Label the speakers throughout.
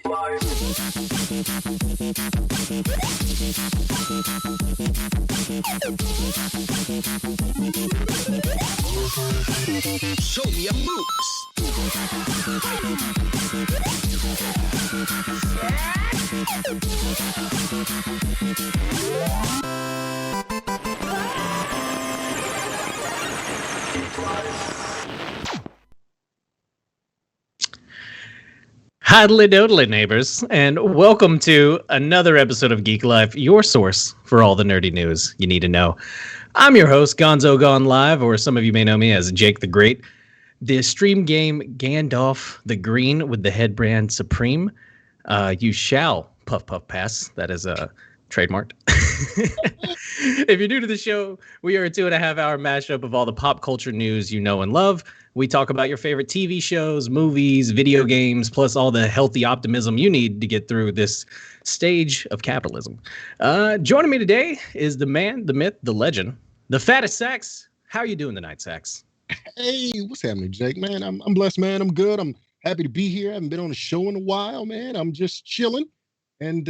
Speaker 1: Show me your moves.
Speaker 2: Hiddly doodly, neighbors, and welcome to another episode of Geek Life, your source for all the nerdy news you need to know. I'm your host, Gonzo Gone Live, or some of you may know me as Jake the Great, the stream game Gandalf the Green with the headbrand Supreme. You shall puff puff pass. That is trademarked. If you're new to the show, we are a 2.5 hour mashup of all the pop culture news you know and love. We talk about your favorite TV shows, movies, video games, plus all the healthy optimism you need to get through this stage of capitalism. Joining me today is the man, the myth, the legend, the fattest Sax. How are you doing tonight, Sax?
Speaker 3: Hey, what's happening, Jake? Man, I'm blessed, man. I'm good. I'm happy to be here. I haven't been on a show in a while, man. I'm just chilling and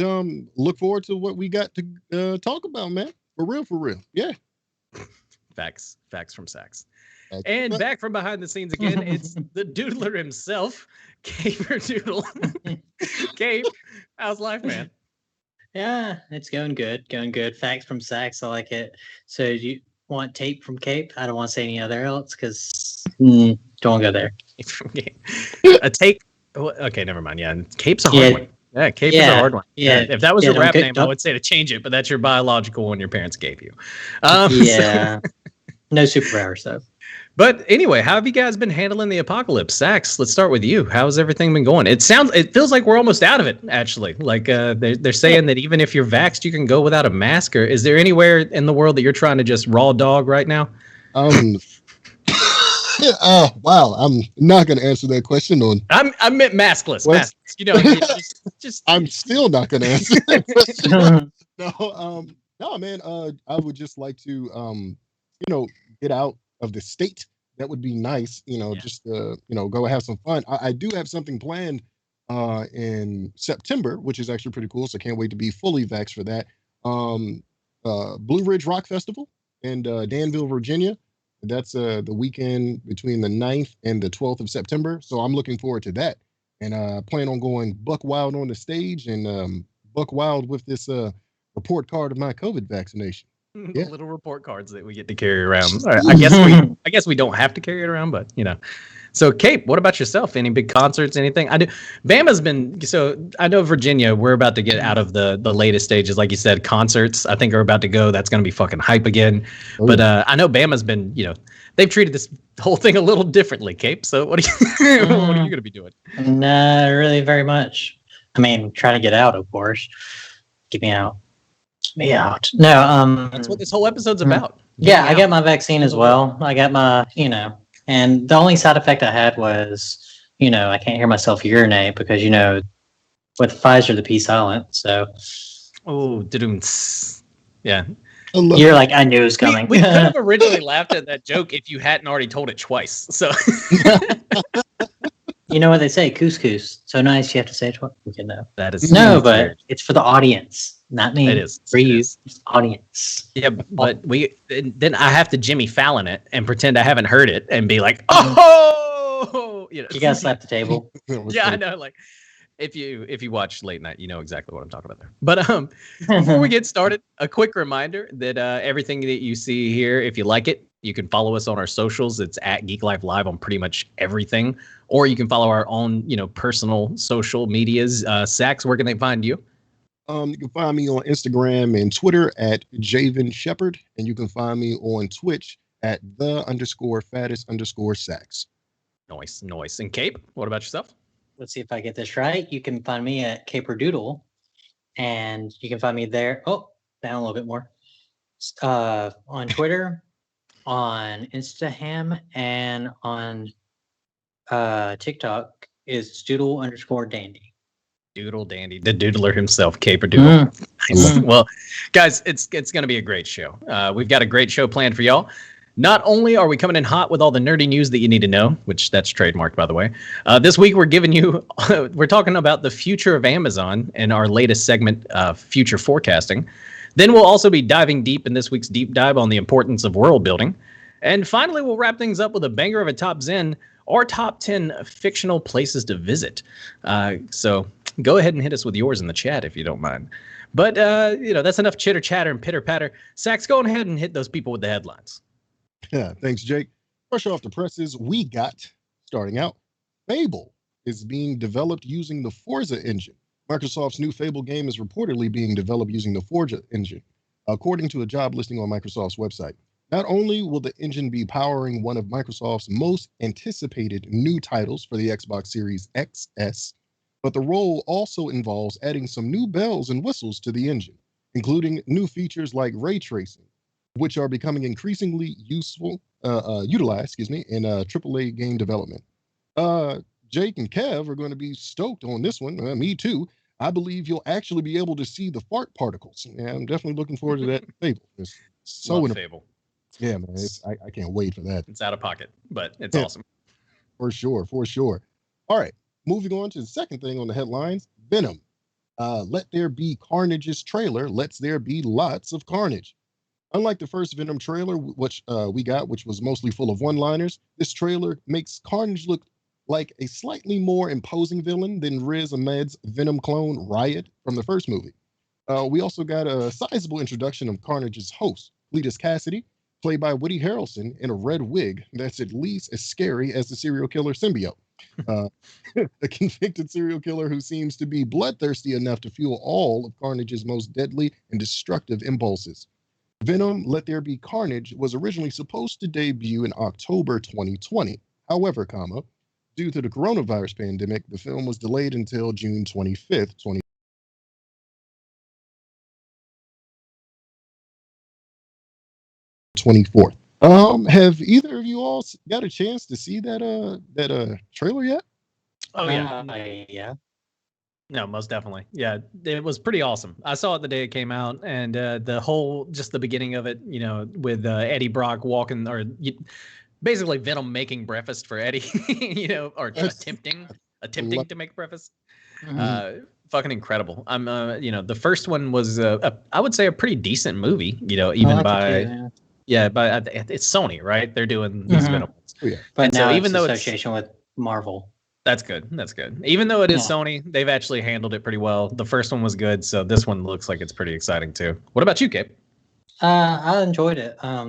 Speaker 3: look forward to what we got to talk about, man. For real. Yeah.
Speaker 2: Facts from Sax. And back from behind the scenes again, it's the doodler himself, Caper Doodle. Cape, how's life, man?
Speaker 4: Yeah, it's going good. Facts from Sax, I like it. So you want tape from Cape? I don't want to say any other else because don't go there.
Speaker 2: A tape? Okay, never mind. Yeah, Cape's a hard one. Yeah, Cape is a hard one.
Speaker 4: Yeah.
Speaker 2: If that was your rap name, I would say to change it, but that's your biological one your parents gave you.
Speaker 4: Yeah. No superpowers, though.
Speaker 2: But anyway, how have you guys been handling the apocalypse? Sax, let's start with you. How's everything been going? It feels like we're almost out of it, actually. Like they're saying that even if you're vaxxed, you can go without a mask. Or is there anywhere in the world that you're trying to just raw dog right now?
Speaker 3: Wow, I'm not going to answer that question.
Speaker 2: I meant maskless. Maskless. You know, just.
Speaker 3: I'm still not going to answer that question. No, man. I would just like to, get out of the state. That would be nice, just go have some fun. I do have something planned in September, which is actually pretty cool, so I can't wait to be fully vaxxed for that. Blue Ridge Rock Festival in Danville, Virginia. That's the weekend between the 9th and the 12th of September, so I'm looking forward to that, and plan on going buck wild on the stage and buck wild with this report card of my COVID vaccination.
Speaker 2: The little report cards that we get to carry around. Right, I guess we don't have to carry it around, but So, Cape, what about yourself? Any big concerts? Anything? Bama's been. So I know Virginia. We're about to get out of the latest stages, like you said. Concerts, I think, are about to go. That's going to be fucking hype again. Oh, but I know Bama's been. They've treated this whole thing a little differently, Cape. So what are you going to be doing?
Speaker 4: Not really very much. I mean, trying to get out, of course. Get me out. Me out. No,
Speaker 2: that's what this whole episode's about.
Speaker 4: Yeah, I got my vaccine as well. I got my, and the only side effect I had was, I can't hear myself urinate because, with Pfizer, the P silent. So,
Speaker 2: yeah.
Speaker 4: You're like, I knew it was coming.
Speaker 2: We could have originally laughed at that joke if you hadn't already told it twice. So,
Speaker 4: you know what they say, couscous. So nice, you have to say it twice.
Speaker 2: That is
Speaker 4: but it's for the audience. Not me. It is for you, audience.
Speaker 2: Yeah, but then I have to Jimmy Fallon it and pretend I haven't heard it and be like, oh,
Speaker 4: You gotta slap the table.
Speaker 2: Yeah, I know. Like, if you watch Late Night, you know exactly what I'm talking about there. But before we get started, a quick reminder that everything that you see here, if you like it, you can follow us on our socials. It's at geeklifelive on pretty much everything, or you can follow our own, personal social medias. Sax, where can they find you?
Speaker 3: You can find me on Instagram and Twitter at Javen Shepherd, and you can find me on Twitch at _fattest_Sax.
Speaker 2: Nice. And Cape, what about yourself?
Speaker 4: Let's see if I get this right. You can find me at Caper Doodle, and you can find me there. Oh, down a little bit more. On Twitter, on Instagram, and on TikTok is Doodle_Dandy.
Speaker 2: Doodle Dandy, the doodler himself, Caper Doodle. Nice. Well, guys, it's going to be a great show. We've got a great show planned for y'all. Not only are we coming in hot with all the nerdy news that you need to know, which that's trademarked, by the way, this week we're giving you, we're talking about the future of Amazon in our latest segment, Future Forecasting. Then we'll also be diving deep in this week's deep dive on the importance of world building. And finally, we'll wrap things up with a banger of a top Zen or top 10 fictional places to visit. So go ahead and hit us with yours in the chat if you don't mind. But, that's enough chitter chatter and pitter patter. Sax, go ahead and hit those people with the headlines.
Speaker 3: Yeah, thanks, Jake. Fresh off the presses, we got, starting out, Fable is being developed using the Forza engine. Microsoft's new Fable game is reportedly being developed using the Forza engine, according to a job listing on Microsoft's website. Not only will the engine be powering one of Microsoft's most anticipated new titles for the Xbox Series XS, but the role also involves adding some new bells and whistles to the engine, including new features like ray tracing, which are becoming increasingly utilized in AAA game development. Jake and Kev are going to be stoked on this one. Me too. I believe you'll actually be able to see the fart particles. Yeah, I'm definitely looking forward to that. Fable. It's so
Speaker 2: Love Fable.
Speaker 3: Yeah, man. I can't wait for that.
Speaker 2: It's out of pocket, but it's awesome.
Speaker 3: For sure. All right. Moving on to the second thing on the headlines, Venom. Let There Be Carnage's trailer lets there be lots of carnage. Unlike the first Venom trailer, which which was mostly full of one-liners, this trailer makes Carnage look like a slightly more imposing villain than Riz Ahmed's Venom clone Riot from the first movie. We also got a sizable introduction of Carnage's host, Cletus Cassidy, played by Woody Harrelson in a red wig that's at least as scary as the serial killer symbiote. A convicted serial killer who seems to be bloodthirsty enough to fuel all of Carnage's most deadly and destructive impulses. Venom Let There Be Carnage was originally supposed to debut in October 2020. However, due to the coronavirus pandemic, the film was delayed until June 25th, 2024. Have either of you all got a chance to see that trailer yet?
Speaker 2: Oh, yeah.
Speaker 4: Yeah.
Speaker 2: No, most definitely. Yeah, it was pretty awesome. I saw it the day it came out, and just the beginning of it, with Eddie Brock walking, basically Venom making breakfast for Eddie, or attempting to make breakfast.
Speaker 3: Mm-hmm.
Speaker 2: Fucking incredible. I'm, the first one was, I would say, a pretty decent movie. Even by, it's Sony, right? They're doing these Venom ones.
Speaker 3: Oh, yeah.
Speaker 4: But now
Speaker 2: even though
Speaker 4: association with Marvel.
Speaker 2: That's good. Even though it is Sony, they've actually handled it pretty well. The first one was good, so this one looks like it's pretty exciting too. What about you, Cape?
Speaker 4: I enjoyed it. I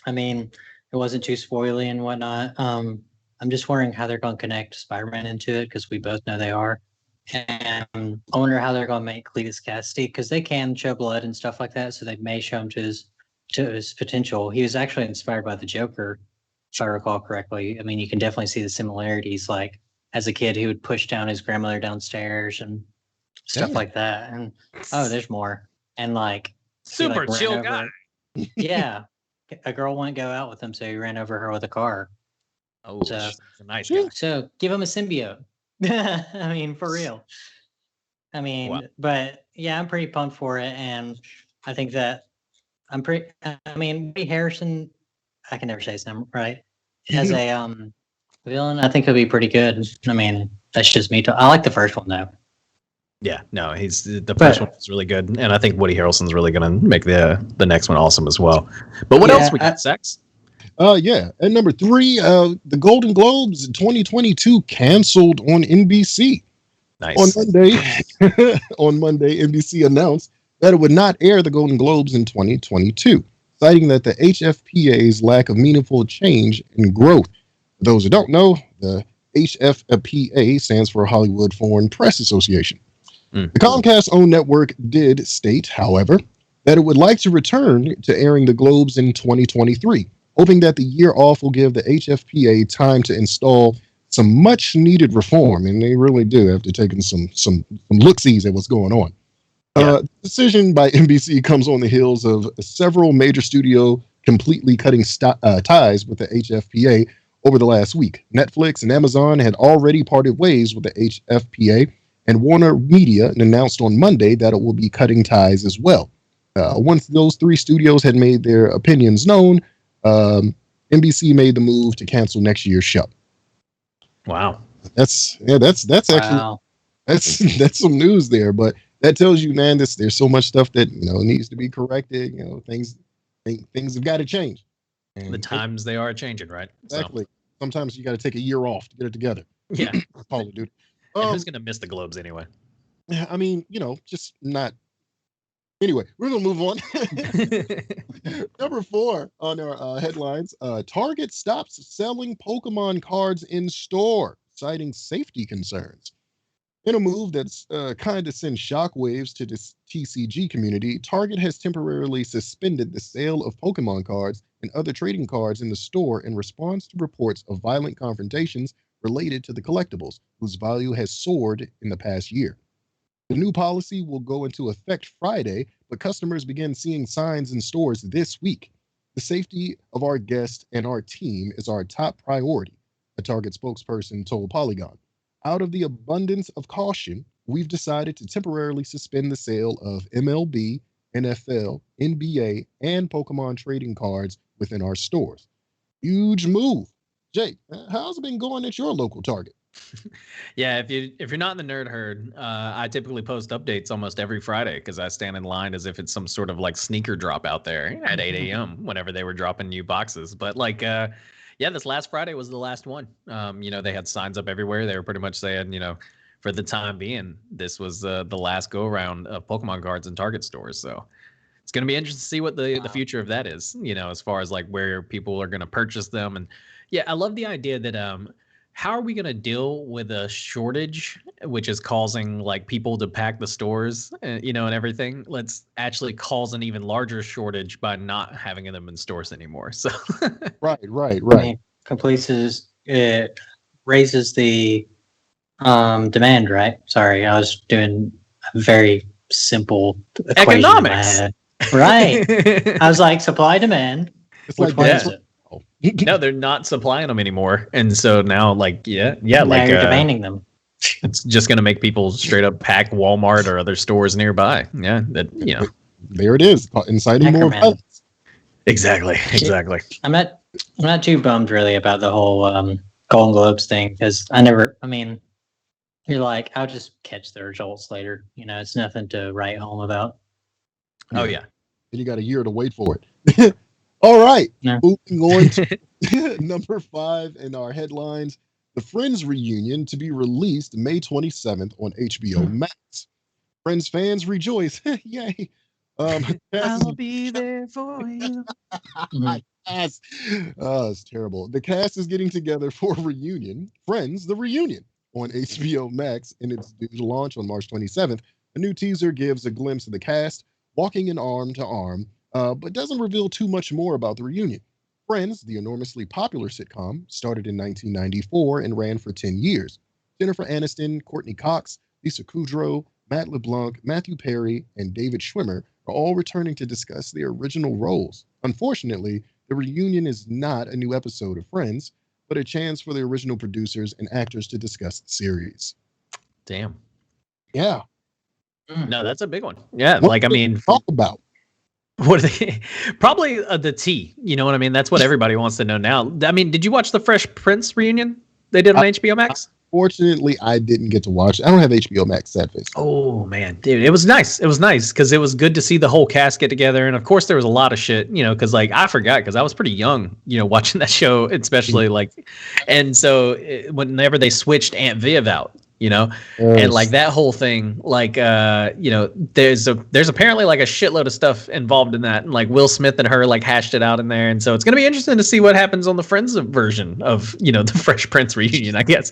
Speaker 4: mean, it wasn't too spoily and whatnot. I'm just wondering how they're going to connect Spider-Man into it, because we both know they are. And I wonder how they're going to make Cletus Cassidy, because they can show blood and stuff like that, so they may show him to his potential. He was actually inspired by the Joker, if I recall correctly. I mean, you can definitely see the similarities. Like, as a kid, he would push down his grandmother downstairs and stuff like that. And there's more. And like,
Speaker 2: super chill guy.
Speaker 4: Yeah, a girl wouldn't go out with him, so he ran over her with a car.
Speaker 2: Oh, so that's a nice guy.
Speaker 4: So give him a symbiote. I mean, for real. I mean, wow. But yeah, I'm pretty pumped for it, and I think that Woody Harrison, I can never say his name right, as a villain, I think he'll be pretty good. I mean, that's just me. I like the first one though.
Speaker 2: Yeah, no, the first one was really good, and I think Woody Harrelson's really going to make the next one awesome as well. But what else we got, Sax?
Speaker 3: Yeah, at number 3, the Golden Globes 2022 canceled on NBC.
Speaker 2: Nice.
Speaker 3: On Monday, NBC announced that it would not air the Golden Globes in 2022, citing that the HFPA's lack of meaningful change and growth. For those who don't know, the HFPA stands for Hollywood Foreign Press Association. The Comcast-owned network did state, however, that it would like to return to airing the Globes in 2023, hoping that the year off will give the HFPA time to install some much-needed reform, and they really do after taking some look-sees at what's going on. The decision by NBC comes on the heels of several major studios completely cutting ties with the HFPA over the last week. Netflix and Amazon had already parted ways with the HFPA, and Warner Media announced on Monday that it will be cutting ties as well. Once those 3 studios had made their opinions known, NBC made the move to cancel next year's show.
Speaker 2: Wow.
Speaker 3: That's actually
Speaker 4: Wow.
Speaker 3: that's some news there. But that tells you, man, there's so much stuff that needs to be corrected. Things have got to change. And
Speaker 2: The times they are changing, right?
Speaker 3: exactly. Sometimes you got to take a year off to get it together.
Speaker 2: Yeah.
Speaker 3: Call it, dude.
Speaker 2: And who's gonna miss the Globes anyway?
Speaker 3: I mean, just not. Anyway, we're gonna move on. Number 4 on our headlines: Target stops selling Pokemon cards in store, citing safety concerns. In a move that's kind of sends shockwaves to this TCG community, Target has temporarily suspended the sale of Pokemon cards and other trading cards in the store in response to reports of violent confrontations related to the collectibles, whose value has soared in the past year. The new policy will go into effect Friday, but customers begin seeing signs in stores this week. The safety of our guests and our team is our top priority, a Target spokesperson told Polygon. Out of the abundance of caution, we've decided to temporarily suspend the sale of MLB, NFL, NBA, and Pokemon trading cards within our stores. Huge move. Jake, how's it been going at your local Target?
Speaker 2: Yeah, if you're not in the nerd herd, I typically post updates almost every Friday because I stand in line as if it's some sort of like sneaker drop out there at 8 a.m. whenever they were dropping new boxes. But yeah, this last Friday was the last one. They had signs up everywhere. They were pretty much saying, for the time being, this was the last go around of Pokemon cards in Target stores. So it's going to be interesting to see what the future of that is, as far as like where people are going to purchase them. And yeah, I love the idea that how are we going to deal with a shortage, which is causing like people to pack the stores, and everything? Let's actually cause an even larger shortage by not having them in stores anymore. So
Speaker 3: Right.
Speaker 4: I mean, it raises the demand, right? Sorry, I was doing a very simple equation in my
Speaker 2: Economics.
Speaker 4: head. Right. I was like, supply demand.
Speaker 3: It's
Speaker 4: Which
Speaker 3: like
Speaker 4: one
Speaker 3: that.
Speaker 4: is it?
Speaker 2: No, they're not supplying them anymore, and so now
Speaker 4: Now
Speaker 2: like
Speaker 4: you're demanding them.
Speaker 2: it's just going to make people straight up pack Walmart or other stores nearby. Yeah,
Speaker 3: There it is, inciting more
Speaker 4: Ackerman.
Speaker 3: violence.
Speaker 2: Exactly.
Speaker 4: I'm not too bummed really about the whole Golden Globes thing because you're like, I'll just catch the results later. It's nothing to write home about.
Speaker 2: Oh yeah.
Speaker 3: And you got a year to wait for it. All right.
Speaker 4: Yeah.
Speaker 3: Moving on to number 5 in our headlines: the Friends reunion to be released May 27th on HBO Max. Friends fans rejoice. Yay.
Speaker 2: I'll be there for you.
Speaker 3: Yes. Oh, it's terrible. The cast is getting together for a reunion, Friends the Reunion, on HBO Max, and it's due to launch on March 27th. A new teaser gives a glimpse of the cast walking in arm to arm, but doesn't reveal too much more about the reunion. Friends, the enormously popular sitcom, started in 1994 and ran for 10 years. Jennifer Aniston, Courtney Cox, Lisa Kudrow, Matt LeBlanc, Matthew Perry, and David Schwimmer are all returning to discuss their original roles. Unfortunately, the reunion is not a new episode of Friends, but a chance for the original producers and actors to discuss the series.
Speaker 2: Damn.
Speaker 3: Yeah.
Speaker 2: No, that's a big one. Yeah,
Speaker 3: What talk about?
Speaker 2: What are they? Probably the tea. You know what I mean? That's what everybody wants to know now. I mean, did you watch the Fresh Prince reunion they did on HBO Max?
Speaker 3: Fortunately, I didn't get to watch it. I don't have HBO Max, sad face.
Speaker 2: Oh man, dude, it was nice. It was nice because it was good to see the whole cast get together, and of course there was a lot of shit, because like I forgot because I was pretty young, watching that show, especially and so whenever they switched Aunt Viv out, and like that whole thing, there's apparently like a shitload of stuff involved in that, and like Will Smith and her like hashed it out in there, and so it's gonna be interesting to see what happens on the Friends version of the Fresh Prince reunion, I guess.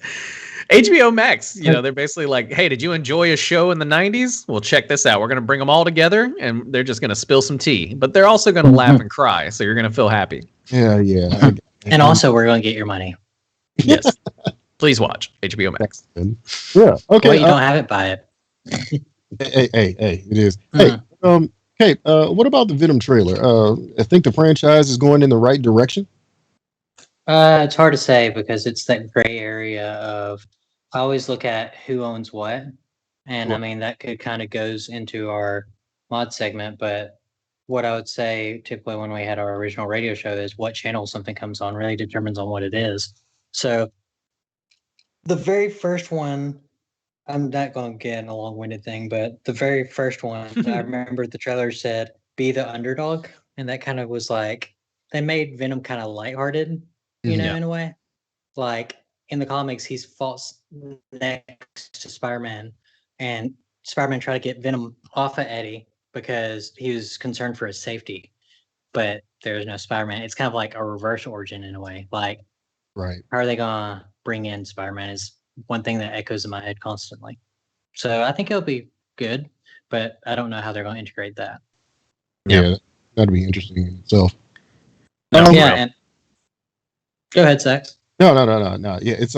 Speaker 2: HBO Max, they're basically like, hey, did you enjoy a show in the 90s? Well, check this out. We're going to bring them all together, and they're just going to spill some tea. But they're also going to laugh and cry, so you're going to feel happy.
Speaker 3: Yeah.
Speaker 4: And also, we're going to get your money.
Speaker 2: Yes. Please watch HBO Max.
Speaker 3: Yeah. Okay.
Speaker 4: Well, you don't have it, buy it.
Speaker 3: Hey, it is. Hey, what about the Venom trailer? I think the franchise is going in the right direction.
Speaker 4: It's hard to say because it's that gray area of I always look at who owns what, and I mean that could kind of goes into our mod segment, but what I would say typically when we had our original radio show is what channel something comes on really determines on what it is. So the very first one, I'm not going to get in a long-winded thing, but the very first one, I remember the trailer said, be the underdog. And that kind of was like, they made Venom kind of lighthearted, in a way. Like in the comics, he's fought next to Spider-Man, and Spider-Man tried to get Venom off of Eddie because he was concerned for his safety. But there's no Spider-Man. It's kind of like a reverse origin in a way. Like,
Speaker 3: Right.
Speaker 4: how are they going to bring in Spider-Man is one thing that echoes in my head constantly. So I think it'll be good, but I don't know how they're going to integrate that.
Speaker 3: Yeah, that'd be interesting in itself.
Speaker 4: And go ahead, Sax.
Speaker 3: No. Yeah, it's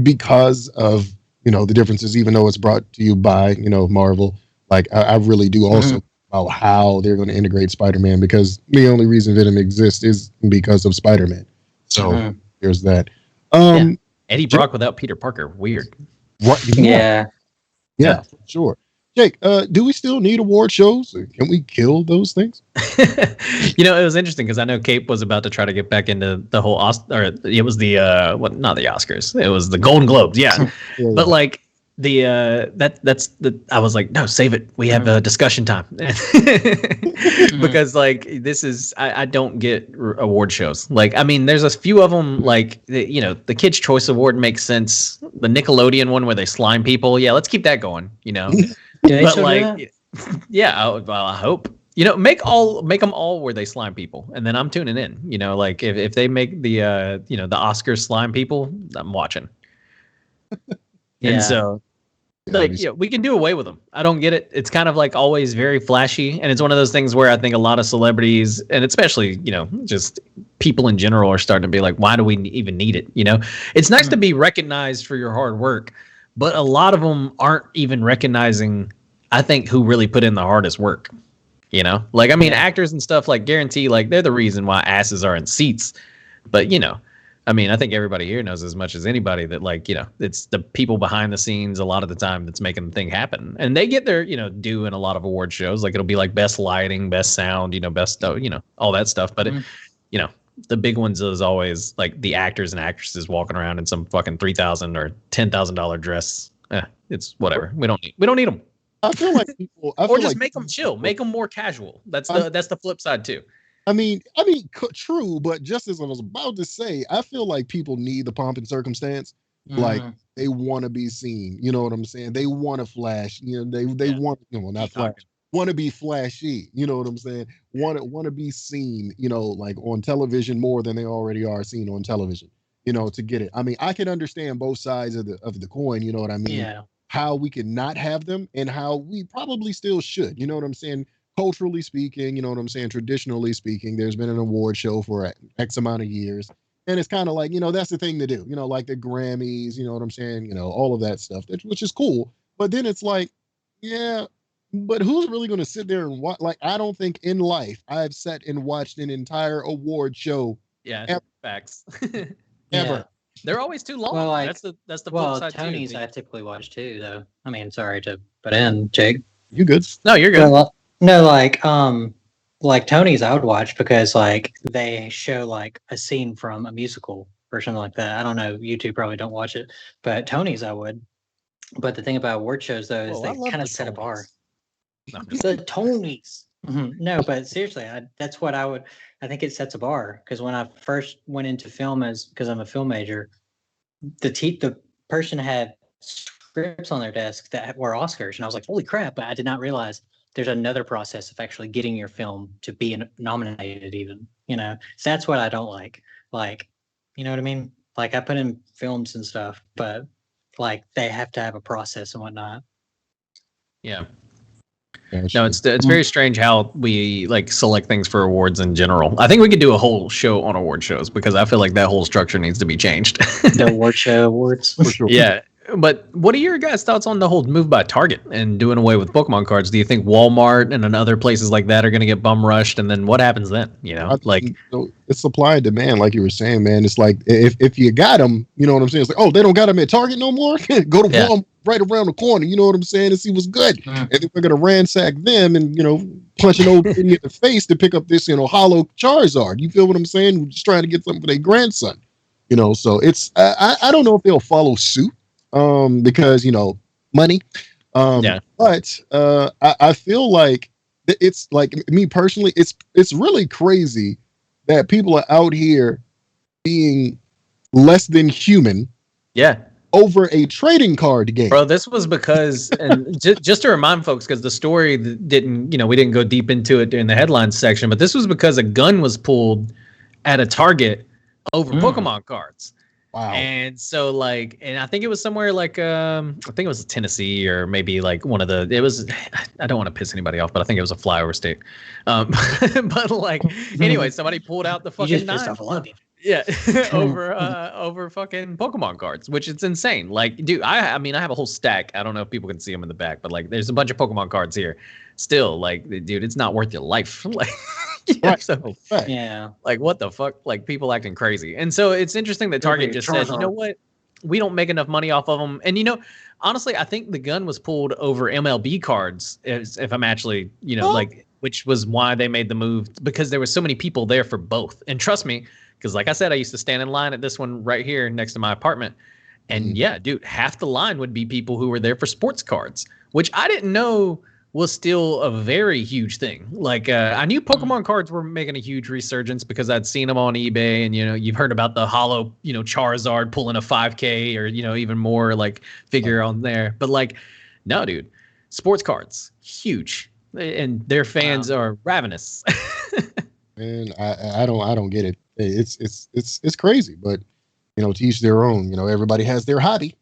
Speaker 3: because of the differences, even though it's brought to you by Marvel. Like I really do also about how they're going to integrate Spider-Man, because the only reason Venom exists is because of Spider-Man. So there's that.
Speaker 2: Eddie Brock without Peter Parker, weird.
Speaker 3: What? Yeah, sure. Jake, do we still need award shows? Can we kill those things?
Speaker 2: It was interesting because I know Cape was about to try to get back into the whole it was the not the Oscars, it was the Golden Globes, but like I was like, no, save it, we have a discussion time. Because like this is I don't get award shows. Like, I mean, there's a few of them, like the Kids Choice Award makes sense, the Nickelodeon one where they slime people, let's keep that going. But like, I hope make them all where they slime people, and then I'm tuning in. Like if they make the the Oscars slime people, I'm watching. And so we can do away with them. I don't get it. It's kind of like always very flashy, and it's one of those things where I think a lot of celebrities, and especially just people in general, are starting to be like, why do we even need it? It's nice to be recognized for your hard work, but a lot of them aren't even recognizing, I think, who really put in the hardest work. Like, I mean, actors and stuff, like, guarantee, like, they're the reason why asses are in seats. But, I mean, I think everybody here knows as much as anybody that, like, it's the people behind the scenes a lot of the time that's making the thing happen. And they get their, due in a lot of award shows. Like, it'll be like best lighting, best sound, best, all that stuff. But, the big ones is always like the actors and actresses walking around in some fucking $3,000 or $10,000 dress. It's whatever. We don't need them.
Speaker 3: I feel like people,
Speaker 2: or just make them chill, make them more casual. That's the flip side too.
Speaker 3: I mean, true, but just as I was about to say, I feel like people need the pomp and circumstance. Like they want to be seen. You know what I'm saying? They want to flash. They want, not flash. Want to be flashy. You know what I'm saying? Want to be seen. Like on television more than they already are seen on television. To get it. I mean, I can understand both sides of the coin. You know what I mean?
Speaker 4: Yeah.
Speaker 3: How we can not have them and how we probably still should. You know what I'm saying? Culturally speaking, you know what I'm saying? Traditionally speaking, there's been an award show for X amount of years. And it's kind of like, that's the thing to do. Like the Grammys, you know what I'm saying? All of that stuff, which is cool. But then it's like, but who's really going to sit there and watch? Like, I don't think in life I've sat and watched an entire award show.
Speaker 2: Yeah, facts.
Speaker 3: Ever.
Speaker 2: They're always too long.
Speaker 4: Well,
Speaker 2: that's the flip side
Speaker 4: Tony's
Speaker 2: too.
Speaker 4: I typically watch too, though. I mean, sorry to butt in, Jake.
Speaker 3: You good?
Speaker 2: No, you're good.
Speaker 4: Well, no, like Tony's I would watch because like they show like a scene from a musical or something like that. I don't know. You two probably don't watch it, but Tony's I would. But the thing about award shows though is they kind of set a bar.
Speaker 2: No,
Speaker 4: The Tonys. No, but seriously, that's what I would. I think it sets a bar because when I first went into film because I'm a film major, the person had scripts on their desk that were Oscars, and I was like, holy crap! But I did not realize there's another process of actually getting your film to be nominated. Even so that's what I don't like. Like, you know what I mean? Like I put in films and stuff, but like they have to have a process and whatnot.
Speaker 2: Yeah. No, it's very strange how we like select things for awards in general. I think we could do a whole show on award shows because I feel like that whole structure needs to be changed.
Speaker 4: The award show awards.
Speaker 3: For sure.
Speaker 2: Yeah. But what are your guys' thoughts on the whole move by Target and doing away with Pokemon cards? Do you think Walmart and other places like that are going to get bum rushed? And then what happens then? It's
Speaker 3: supply and demand, like you were saying, man. It's like if you got them, you know what I'm saying? It's like, oh, they don't got them at Target no more. Go to Walmart, right around the corner. You know what I'm saying? And see what's good.
Speaker 4: Mm.
Speaker 3: And then we're gonna ransack them and punch an old lady in the face to pick up this hollow Charizard. You feel what I'm saying? We're just trying to get something for their grandson. So it's I don't know if they'll follow suit because money. But I feel like it's like me personally, it's really crazy that people are out here being less than human.
Speaker 2: Yeah.
Speaker 3: Over a trading card game.
Speaker 2: Bro, this was because, and just to remind folks, because the story didn't, we didn't go deep into it during the headlines section, but this was because a gun was pulled at a Target over Pokemon cards.
Speaker 3: Wow.
Speaker 2: And so and I think it was somewhere I think it was Tennessee or maybe I don't want to piss anybody off, but I think it was a flyover state. But anyway, somebody pulled out the fucking
Speaker 4: you just
Speaker 2: knife.
Speaker 4: pissed off a lot of people.
Speaker 2: Yeah, over fucking Pokemon cards, which it's insane. Dude, I have a whole stack. I don't know if people can see them in the back, but there's a bunch of Pokemon cards here. Still, dude, it's not worth your life. So
Speaker 4: yeah,
Speaker 2: what the fuck? People acting crazy. And so it's interesting that Target just said, you know what? We don't make enough money off of them. And honestly, I think the gun was pulled over MLB cards. If I'm actually, which was why they made the move, because there were so many people there for both. And trust me. Because like I said, I used to stand in line at this one right here next to my apartment. And yeah, dude, half the line would be people who were there for sports cards, which I didn't know was still a very huge thing. I knew Pokemon cards were making a huge resurgence because I'd seen them on eBay. And, you've heard about the hollow, Charizard pulling a 5K or, even more figure on there. But no, dude, sports cards, huge. And their fans are ravenous.
Speaker 3: Man, I don't get it. It's crazy, but to each their own. Everybody has their hobby.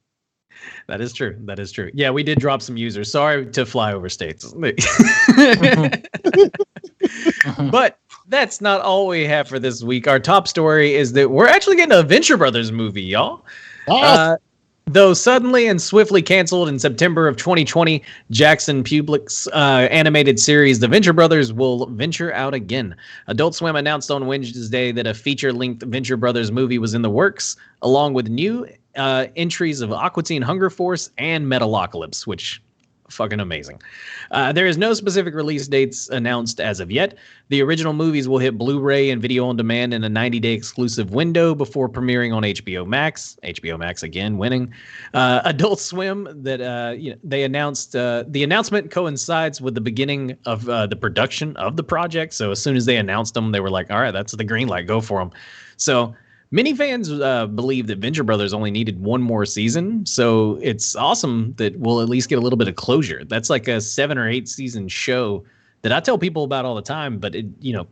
Speaker 2: That is true. Yeah, we did drop some users. Sorry to fly over states. But that's not all we have for this week. Our top story is that we're actually getting a Venture Brothers movie, y'all. Though suddenly and swiftly canceled in September of 2020, Jackson Publick's animated series, The Venture Brothers, will venture out again. Adult Swim announced on Wednesday that a feature-length Venture Brothers movie was in the works, along with new entries of Aqua Teen Hunger Force and Metalocalypse, which fucking amazing. There is no specific release dates announced as of yet. The original movies will hit Blu-ray and video on demand in a 90-day exclusive window before premiering on HBO Max. HBO Max again winning. Adult Swim that they announced. The announcement coincides with the beginning of the production of the project. So as soon as they announced them, they were like, "All right, that's the green light. Go for them." So. Many fans believe that Venture Brothers only needed one more season, so it's awesome that we'll at least get a little bit of closure. That's like a 7 or 8 season show that I tell people about all the time, but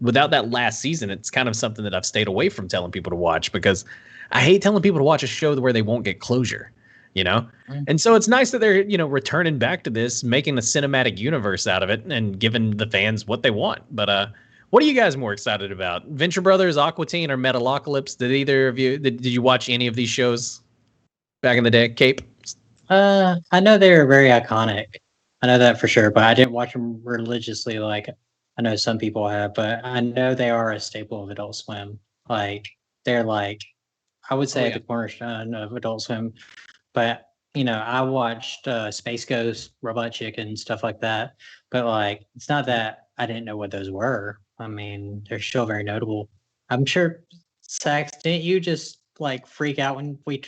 Speaker 2: without that last season, it's kind of something that I've stayed away from telling people to watch because I hate telling people to watch a show where they won't get closure, And so it's nice that they're, returning back to this, making a cinematic universe out of it and giving the fans what they want. But what are you guys more excited about? Venture Brothers, Aqua Teen, or Metalocalypse? Did either of you did you watch any of these shows back in the day? Cape?
Speaker 4: I know they were very iconic. I know that for sure, but I didn't watch them religiously like I know some people have, but I know they are a staple of Adult Swim. They're I would say the cornerstone of Adult Swim. But I watched Space Ghost, Robot Chicken, stuff like that. But it's not that I didn't know what those were. I mean, they're still very notable. I'm sure, Sax, didn't you just freak out when we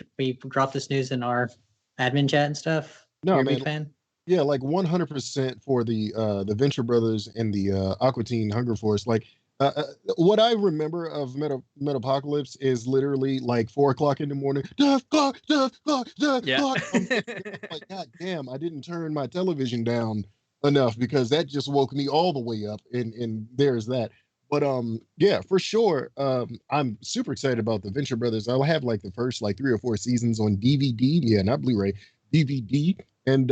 Speaker 4: dropped this news in our admin chat and stuff?
Speaker 3: No,
Speaker 4: You're a
Speaker 3: man.
Speaker 4: big fan?
Speaker 3: Yeah, 100% for the Venture Brothers and the Aqua Teen Hunger Force. What I remember of Metapocalypse is literally 4 o'clock in the morning. Death clock.
Speaker 2: Yeah.
Speaker 3: God damn, I didn't turn my television down enough because that just woke me all the way up. And there's that. But yeah, for sure. I'm super excited about the Venture Brothers. I'll have the first 3 or 4 seasons on DVD. Yeah, not Blu-ray, DVD. And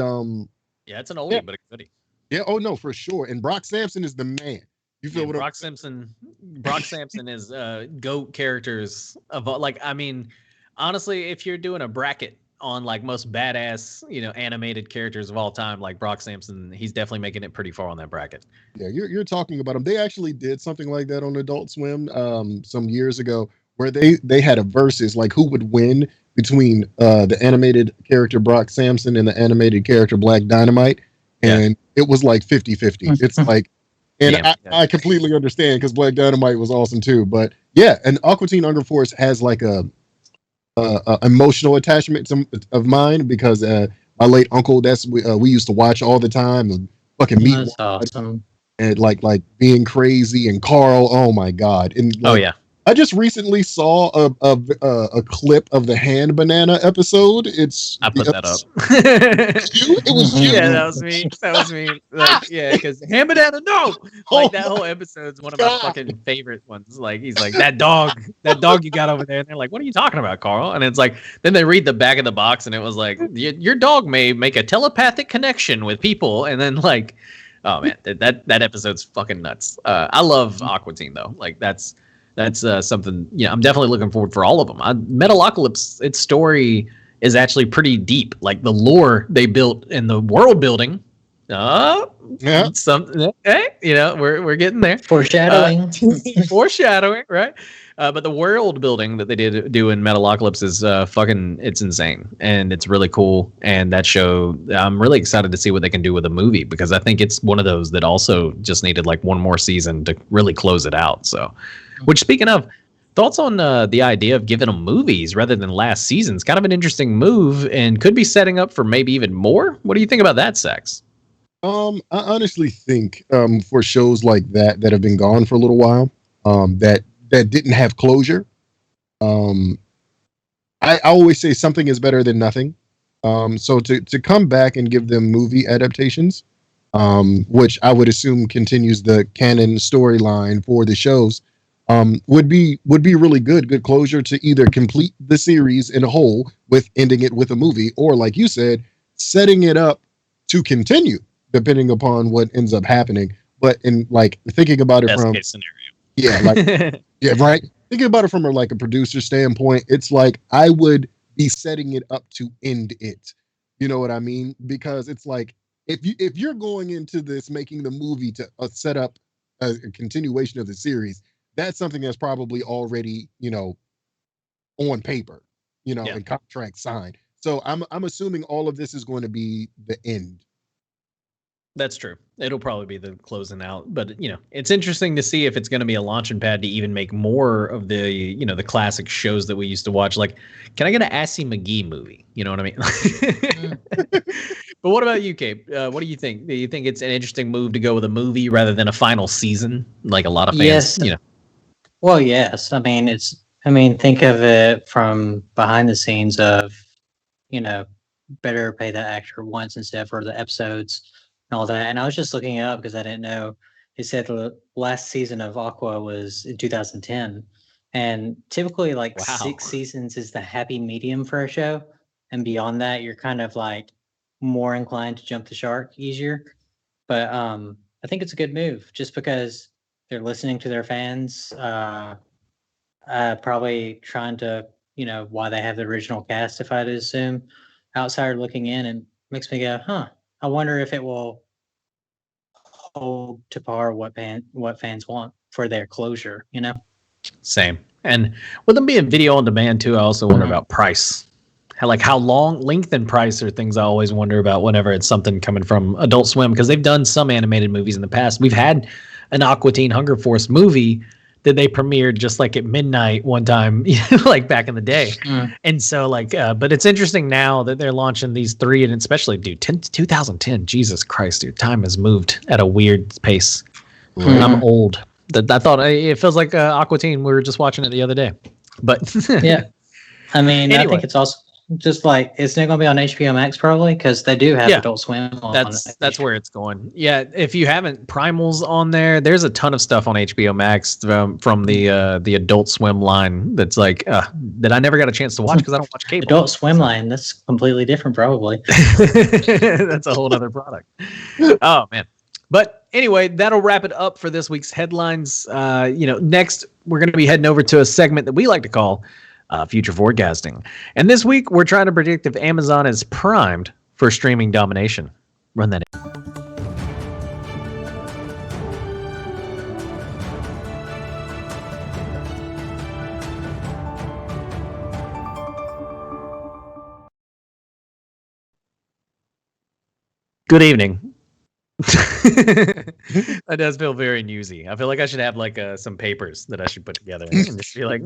Speaker 2: yeah, it's an oldie, but a goodie.
Speaker 3: Yeah, oh no, for sure. And Brock Sampson is the man. You feel what
Speaker 2: Brock Sampson is GOAT characters of honestly, if you're doing a bracket on most badass, animated characters of all time, Brock Sampson, he's definitely making it pretty far on that bracket.
Speaker 3: Yeah, you're talking about him. They actually did something like that on Adult Swim some years ago where they had a versus who would win between the animated character Brock Samson and the animated character Black Dynamite, and it was like 50-50. It's like, and I completely understand because Black Dynamite was awesome too. But yeah, and Aqua Teen Hunger Force has like a emotional attachment of mine because my late uncle, we used to watch all the time, and fucking meet.
Speaker 4: That's awesome.
Speaker 3: And like being crazy and Carl, oh my god! And like, I just recently saw a clip of the Hand Banana episode.
Speaker 2: I put that up.
Speaker 3: It was you.
Speaker 2: Yeah, that was me. Like, yeah, because Hand Banana, no! Like, that whole episode's one of my fucking favorite ones. Like, he's like, that dog you got over there. And they're like, what are you talking about, Carl? And it's like, then they read the back of the box and it was like, your dog may make a telepathic connection with people. And then like, oh man, that episode's fucking nuts. I love Aqua Teen though. Like, that's something, I'm definitely looking forward for all of them. Metalocalypse, its story is actually pretty deep. Like, the lore they built in the world building. Something. Hey, we're getting there.
Speaker 4: Foreshadowing.
Speaker 2: Foreshadowing, right? But the world building that they did do in Metalocalypse is it's insane, and it's really cool. And that show, I'm really excited to see what they can do with a movie, because I think it's one of those that also just needed like one more season to really close it out. So. Which, speaking of, thoughts on the idea of giving them movies rather than last seasons? Kind of an interesting move, and could be setting up for maybe even more. What do you think about that, Sax?
Speaker 3: I honestly think for shows like that have been gone for a little while, that didn't have closure. I always say something is better than nothing. So to come back and give them movie adaptations, which I would assume continues the canon storyline for the shows. Would be really good closure to either complete the series in a whole with ending it with a movie, or like you said, setting it up to continue depending upon what ends up happening. But in like thinking about it
Speaker 2: Best
Speaker 3: from
Speaker 2: case scenario.
Speaker 3: Yeah, like yeah, right. Thinking about it from like a producer standpoint, it's like I would be setting it up to end it. You know what I mean? Because it's like if you're going into this making the movie to set up a continuation of the series, that's something that's probably already, on paper, and contract signed. So I'm assuming all of this is going to be the end.
Speaker 2: That's true. It'll probably be the closing out, but it's interesting to see if it's going to be a launching pad to even make more of the, the classic shows that we used to watch. Like, can I get an Assy McGee movie? You know what I mean? But what about you, Cape? What do you think? Do you think it's an interesting move to go with a movie rather than a final season, like a lot of fans?
Speaker 4: Yes. Well, yes. I mean, think of it from behind the scenes of, better pay the actor once instead for the episodes and all that. And I was just looking it up because I didn't know. It said the last season of Aqua was in 2010. And typically, like, 6 seasons is the happy medium for a show. And beyond that, you're kind of like more inclined to jump the shark easier. But I think it's a good move just because they're listening to their fans, probably trying to, why they have the original cast, if I'd assume. Outsider looking in, and makes me go, I wonder if it will hold to par what fans want for their closure,
Speaker 2: Same. And with them being video on demand too, I also wonder about price. How long, length, and price are things I always wonder about whenever it's something coming from Adult Swim, because they've done some animated movies in the past. We've had an Aqua Teen Hunger Force movie that they premiered just like at midnight one time, like back in the day. And so but it's interesting now that they're launching these 3, and especially, dude, 2010, Jesus Christ, dude, time has moved at a weird pace. And I'm old. I thought it feels like Aqua Teen. We were just watching it the other day, but
Speaker 4: yeah. I mean,
Speaker 2: anyway.
Speaker 4: I think it's also just like, it's not going to be on HBO Max probably, because they do have Adult Swim on.
Speaker 2: That's where it's going. Yeah, if you haven't, Primal's on there. There's a ton of stuff on HBO Max from the Adult Swim line that's like that I never got a chance to watch because I don't watch cable.
Speaker 4: Adult Swim line, that's completely different probably.
Speaker 2: That's a whole other product. Oh man. But anyway, that'll wrap it up for this week's headlines. Next we're going to be heading over to a segment that we like to call future forecasting. And this week, we're trying to predict if Amazon is primed for streaming domination. Run that in. Good evening. That does feel very newsy. I feel like I should have like some papers that I should put together and just be like,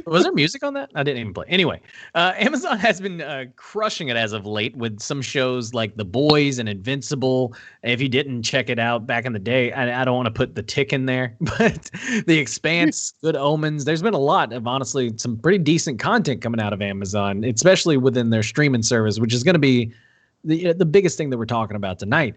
Speaker 2: was there music on that? I didn't even play. Anyway, Amazon has been crushing it as of late with some shows like The Boys and Invincible. If you didn't check it out back in the day, I don't want to put The Tick in there, but The Expanse, Good Omens. There's been a lot of, honestly, some pretty decent content coming out of Amazon, especially within their streaming service, which is going to be the biggest thing that we're talking about tonight.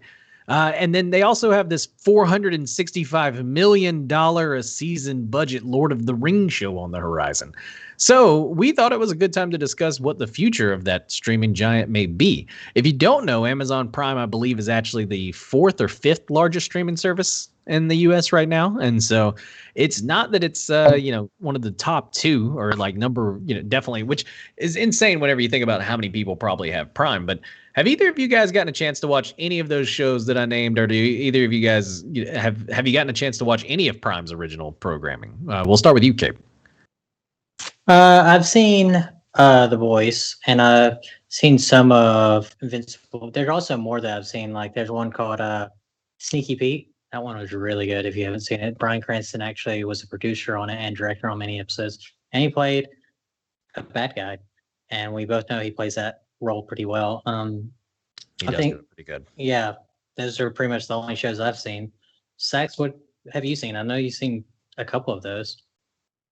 Speaker 2: And then they also have this $465 million a season budget Lord of the Rings show on the horizon. So we thought it was a good time to discuss what the future of that streaming giant may be. If you don't know, Amazon Prime, I believe, is actually the 4th or 5th largest streaming service in the US right now. And so it's not that it's, one of the top 2 or like number, definitely, which is insane whenever you think about how many people probably have Prime. But have either of you guys gotten a chance to watch any of those shows that I named, or do either of you guys have you gotten a chance to watch any of Prime's original programming? We'll start with you, Cape.
Speaker 4: I've seen The Boys, and I've seen some of Invincible. There's also more that I've seen. Like there's one called Sneaky Pete. That one was really good. If you haven't seen it, Bryan Cranston actually was a producer on it and director on many episodes, and he played a bad guy. And we both know he plays that role pretty well.
Speaker 2: He
Speaker 4: I
Speaker 2: does
Speaker 4: think
Speaker 2: do it pretty good.
Speaker 4: Yeah, those are pretty much the only shows I've seen. Sax, what have you seen? I know you've seen a couple of those.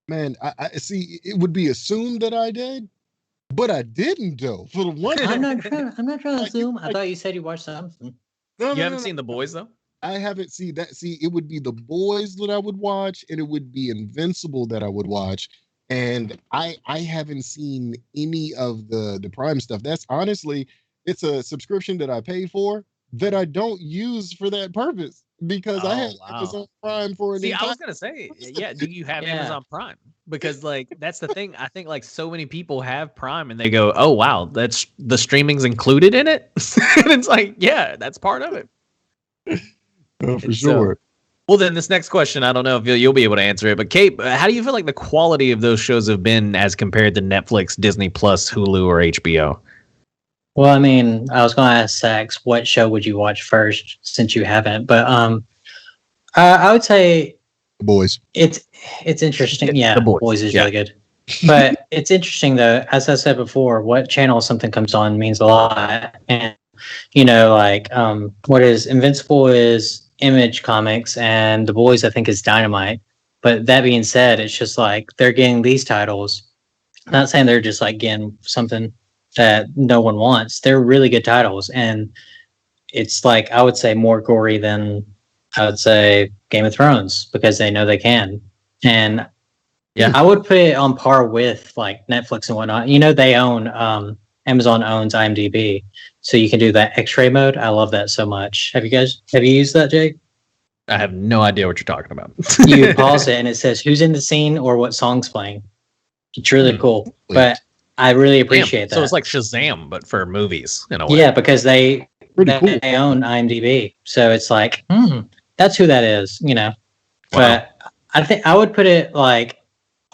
Speaker 3: Man, I see. It would be assumed that I did, but I didn't though. For the one,
Speaker 4: I'm not trying to assume. I thought you said you watched something.
Speaker 3: No,
Speaker 2: You haven't seen The Boys though?
Speaker 3: I haven't seen that. See, it would be The Boys that I would watch, and it would be Invincible that I would watch. And I haven't seen any of the Prime stuff. That's honestly, it's a subscription that I paid for that I don't use for that purpose because I have Amazon Prime for an
Speaker 2: I was gonna say, yeah. Do you have Amazon Prime? Because like that's the thing. I think like so many people have Prime and they go, "Oh wow, that's the streaming's included in it." And it's like, yeah, that's part of it.
Speaker 3: Oh, for sure.
Speaker 2: Well, then this next question, I don't know if you'll be able to answer it, but Kate, how do you feel like the quality of those shows have been as compared to Netflix, Disney Plus, Hulu, or HBO?
Speaker 4: Well, I mean, I was going to ask Sax, what show would you watch first since you haven't? But I would say
Speaker 3: The Boys.
Speaker 4: It's interesting. Yeah,
Speaker 2: The
Speaker 4: Boys is really good. But it's interesting though, as I said before, what channel something comes on means a lot. And what is Invincible is Image Comics, and The Boys I think is Dynamite. But that being said, it's just like they're getting these titles. I'm not saying they're just like getting something that no one wants. They're really good titles, and it's like I would say more gory than I would say Game of Thrones because they know they can. And
Speaker 2: yeah,
Speaker 4: I would put it on par with like Netflix and whatnot. They own Amazon owns IMDb, so you can do that X-ray mode. I love that so much. Have you used that, Jake?
Speaker 2: I have no idea what you're talking about.
Speaker 4: You pause it and it says who's in the scene or what song's playing. It's really cool, but I really appreciate that.
Speaker 2: So it's like Shazam, but for movies in a way.
Speaker 4: Yeah, because they
Speaker 3: Cool.
Speaker 4: own IMDb, so it's like that's who that is,
Speaker 2: Wow.
Speaker 4: But I think I would put it like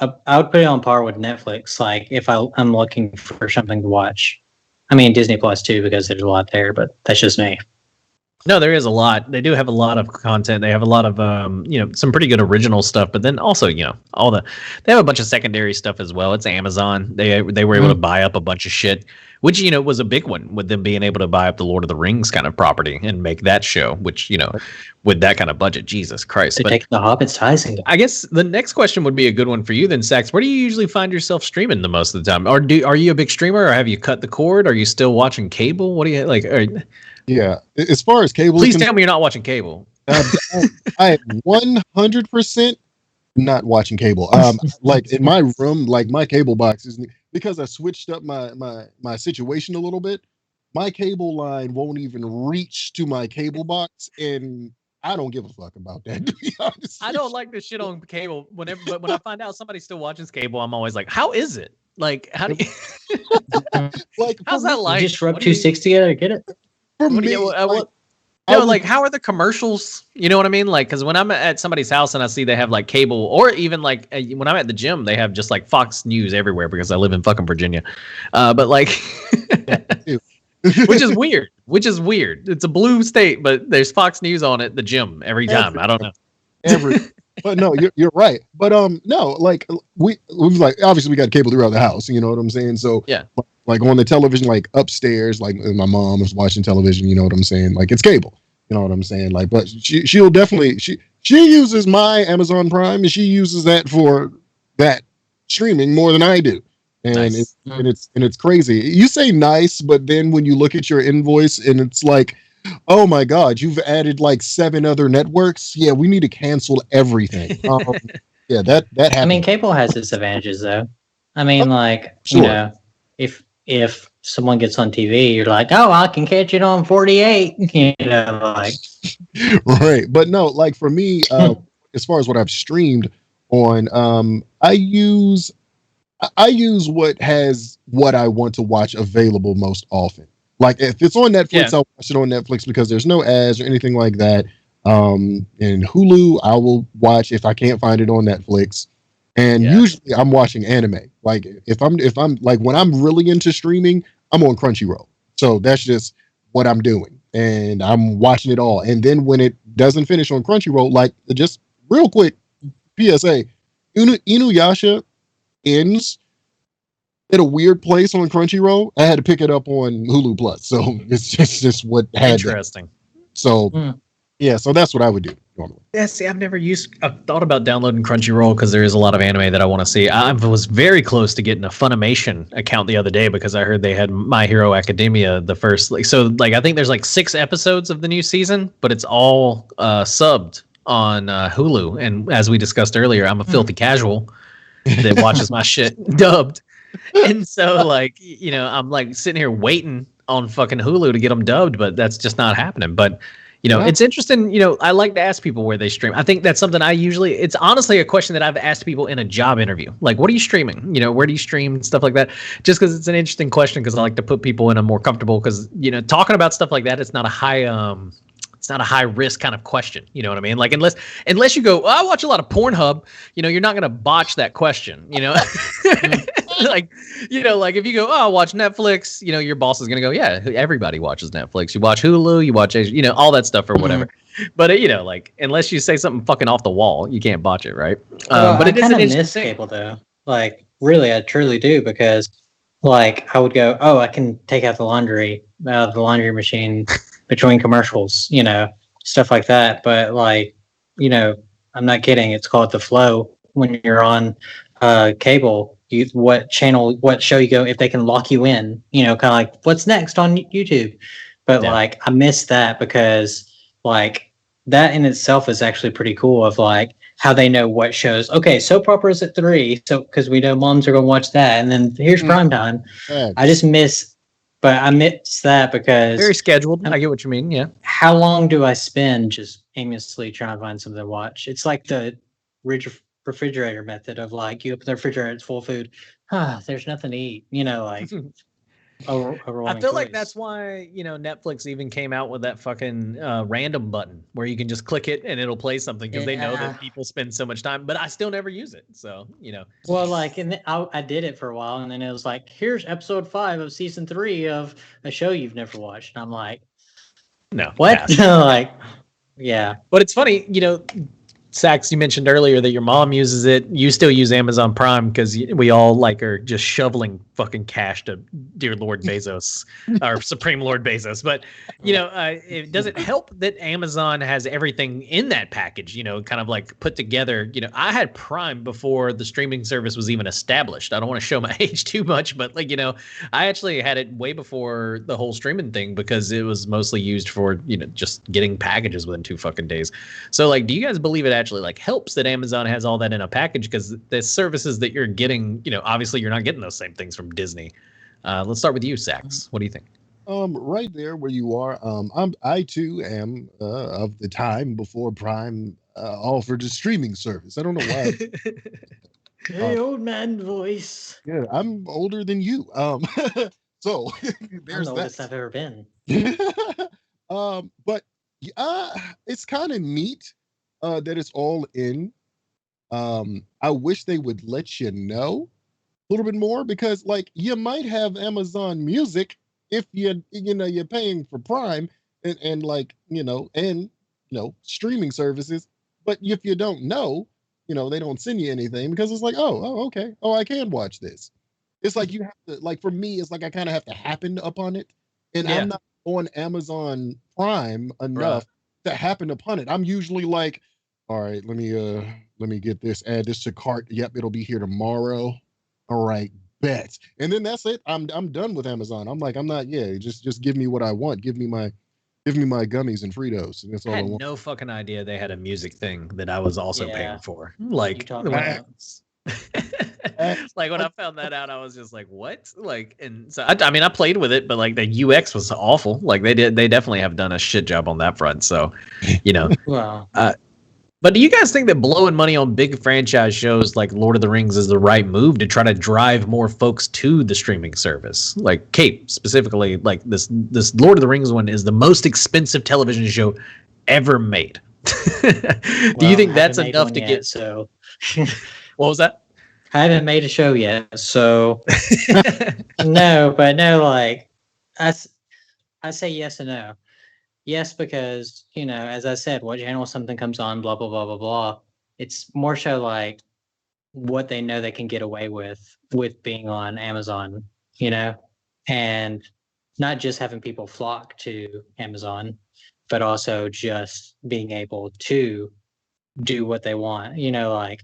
Speaker 4: I would put it on par with Netflix. Like if I'm looking for something to watch, I mean Disney Plus too because there's a lot there, but that's just me.
Speaker 2: No, there is a lot. They do have a lot of content. They have a lot of, some pretty good original stuff. But then also, they have a bunch of secondary stuff as well. It's Amazon. They were able to buy up a bunch of shit, which was a big one with them being able to buy up the Lord of the Rings kind of property and make that show. Which with that kind of budget, Jesus Christ!
Speaker 4: They're taking the Hobbit's Citing.
Speaker 2: I guess the next question would be a good one for you then, Sax. Where do you usually find yourself streaming the most of the time? Or are you a big streamer, or have you cut the cord? Are you still watching cable? What do you like?
Speaker 3: Yeah, as far as cable,
Speaker 2: please tell me you're not watching cable.
Speaker 3: I am 100% not watching cable. Like in my room, like my cable box is because I switched up my situation a little bit. My cable line won't even reach to my cable box, and I don't give a fuck about that. To be honest,
Speaker 2: I don't like this shit on cable. But when I find out somebody still watches cable, I'm always like, how is it? Like, how do you
Speaker 3: like?
Speaker 2: How's that like?
Speaker 4: You just rub 260 together, get it?
Speaker 3: For me,
Speaker 2: how are the commercials? You know what I mean? Like, because when I'm at somebody's house and I see they have like cable, or even like when I'm at the gym, they have just like Fox News everywhere because I live in fucking Virginia. But like, which is weird. Which is weird. It's a blue state, but there's Fox News on it. The gym every time. I don't know.
Speaker 3: But no, you're right. But no, like we've like obviously we got cable throughout the house. You know what I'm saying? So
Speaker 2: yeah,
Speaker 3: like on the television, like upstairs, like my mom is watching television. You know what I'm saying? Like it's cable. You know what I'm saying? Like, but she'll definitely she uses my Amazon Prime and she uses that for that streaming more than I do. And
Speaker 2: nice.
Speaker 3: it's crazy. You say nice, but then when you look at your invoice and it's like, oh my God, you've added like 7 other networks. Yeah, we need to cancel everything. Yeah, that happens.
Speaker 4: I mean, cable has its advantages though. I mean, like
Speaker 3: sure.
Speaker 4: you know, if someone gets on TV, you're like, oh, I can catch it on 48. You know, like
Speaker 3: right. But no, like for me, as far as what I've streamed on, I use what has what I want to watch available most often. Like if it's on Netflix, I'll watch it on Netflix because there's no ads or anything like that. And Hulu, I will watch if I can't find it on Netflix. And usually I'm watching anime. Like if I'm like when I'm really into streaming, I'm on Crunchyroll. So that's just what I'm doing. And I'm watching it all. And then when it doesn't finish on Crunchyroll, like just real quick PSA, Inuyasha ends at a weird place on Crunchyroll. I had to pick it up on Hulu Plus, so it's just what had
Speaker 2: interesting.
Speaker 3: So yeah, so that's what I would do normally.
Speaker 2: Yeah, see, I've thought about downloading Crunchyroll because there is a lot of anime that I want to see. I was very close to getting a Funimation account the other day because I heard they had My Hero Academia the first. I think there's like 6 episodes of the new season, but it's all subbed on Hulu. And as we discussed earlier, I'm a filthy casual that watches my shit dubbed. And so like, you know, I'm like sitting here waiting on fucking Hulu to get them dubbed, but that's just not happening. But you know, it's interesting. You know, I like to ask people where they stream. I think that's something it's honestly a question that I've asked people in a job interview. Like, what are you streaming? You know, where do you stream and stuff like that? Just because it's an interesting question because I like to put people in a more comfortable, because, you know, talking about stuff like that, it's not a high risk kind of question. You know what I mean? Like, unless you go, I watch a lot of Pornhub, you know, you're not going to botch that question, you know? Like, you know, like if you go, I watch Netflix, you know, your boss is going to go, yeah, everybody watches Netflix. You watch Hulu, you watch, you know, all that stuff or whatever. But, you know, like, unless you say something fucking off the wall, you can't botch it, right? But it is an
Speaker 4: miss cable though. Like, really, I truly do, because like I would go, I can take out the laundry out of the laundry machine between commercials, you know, stuff like that. But like, you know, I'm not kidding. It's called the flow when you're on cable. What show you go, if they can lock you in, you know, kind of like what's next on YouTube. But like I miss that, because like that in itself is actually pretty cool, of like how they know what shows. Okay, soap operas at 3, so because we know moms are gonna watch that, and then here's prime time. I miss that because
Speaker 2: very scheduled. I get what you mean. Yeah.
Speaker 4: How long do I spend just aimlessly trying to find something to watch? It's like the refrigerator method of like, you open the refrigerator, it's full of food. There's nothing to eat, you know, like
Speaker 2: I feel like that's why, you know, Netflix even came out with that fucking random button where you can just click it and it'll play something, because they know that people spend so much time, but I still never use it. So, you know. Well,
Speaker 4: like, and I did it for a while, and then it was like, here's episode 5 of season 3 of a show you've never watched. And I'm like,
Speaker 2: no,
Speaker 4: what? Like, yeah.
Speaker 2: But it's funny, you know, Sax, you mentioned earlier that your mom uses it. You still use Amazon Prime because we all like are just shoveling fucking cash to dear Lord Bezos, or Supreme Lord Bezos. But, you know, does it help that Amazon has everything in that package, you know, kind of like put together? You know, I had Prime before the streaming service was even established. I don't want to show my age too much, but like, you know, I actually had it way before the whole streaming thing, because it was mostly used for, you know, just getting packages within 2 fucking days. So like, do you guys believe it actually like helps that Amazon has all that in a package? Because the services that you're getting, you know, obviously you're not getting those same things from Disney. Let's start with you, Sax. What do you think?
Speaker 3: Right there where you are. I too am of the time before Prime offered a streaming service. I don't know why.
Speaker 4: Hey, old man voice.
Speaker 3: Yeah, I'm older than you. So there's
Speaker 4: I'm the oldest
Speaker 3: that.
Speaker 4: I've ever been.
Speaker 3: But it's kind of neat that it's all in. I wish they would let you know a little bit more, because like you might have Amazon Music, if you're paying for Prime and like streaming services, but if you don't know, they don't send you anything because it's like, oh, okay, oh, I can watch this. It's like you have to, like, for me, it's like I kind of have to happen upon it, and
Speaker 2: Yeah.
Speaker 3: I'm not on Amazon Prime enough to happen upon it. I'm usually like, all right, let me get this, add this to cart. Yep, it'll be here tomorrow. All right, bet. And then that's it. I'm done with Amazon. I'm like, I'm not. Yeah, just give me what I want. Give me my gummies and Fritos. And that's all
Speaker 2: I
Speaker 3: I
Speaker 2: had
Speaker 3: want.
Speaker 2: no fucking idea they had a music thing that I was also
Speaker 4: Yeah.
Speaker 2: paying for.
Speaker 4: You
Speaker 2: Like,
Speaker 4: talk
Speaker 2: when
Speaker 4: about
Speaker 2: like when I found that out, I was just like, "What?" Like, and so I mean, I played with it, but like the UX was awful. Like they definitely have done a shit job on that front. So,
Speaker 4: well,
Speaker 2: but do you guys think that blowing money on big franchise shows like Lord of the Rings is the right move to try to drive more folks to the streaming service? Like Kate specifically, like this Lord of the Rings one is the most expensive television show ever made. Do you think that's enough to get?
Speaker 4: So
Speaker 2: What was that?
Speaker 4: I haven't made a show yet, so no, like I say yes and no. Yes, because as I said, what channel something comes on, blah blah blah blah blah. It's more so like what they know they can get away with being on Amazon, and not just having people flock to Amazon, but also just being able to do what they want. Like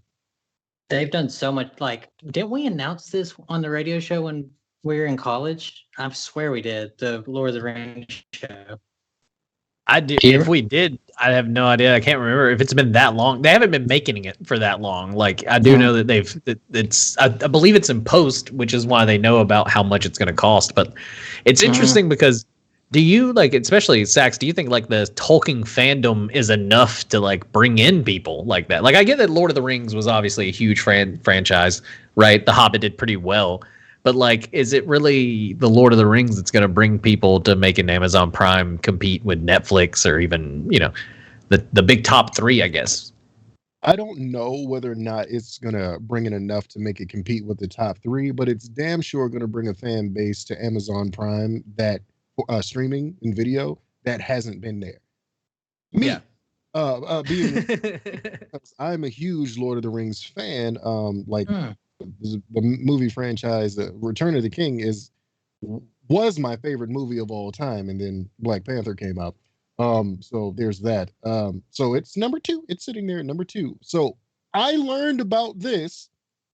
Speaker 4: they've done so much. Like, didn't we announce this on the radio show when we were in college? I swear we did. The Lord of the Rings show.
Speaker 2: I do. If we did, I have no idea. I can't remember if it's been that long. They haven't been making it for that long. Like I do know that it's. I believe it's in post, which is why they know about how much it's going to cost. But it's interesting because do you like, especially Sax? Do you think like the Tolkien fandom is enough to like bring in people like that? Like I get that Lord of the Rings was obviously a huge franchise, right? The Hobbit did pretty well. But like, is it really the Lord of the Rings that's going to bring people to making Amazon Prime compete with Netflix or even the big top three? I guess.
Speaker 3: I don't know whether or not it's gonna bring in enough to make it compete with the top three, but it's damn sure gonna bring a fan base to Amazon Prime that streaming and video that hasn't been there. Me, being I'm a huge Lord of the Rings fan. The movie franchise, Return of the King was my favorite movie of all time, and then Black Panther came out. So there's that. So it's number two. It's sitting there at number two. So I learned about this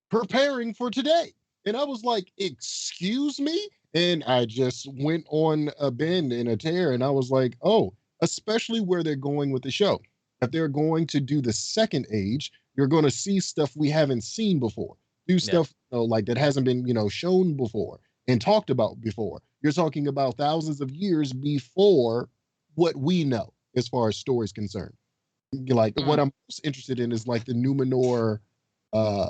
Speaker 3: preparing for today, and I was like, "Excuse me," and I just went on a bend and a tear, and I was like, "Oh." Especially where they're going with the show. If they're going to do the second age, you're going to see stuff we haven't seen before. Do stuff like that hasn't been shown before and talked about before. You're talking about thousands of years before what we know as far as stories concerned. Like what I'm most interested in is like the Numenor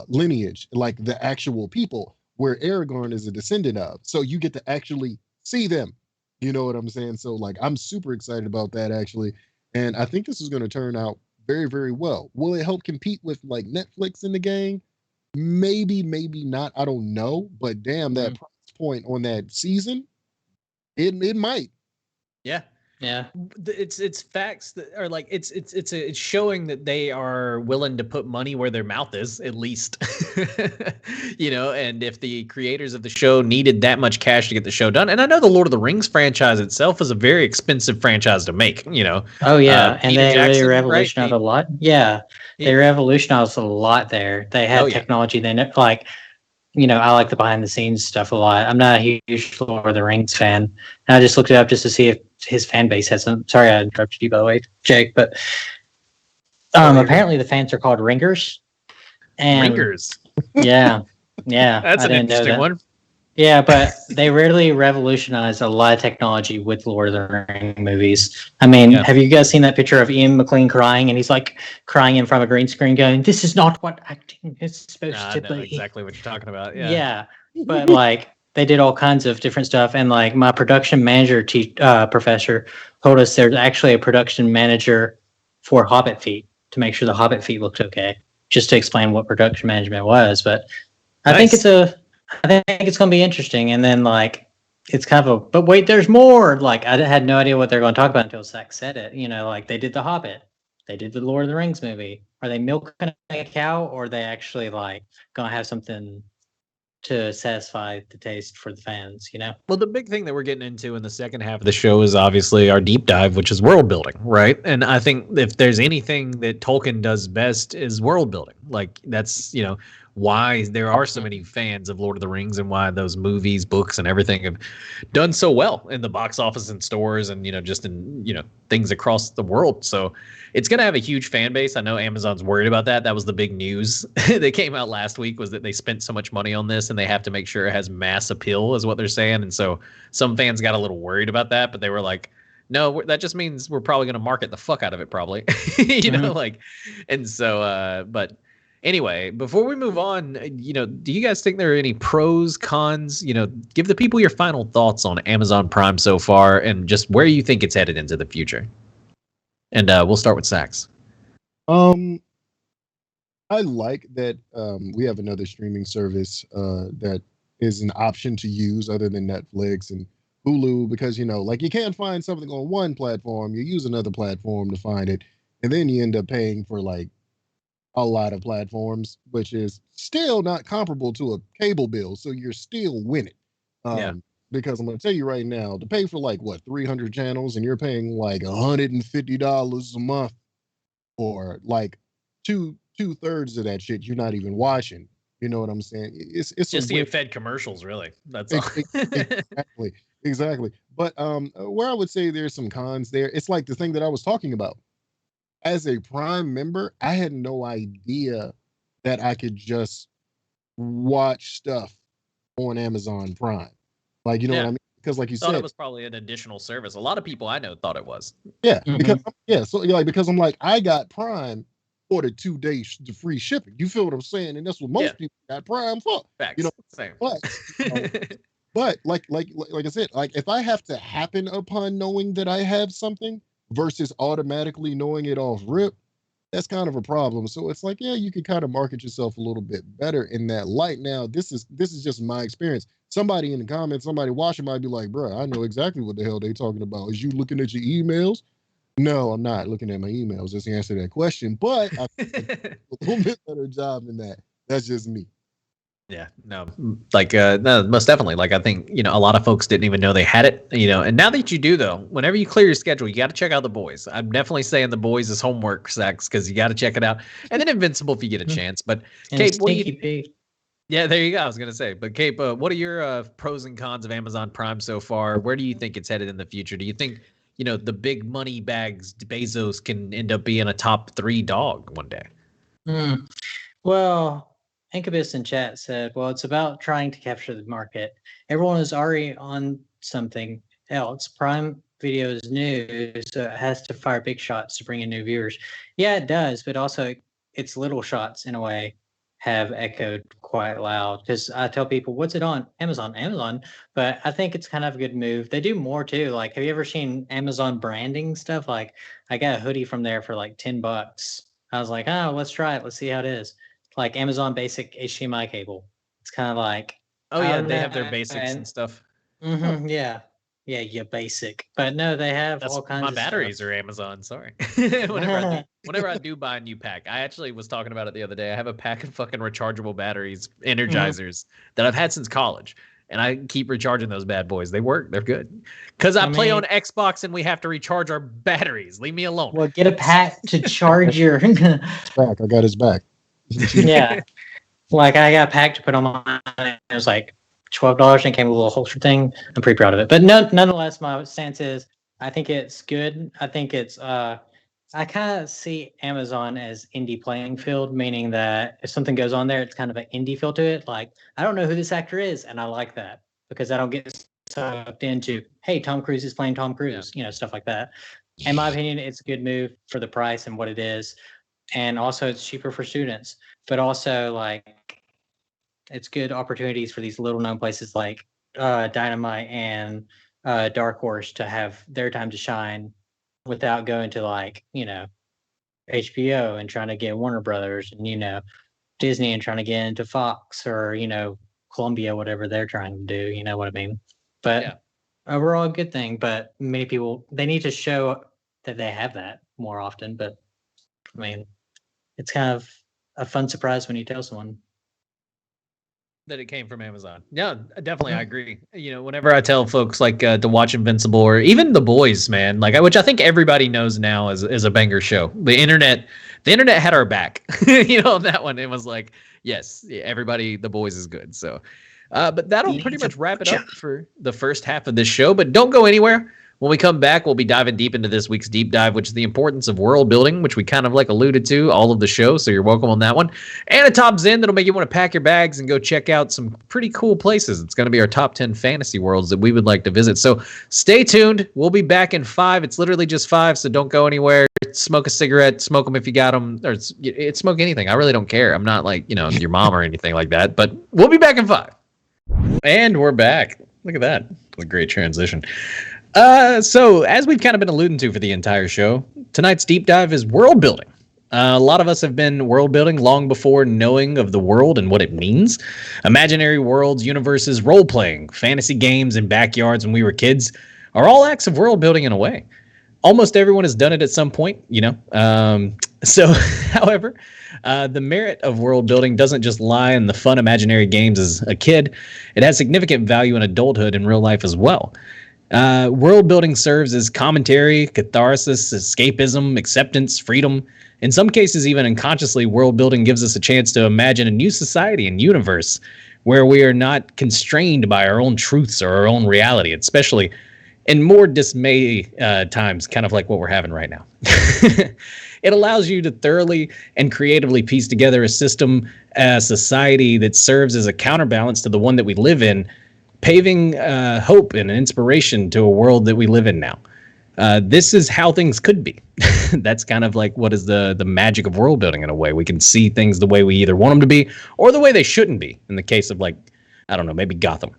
Speaker 3: lineage, like the actual people where Aragorn is a descendant of. So you get to actually see them. You know what I'm saying? So like I'm super excited about that actually. And I think this is going to turn out very, very well. Will it help compete with like Netflix in the gang? Maybe, maybe not. I don't know. But damn, that price point on that season, it might.
Speaker 2: Yeah.
Speaker 4: Yeah.
Speaker 2: It's facts that are like it's showing that they are willing to put money where their mouth is, at least. And if the creators of the show needed that much cash to get the show done, and I know the Lord of the Rings franchise itself is a very expensive franchise to make,
Speaker 4: Oh yeah, and
Speaker 2: Peter
Speaker 4: they
Speaker 2: Jackson,
Speaker 4: really revolutionized a lot. Yeah, they revolutionized a lot there. They had technology. They know, like, I like the behind the scenes stuff a lot. I'm not a huge Lord of the Rings fan. And I just looked it up just to see if his fan base has some. Sorry, I interrupted you by the way, Jake. But apparently the fans are called Ringers. And
Speaker 2: Ringers.
Speaker 4: Yeah.
Speaker 2: That's an interesting one.
Speaker 4: Yeah, but they really revolutionized a lot of technology with Lord of the Rings movies. I mean, have you guys seen that picture of Ian McLean crying, and he's like crying in front of a green screen going, "This is not what acting is supposed to be." I know
Speaker 2: exactly what you're talking about.
Speaker 4: Yeah, but like they did all kinds of different stuff, and like my production manager professor told us there's actually a production manager for Hobbit feet to make sure the Hobbit feet looked okay, just to explain what production management was. But I think it's going to be interesting. And then like it's kind of a, but wait, there's more. Like I had no idea what they're going to talk about until Zach said it. Like they did The Hobbit, they did the Lord of the Rings movie. Are they milking a cow, or are they actually like going to have something to satisfy the taste for the fans?
Speaker 2: Well, the big thing that we're getting into in the second half of the show is obviously our deep dive, which is world building, right? And I think if there's anything that Tolkien does best is world building. Like that's, why there are so many fans of Lord of the Rings and why those movies, books, and everything have done so well in the box office and stores and, just in, things across the world. So it's going to have a huge fan base. I know Amazon's worried about that. That was the big news that came out last week, was that they spent so much money on this and they have to make sure it has mass appeal, is what they're saying. And so some fans got a little worried about that, but they were like, no, that just means we're probably going to market the fuck out of it, probably. And so, but anyway, before we move on, do you guys think there are any pros, cons? Give the people your final thoughts on Amazon Prime so far and just where you think it's headed into the future. And we'll start with Sax.
Speaker 3: I like that we have another streaming service that is an option to use other than Netflix and Hulu, because like you can't find something on one platform, you use another platform to find it, and then you end up paying for like a lot of platforms, which is still not comparable to a cable bill, so you're still winning. Because I'm going to tell you right now, to pay for like 300 channels, and you're paying like $150 a month for like two-thirds of that shit you're not even watching. You know what I'm saying? It's
Speaker 2: just to get fed commercials, really. That's all.
Speaker 3: Exactly. But where I would say there's some cons there, it's like the thing that I was talking about. As a Prime member, I had no idea that I could just watch stuff on Amazon Prime. Like, you know what I mean? Because like you said,
Speaker 2: it was probably an additional service. A lot of people I know thought it was.
Speaker 3: Yeah, because I'm like, I got Prime for the 2 days free shipping. You feel what I'm saying? And that's what most people got Prime for.
Speaker 2: Facts. Same.
Speaker 3: But like I said, like if I have to happen upon knowing that I have something versus automatically knowing it off rip, that's kind of a problem. So it's like, you can kind of market yourself a little bit better in that light. Now, this is just my experience. Somebody in the comments, somebody watching might be like, bro, I know exactly what the hell they talking about. Is you looking at your emails? No, I'm not looking at my emails. Just to answer that question. But I a little bit better job than that. That's just me.
Speaker 2: Yeah, no, no, most definitely. Like, I think, a lot of folks didn't even know they had it, and now that you do, though, whenever you clear your schedule, you got to check out The Boys. I'm definitely saying The Boys is homework, Sex, because you got to check it out. And then Invincible if you get a chance. But, Kate, what do you... Yeah, there you go. I was going to say. But, Kate, what are your pros and cons of Amazon Prime so far? Where do you think it's headed in the future? Do you think, the big money bags, Bezos, can end up being a top 3 dog one day?
Speaker 4: Well... Incubus in chat said, well, it's about trying to capture the market. Everyone is already on something else. Prime Video is new, so it has to fire big shots to bring in new viewers. Yeah, it does, but also its little shots, in a way, have echoed quite loud. Because I tell people, what's it on? Amazon. But I think it's kind of a good move. They do more, too. Like, have you ever seen Amazon branding stuff? Like, I got a hoodie from there for like $10. I was like, oh, let's try it. Let's see how it is. Like Amazon basic HDMI cable. It's kind of like,
Speaker 2: they have their basics and stuff.
Speaker 4: Yeah, basic. But no, they have all kinds.
Speaker 2: My
Speaker 4: of
Speaker 2: batteries
Speaker 4: stuff.
Speaker 2: are Amazon. Sorry. whenever I do buy a new pack, I actually was talking about it the other day. I have a pack of fucking rechargeable batteries, Energizers that I've had since college, and I keep recharging those bad boys. They work. They're good. Because I play on Xbox and we have to recharge our batteries. Leave me alone.
Speaker 4: Well, get a pack to charge your.
Speaker 3: Back. I got his back.
Speaker 4: Yeah, like I got a pack to put on mine. It was like $12 and it came with a little holster thing. I'm pretty proud of it. But nonetheless, my stance is I think it's good. I think it's I kind of see Amazon as indie playing field, meaning that if something goes on there, it's kind of an indie feel to it. Like, I don't know who this actor is, and I like that because I don't get sucked into, hey, Tom Cruise is playing Tom Cruise, stuff like that. In my opinion, it's a good move for the price and what it is. And also it's cheaper for students, but also like it's good opportunities for these little known places like Dynamite and Dark Horse to have their time to shine without going to like, HBO and trying to get Warner Brothers and, Disney and trying to get into Fox or, Columbia, whatever they're trying to do. You know what I mean? but
Speaker 2: Yeah.
Speaker 4: overall a good thing. But many people, they need to show that they have that more often. But I mean, it's kind of a fun surprise when you tell someone.
Speaker 2: That it came from Amazon. Yeah, definitely, I agree. You know, whenever I tell folks like to watch Invincible or even The Boys, man, like which I think everybody knows now is a banger show. The internet had our back. You know, that one. It was like, yes, everybody, The Boys is good. So, but that'll pretty much wrap it up for the first half of this show. But don't go anywhere. When we come back, we'll be diving deep into this week's deep dive, which is the importance of world building, which we kind of like alluded to all of the show. So you're welcome on that one. And a top Zen that'll make you want to pack your bags and go check out some pretty cool places. It's going to be our top 10 fantasy worlds that we would like to visit. So stay tuned. We'll be back in 5. It's literally just 5, so don't go anywhere. Smoke a cigarette. Smoke them if you got them. Or smoke anything. I really don't care. I'm not like, your mom or anything like that. But we'll be back in 5. And we're back. Look at that. What a great transition. So as we've kind of been alluding to for the entire show, tonight's deep dive is world building. A lot of us have been world building long before knowing of the world and what it means. Imaginary worlds, universes, role playing, fantasy games, and backyards when we were kids are all acts of world building in a way. Almost everyone has done it at some point, However, the merit of world building doesn't just lie in the fun imaginary games as a kid. It has significant value in adulthood and real life as well. World building serves as commentary, catharsis, escapism, acceptance, freedom. In some cases, even unconsciously, world building gives us a chance to imagine a new society and universe where we are not constrained by our own truths or our own reality, especially in more dismay times, kind of like what we're having right now. It allows you to thoroughly and creatively piece together a system, a society that serves as a counterbalance to the one that we live in, paving hope and inspiration to a world that we live in now. This is how things could be. That's kind of like what is the magic of world building in a way. We can see things the way we either want them to be or the way they shouldn't be in the case of maybe Gotham.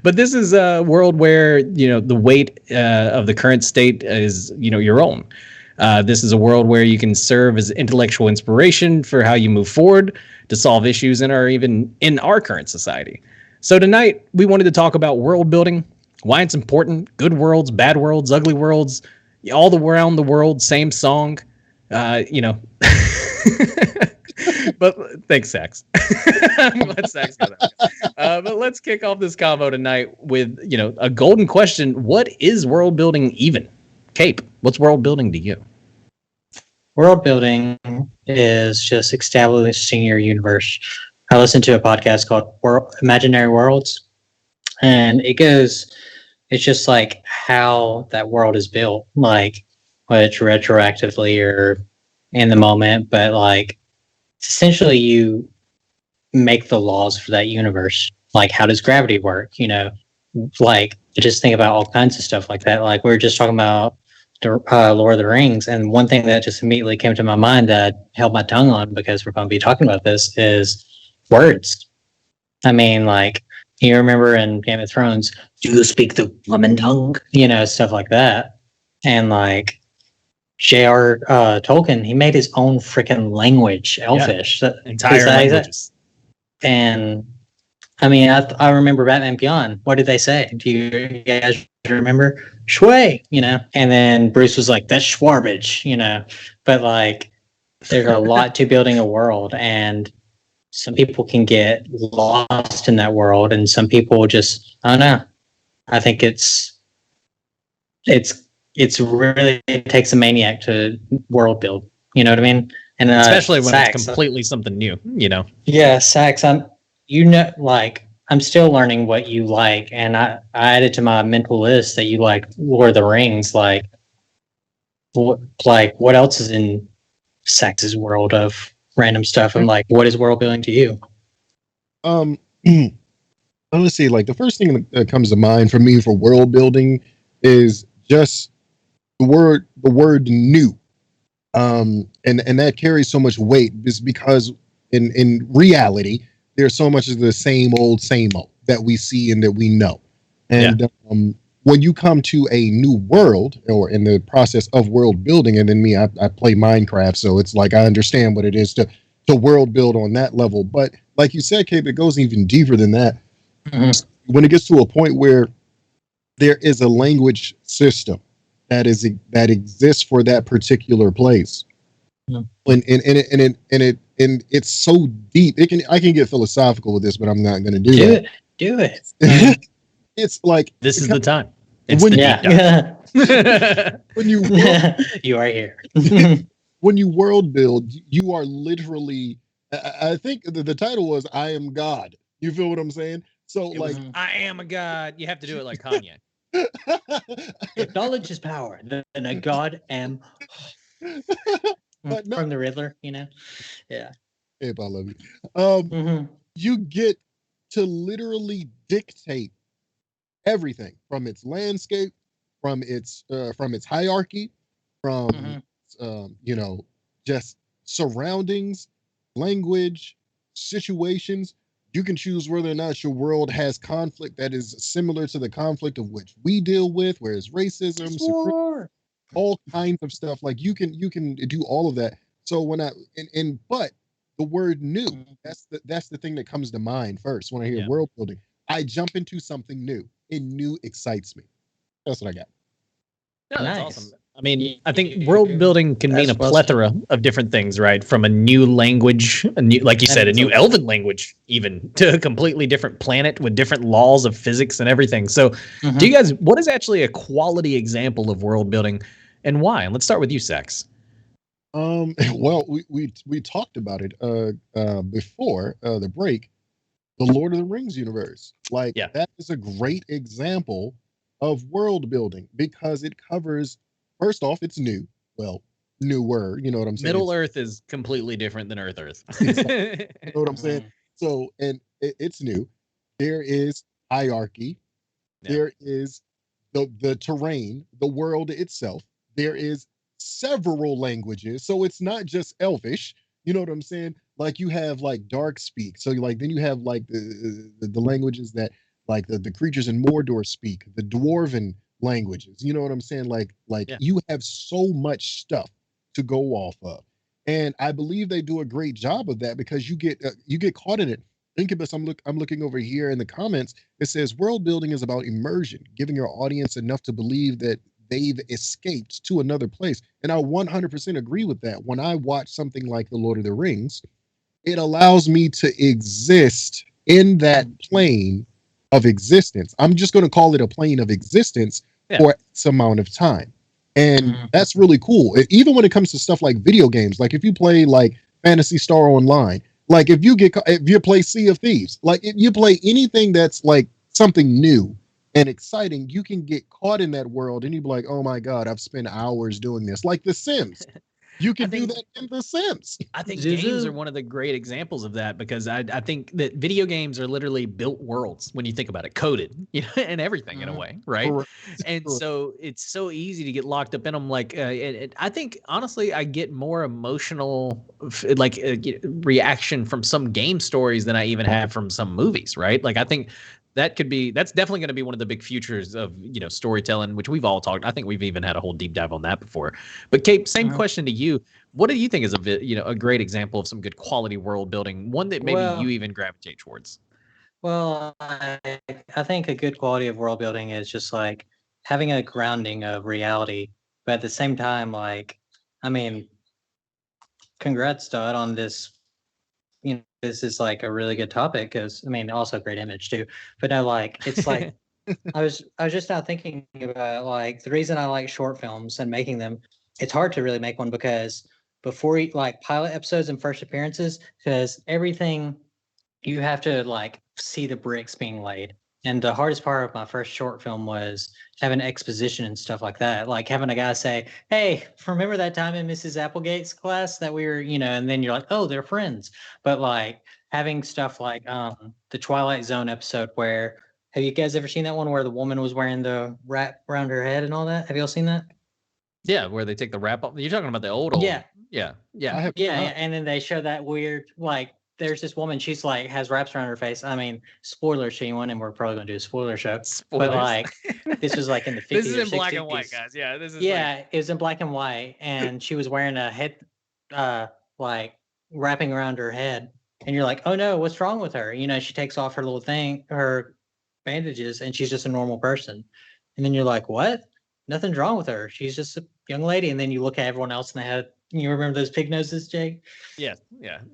Speaker 2: But this is a world where, the weight of the current state is, your own. This is a world where you can serve as intellectual inspiration for how you move forward to solve issues in our current society. So tonight, we wanted to talk about world building, why it's important, good worlds, bad worlds, ugly worlds, all around the world, same song, But thanks, Sax. Let Sax go there. But let's kick off this convo tonight with, a golden question. What is world building even? Cape, what's world building to you?
Speaker 4: World building is just establishing your universe. I listened to a podcast called Imaginary Worlds, and it's just like how that world is built, like whether it's retroactively or in the moment, but like essentially you make the laws for that universe. Like, how does gravity work? Like, just think about all kinds of stuff like that. Like, we were just talking about Lord of the Rings, and one thing that just immediately came to my mind that I held my tongue on because we're going to be talking about this is words. I mean, like, you remember in Game of Thrones, do you speak the woman tongue? Stuff like that. And like J.R. Tolkien, he made his own freaking language, Elfish.
Speaker 2: Yeah, entire languages.
Speaker 4: And I mean, I remember Batman Beyond. What did they say? Do you guys remember? Shway, And then Bruce was like, that's Schwarbage, But like, there's a lot to building a world, and some people can get lost in that world, and some people just, I don't know. I think it's really, it takes a maniac to world build. You know what I mean? And
Speaker 2: especially when it's completely something new,
Speaker 4: Yeah, Sax, I'm still learning what you like, and I added to my mental list that you like Lord of the Rings. Like what else is in Sax's world of random stuff? And like, what is world building to you?
Speaker 3: Let's see. Like, the first thing that comes to mind for me for world building is just the word new. And that carries so much weight is because in reality, there's so much of the same old that we see and that we know. And when you come to a new world, or in the process of world building, and then I play Minecraft, so it's like I understand what it is to world build on that level. But like you said, Cape, it goes even deeper than that. Mm-hmm. when it gets to a point where there is a language system that exists for that particular place.
Speaker 4: Yeah.
Speaker 3: And it's so deep. I can get philosophical with this, but I'm not going to do that.
Speaker 4: Do it.
Speaker 3: It's like
Speaker 2: This is the time. It's
Speaker 3: when
Speaker 2: the
Speaker 3: you-
Speaker 2: deep dive.
Speaker 3: when you
Speaker 4: You are here.
Speaker 3: when you world build, you are literally. I think the title was "I Am God." You feel what I'm saying? So
Speaker 2: It was,
Speaker 3: like,
Speaker 2: I am a god. You have to do it like Kanye.
Speaker 4: If knowledge is power, then a god am
Speaker 3: But no.
Speaker 4: from the Riddler, you know? Yeah.
Speaker 3: Abe, I love you.
Speaker 4: Mhm.
Speaker 3: You get to literally dictate everything from its landscape, from its hierarchy, from
Speaker 2: Mhm.
Speaker 3: just surroundings, language, situations. You can choose whether or not your world has conflict that is similar to the conflict of which we deal with, whereas racism,
Speaker 4: War.
Speaker 3: all kinds of stuff. Like you can do all of that. So when but the word new, that's the thing that comes to mind first when I hear
Speaker 2: Yeah.
Speaker 3: world building. I jump into something new, and new excites me. That's what I got.
Speaker 2: No, that's
Speaker 4: Nice.
Speaker 2: awesome. I mean, I think world building can mean a
Speaker 4: That's well
Speaker 2: plethora of different things, right? From a new language, like you said, a new elven language, even to a completely different planet with different laws of physics and everything. So,
Speaker 4: Mhm.
Speaker 2: do you guys, what is actually a quality example of world building and why? And let's start with you, Sax.
Speaker 3: Well, we talked about it before the break. The Lord of the Rings universe, like
Speaker 2: Yeah.
Speaker 3: that is a great example of world building because it covers. First off, it's new. Well, newer. You know what I'm saying?
Speaker 2: Middle Earth is completely different than Earth.
Speaker 3: You know what I'm saying? So, and it's new. There is hierarchy.
Speaker 2: Yeah.
Speaker 3: There is the terrain, the world itself. There is several languages, so it's not just Elvish. You know what I'm saying? Like you have like dark speak. So then you have like the languages that like the creatures in Mordor speak, the dwarven languages. You know what I'm saying? Like
Speaker 2: Yeah.
Speaker 3: you have so much stuff to go off of. And I believe they do a great job of that because you get caught in it. Incubus, I'm looking over here in the comments. It says world building is about immersion, giving your audience enough to believe that they've escaped to another place. And I 100% agree with that. When I watch something like The Lord of the Rings, it allows me to exist in that plane of existence. I'm just going to call it a plane of existence for some amount of time. And that's really cool. Even when it comes to stuff like video games, like if you play like Fantasy Star Online, like if you play Sea of Thieves, like if you play anything that's like something new and exciting, you can get caught in that world and you'd be like, oh my God, I've spent hours doing this. Like The Sims. You can do that in The Sims.
Speaker 2: I think games are one of the great examples of that because I think that video games are literally built worlds when you think about it, coded, and everything in a way, right?
Speaker 3: Correct.
Speaker 2: And so it's so easy to get locked up in them. Like, I think honestly, I get more emotional, reaction from some game stories than I even have from some movies, right? Like, I think that's definitely going to be one of the big futures of storytelling, which we've all talked. I think we've even had a whole deep dive on that before. But Kate, same question to you. What do you think is a great example of some good quality world building? One that maybe you even gravitate towards.
Speaker 4: Well, I think a good quality of world building is just like having a grounding of reality, but at the same time, like, I mean, congrats, Todd, on this. This is like a really good topic because also great image too. But no, like it's like I was just now thinking about like the reason I like short films and making them. It's hard to really make one because before like pilot episodes and first appearances, because everything you have to like see the bricks being laid. And the hardest part of my first short film was having exposition and stuff like that. Like having a guy say, hey, remember that time in Mrs. Applegate's class that we were, and then you're like, oh, they're friends. But like having stuff like the Twilight Zone episode where, have you guys ever seen that one where the woman was wearing the wrap around her head and all that? Have y'all seen that?
Speaker 2: Yeah, where they take the wrap off. You're talking about the old.
Speaker 4: Yeah.
Speaker 2: Yeah.
Speaker 4: And then they show that weird, like, there's this woman, she's like, has wraps around her face. Spoilers to anyone, and we're probably going to do a spoiler show.
Speaker 2: Spoilers.
Speaker 4: But like, this was like in the 50s.
Speaker 2: This is
Speaker 4: in
Speaker 2: in black and white, guys. Yeah, this is.
Speaker 4: Yeah, it was in black and white, and she was wearing a head, like wrapping around her head, and you're like, oh no, what's wrong with her? She takes off her little thing, her bandages, and she's just a normal person. And then you're like, what? Nothing's wrong with her. She's just a young lady. And then you look at everyone else, and they had, you remember those pig noses, Jake?
Speaker 2: Yeah.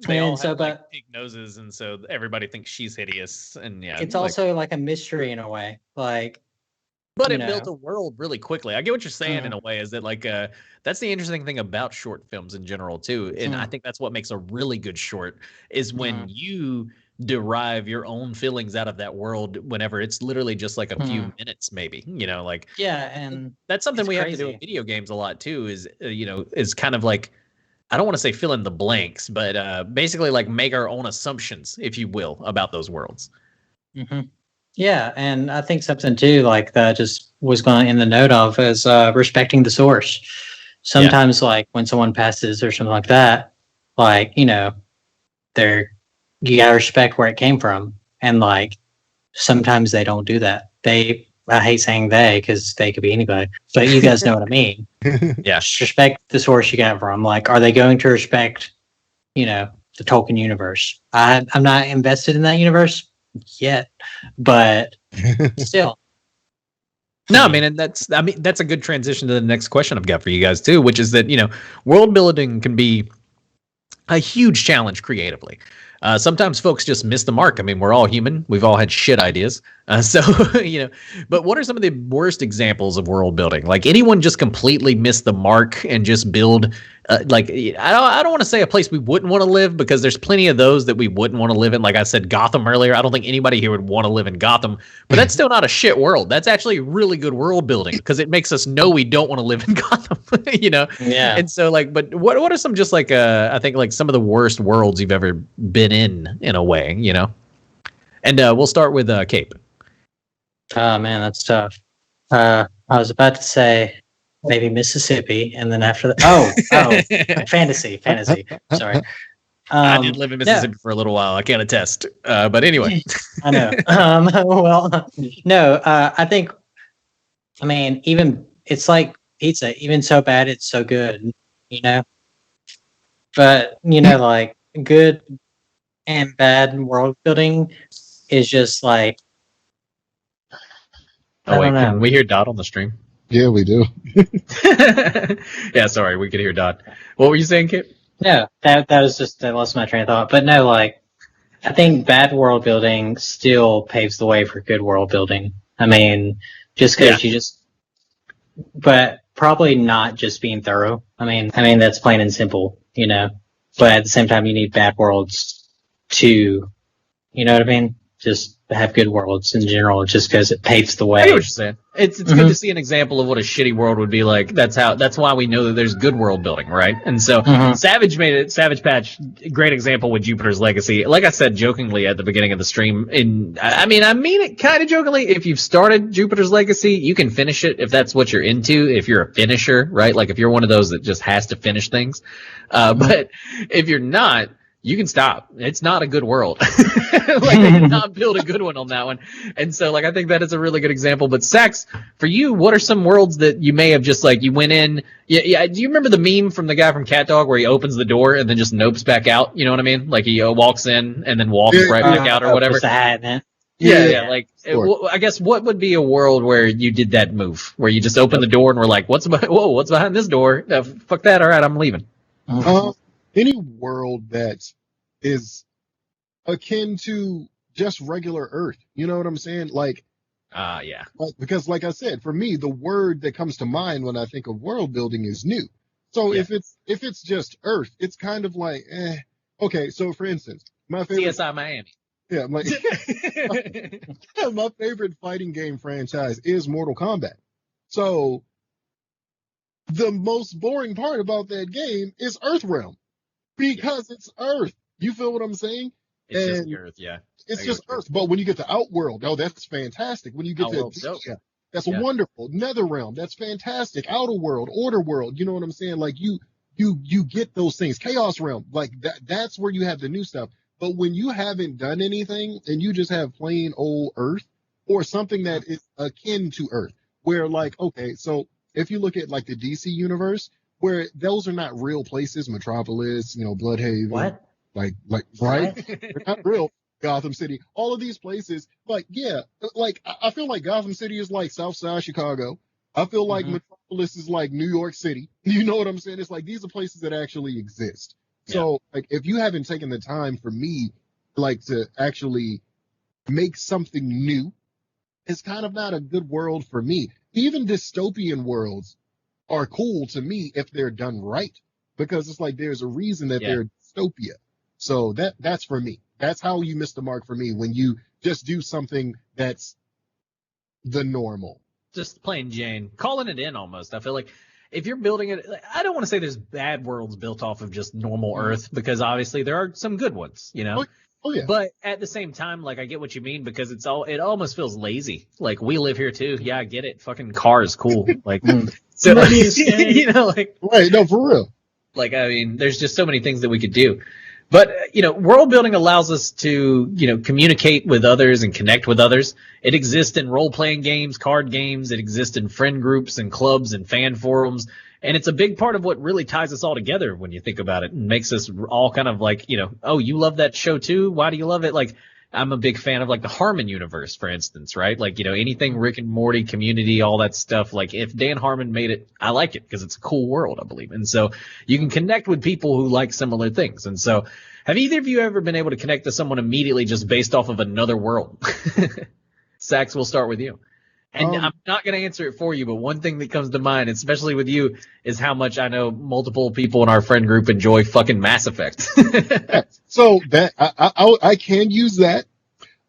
Speaker 2: They all
Speaker 4: And so,
Speaker 2: have like
Speaker 4: but
Speaker 2: big noses, and so everybody thinks she's hideous. And yeah,
Speaker 4: it's
Speaker 2: like,
Speaker 4: also like a mystery in a way. Like,
Speaker 2: but
Speaker 4: you
Speaker 2: it built
Speaker 4: know.
Speaker 2: a world really quickly. I get what you're saying in
Speaker 4: Mhm.
Speaker 2: a way, is that like that's the interesting thing about short films in general too. And I think that's what makes a really good short is when you derive your own feelings out of that world whenever it's literally just like a few minutes, maybe, you know, like
Speaker 4: Yeah, and
Speaker 2: that's something
Speaker 4: it's
Speaker 2: we have to do in
Speaker 4: crazy.
Speaker 2: video games a lot too, is you know, is kind of like, I don't want to say fill in the blanks, but basically like make our own assumptions, if you will, about those worlds.
Speaker 4: Yeah, and I think something too, like that just was going in the note of is respecting the source. Sometimes, like when someone passes or something like that, like, you know, you gotta respect where it came from, and like sometimes they don't do that. I hate saying they because they could be anybody, but you guys know what I mean.
Speaker 2: Yeah.
Speaker 4: Just respect the source you got it from. Like, are they going to respect, you know, the Tolkien universe? I'm not invested in that universe yet, but still.
Speaker 2: No, I mean, and that's a good transition to the next question I've got for you guys too, which is that, you know, world building can be a huge challenge creatively. Sometimes folks just miss the mark. I mean, we're all human. We've all had shit ideas. So, you know, but what are some of the worst examples of world building? Like anyone just completely miss the mark and just build, like, I don't want to say a place we wouldn't want to live, because there's plenty of those that we wouldn't want to live in. Like I said, Gotham earlier. I don't think anybody here would want to live in Gotham, but that's still not a shit world. That's actually really good world building because it makes us know we don't want to live in Gotham, you know?
Speaker 4: Yeah.
Speaker 2: And so like, but what are some just like, I think like some of the worst worlds you've ever been in a way, you know? And we'll start with Cape.
Speaker 4: Oh man, that's tough. I was about to say maybe Mississippi, and then after that, oh, fantasy. Sorry.
Speaker 2: I did live in Mississippi for a little while. I can't attest. But anyway.
Speaker 4: I know. Well, no, I think, I mean, even it's like pizza, even so bad, it's so good, you know? But, you know, like good and bad world building is just like,
Speaker 2: Oh, wait,
Speaker 4: I don't know.
Speaker 2: can we hear Dot on the stream?
Speaker 3: Yeah, we do.
Speaker 2: Yeah, sorry, we could hear Dot. What were you saying, Kip?
Speaker 4: No, that was just, I lost my train of thought. But no, like, I think bad world building still paves the way for good world building. I mean, just because but probably not just being thorough. I mean, that's plain and simple, you know, but at the same time, you need bad worlds to, you know what I mean? Just have good worlds in general, just because it paves the way.
Speaker 2: I get what you're saying. It's good to see an example of what a shitty world would be like. That's why we know that there's good world building, right? And so Savage Patch, great example with Jupiter's Legacy. Like I said jokingly at the beginning of the stream, I mean it kind of jokingly. If you've started Jupiter's Legacy, you can finish it if that's what you're into. If you're a finisher, right? Like if you're one of those that just has to finish things. But if you're not, you can stop. It's not a good world. Like they did not build a good one on that one. And so like I think that is a really good example. But Sax, for you, what are some worlds that you may have just like you went in? Yeah. Do you remember the meme from the guy from Cat Dog where he opens the door and then just nopes back out? You know what I mean? Like he walks in and then walks right back out or whatever.
Speaker 4: The hat, man.
Speaker 2: Yeah. Like I guess what would be a world where you did that move where you just open the door and we're like, what's behind this door? Fuck that. All right, I'm leaving.
Speaker 3: Any world that is akin to just regular Earth, you know what I'm saying? Like,
Speaker 2: yeah.
Speaker 3: Because, like I said, for me, the word that comes to mind when I think of world building is new. So if it's just Earth, it's kind of like, okay. So for instance, my favorite
Speaker 2: CSI Miami.
Speaker 3: Yeah, like my favorite fighting game franchise is Mortal Kombat. So the most boring part about that game is Earthrealm. Because it's Earth. You feel what I'm saying?
Speaker 2: It's just the Earth, yeah.
Speaker 3: It's just Earth. But when you get to Outworld, that's fantastic. When you get to that's wonderful. Netherrealm, that's fantastic. Outer World, Order World, you know what I'm saying? Like you get those things. Chaos Realm, like that's where you have the new stuff. But when you haven't done anything and you just have plain old Earth or something that is akin to Earth, where like, okay, so if you look at like the DC universe, where those are not real places, Metropolis, Bloodhaven.
Speaker 4: What?
Speaker 3: Like, right? They're not real. Gotham City, all of these places, like, yeah, like I feel like Gotham City is like Southside Chicago. I feel like Metropolis is like New York City. You know what I'm saying? It's like these are places that actually exist. So like if you haven't taken the time for me like to actually make something new, it's kind of not a good world for me. Even dystopian worlds are cool to me if they're done right, because it's like there's a reason that they're dystopia. So that's for me. That's how you miss the mark for me, when you just do something that's the normal.
Speaker 2: Just plain Jane, calling it in almost. I feel like if you're building it, I don't want to say there's bad worlds built off of just normal Earth, because obviously there are some good ones, you know.
Speaker 3: Oh yeah.
Speaker 2: But at the same time, like I get what you mean, because it almost feels lazy. Like we live here too. Yeah, I get it. Fucking car is cool. Like so, you know, like
Speaker 3: right. No, for real.
Speaker 2: Like I mean, there's just so many things that we could do. But, you know, world building allows us to, you know, communicate with others and connect with others. It exists in role-playing games, card games. It exists in friend groups and clubs and fan forums. And it's a big part of what really ties us all together when you think about it, and makes us all kind of like, you know, oh, you love that show too? Why do you love it? Like, I'm a big fan of like the Harmon universe, for instance, right? Like, you know, anything Rick and Morty, Community, all that stuff. Like if Dan Harmon made it, I like it because it's a cool world, I believe. And so you can connect with people who like similar things. And so have either of you ever been able to connect to someone immediately just based off of another world? Sax, we'll start with you. And I'm not going to answer it for you, but one thing that comes to mind, especially with you, is how much I know multiple people in our friend group enjoy fucking Mass Effect.
Speaker 3: So that I can use that.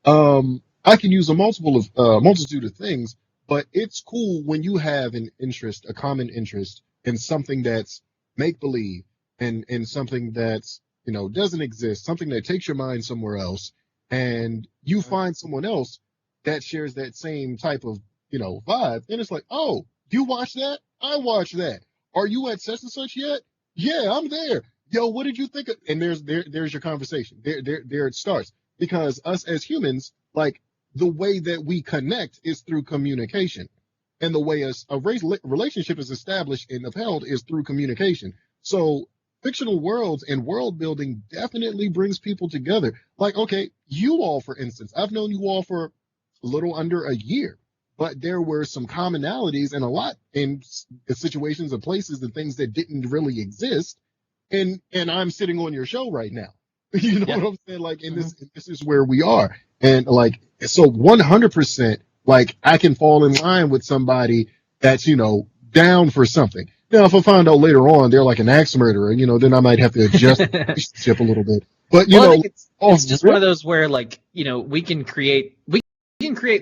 Speaker 3: I can use a multitude of things, but it's cool when you have an interest, a common interest in something that's make believe, and something that's, you know, doesn't exist, something that takes your mind somewhere else, and you find someone else that shares that same type of, you know, vibe, and it's like, oh, you watch that? I watch that. Are you at such and such yet? Yeah, I'm there. Yo, what did you think of? And there's your conversation. There it starts. Because us as humans, like the way that we connect is through communication, and the way a relationship is established and upheld is through communication. So fictional worlds and world building definitely brings people together. Like, okay, you all, for instance, I've known you all for a little under a year, but there were some commonalities and a lot in situations and places and things that didn't really exist. And I'm sitting on your show right now. You know what I'm saying? Like, and this is where we are. And like, so 100%, like I can fall in line with somebody that's, you know, down for something. Now, if I find out later on they're like an axe murderer, you know, then I might have to adjust the relationship a little bit. But you know,
Speaker 2: it's just one of those where, like, you know, we can create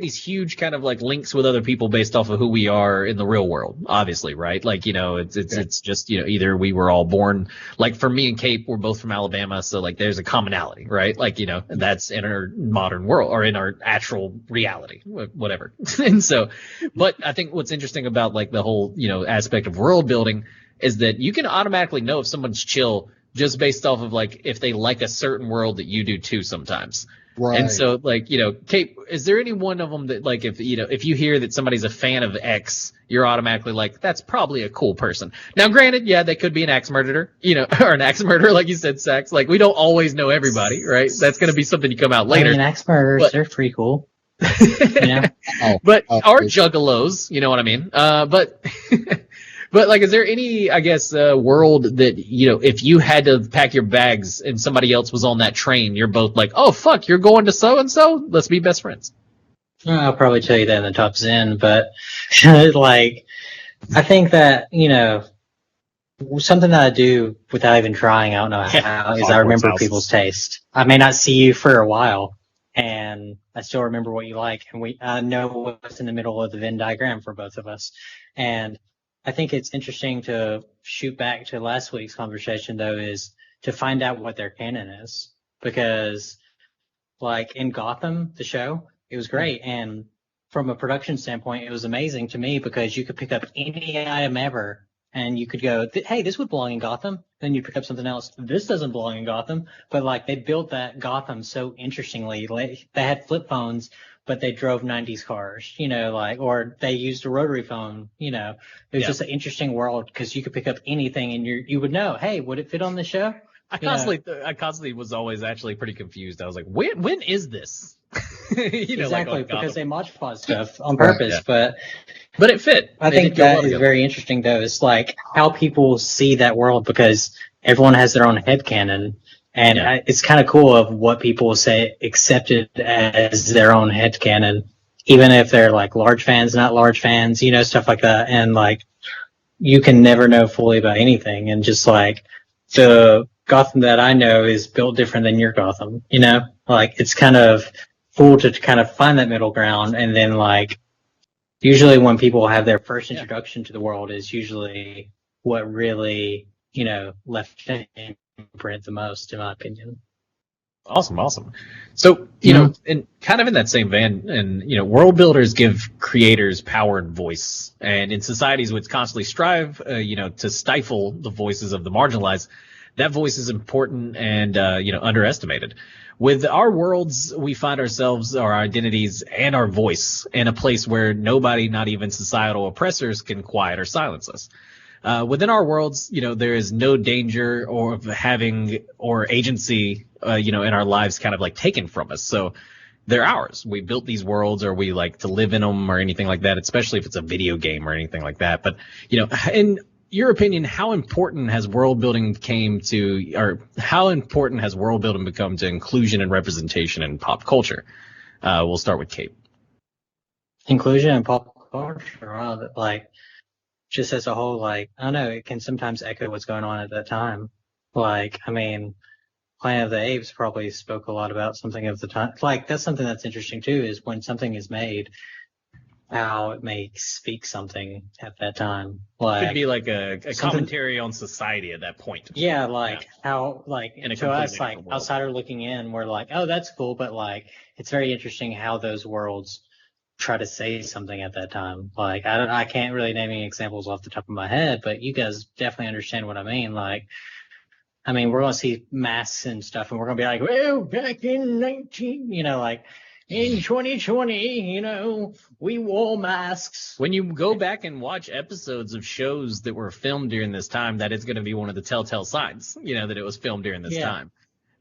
Speaker 2: these huge kind of like links with other people based off of who we are in the real world, obviously, right? Like, you know, it's just, you know, either we were all born, like for me and Cape, we're both from Alabama, so like there's a commonality, right? Like, you know, that's in our modern world or in our actual reality, whatever. And so, but I think what's interesting about like the whole, you know, aspect of world building is that you can automatically know if someone's chill just based off of like if they like a certain world that you do too sometimes. Right. And so, like, you know, Kate, is there any one of them that, like, if you hear that somebody's a fan of X, you're automatically like, that's probably a cool person. Now, granted, yeah, they could be an axe murderer, you know, or an axe murderer, like you said, Sax. Like, we don't always know everybody, right? That's going to be something you come out later.
Speaker 4: I mean, axe murderers, they're pretty cool.
Speaker 2: Yeah. But are juggalos, you know what I mean? But like, is there any, I guess, world that, you know, if you had to pack your bags and somebody else was on that train, you're both like, oh, fuck, you're going to so-and-so? Let's be best friends.
Speaker 4: I'll probably tell you that in the top Zen, but like, I think that, you know, something that I do without even trying, I don't know how, is I remember people's taste. I may not see you for a while, and I still remember what you like, and I know what's in the middle of the Venn diagram for both of us. And I think it's interesting to shoot back to last week's conversation, though, is to find out what their canon is. Because, like, in Gotham, the show, it was great. And from a production standpoint, it was amazing to me because you could pick up any item ever and you could go, hey, this would belong in Gotham. Then you pick up something else. This doesn't belong in Gotham. But, like, they built that Gotham so interestingly. Like, they had flip phones, but they drove 90s cars, you know, like, or they used a rotary phone, you know. It was just an interesting world because you could pick up anything and you would know, hey, would it fit on the show?
Speaker 2: I
Speaker 4: You know,
Speaker 2: constantly was always actually pretty confused. I was like, when is this? You know, like
Speaker 4: exactly,
Speaker 2: on
Speaker 4: because they
Speaker 2: Gotham.
Speaker 4: modify stuff on
Speaker 3: Right.
Speaker 4: purpose.
Speaker 2: Yeah.
Speaker 4: But
Speaker 2: But it fit.
Speaker 4: I
Speaker 2: It
Speaker 4: think
Speaker 2: did go well
Speaker 4: that is
Speaker 2: together.
Speaker 4: very interesting, though. It's like how people see that world because everyone has their own headcanon. And
Speaker 2: Yeah.
Speaker 4: it's kind of cool of what people say accepted as their own headcanon, even if they're like large fans, not large fans, you know, stuff like that. And like, you can never know fully about anything. And just like the Gotham that I know is built different than your Gotham, you know? Like, it's kind of cool to kind of find that middle ground. And then, like, usually when people have their first introduction to the world is usually what really, you know, left an imprint the most, in my opinion.
Speaker 2: Awesome. So, you know, and kind of in that same vein, and, you know, world builders give creators power and voice. And in societies which constantly strive, you know, to stifle the voices of the marginalized, that voice is important and, you know, underestimated. With our worlds, we find ourselves, our identities, and our voice in a place where nobody, not even societal oppressors, can quiet or silence us. Within our worlds, you know, there is no danger or of having or agency, you know, in our lives kind of like taken from us. So they're ours. We built these worlds, or we like to live in them, or anything like that, especially if it's a video game or anything like that. But, you know, in your opinion, how important has world building become to inclusion and representation in pop culture? We'll start with Kate.
Speaker 4: Inclusion in pop culture, like, just as a whole, like, I don't know, it can sometimes echo what's going on at that time. Like, I mean, Planet of the Apes probably spoke a lot about something of the time. Like, that's something that's interesting too, is when something is made, how it may speak something at that time. Like,
Speaker 2: Could be like a commentary on society at that point.
Speaker 4: Yeah, like how, like,
Speaker 2: In a
Speaker 4: to us,
Speaker 2: completely
Speaker 4: like
Speaker 2: different world.
Speaker 4: outsider looking in, we're like, oh, that's cool, but like, it's very interesting how those worlds try to say something at that time. Like, I can't really name any examples off the top of my head, but you guys definitely understand what I mean. Like, I mean, we're gonna see masks and stuff, and we're gonna be like, well, back in 19, you know, like in 2020, you know, we wore masks.
Speaker 2: When you go back and watch episodes of shows that were filmed during this time, that is going to be one of the telltale signs, you know, that it was filmed during this time.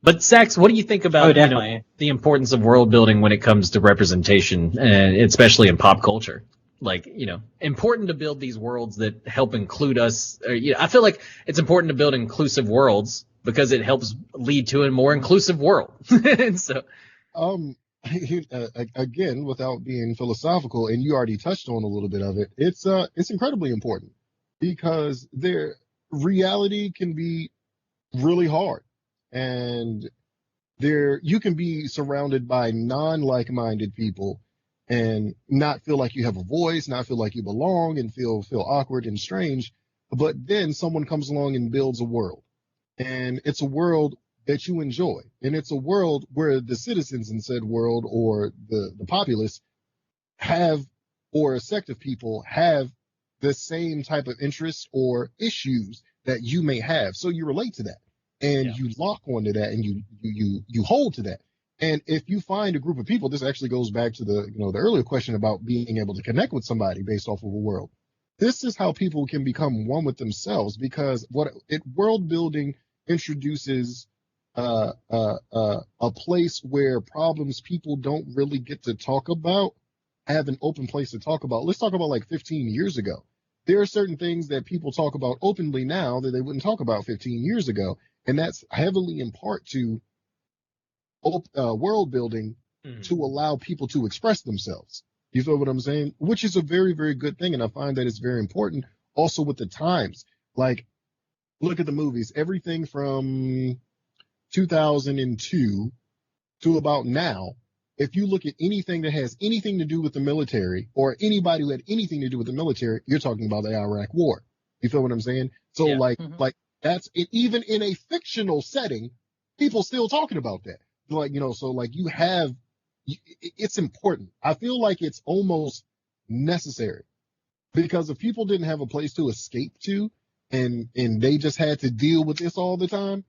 Speaker 2: But Sax, what do you think about you know, the importance of world building when it comes to representation, and especially in pop culture? Like, you know, important to build these worlds that help include us. Or, you know, I feel like it's important to build inclusive worlds because it helps lead to a more inclusive world. And so,
Speaker 3: again, without being philosophical, and you already touched on a little bit of it, it's incredibly important because reality can be really hard, and you can be surrounded by non-like-minded people and not feel like you have a voice, not feel like you belong, and feel awkward and strange. But then someone comes along and builds a world, and it's a world that you enjoy, and it's a world where the citizens in said world, or the populace, have, or a sect of people have, the same type of interests or issues that you may have. So you relate to that, and you lock onto that, and you hold to that. And if you find a group of people, this actually goes back to the earlier question about being able to connect with somebody based off of a world. This is how people can become one with themselves, because world building introduces a place where problems people don't really get to talk about have an open place to talk about. Let's talk about like 15 years ago. There are certain things that people talk about openly now that they wouldn't talk about 15 years ago. And that's heavily in part to world building to allow people to express themselves. You feel what I'm saying? Which is a very, very good thing. And I find that it's very important also with the times. Like, look at the movies, everything from 2002 to about now. If you look at anything that has anything to do with the military, or anybody who had anything to do with the military, you're talking about the Iraq War. You feel what I'm saying? So like that's it. Even in a fictional setting, people still talking about that. Like, so like it's important. I feel like it's almost necessary, because if people didn't have a place to escape to, and they just had to deal with this all the time,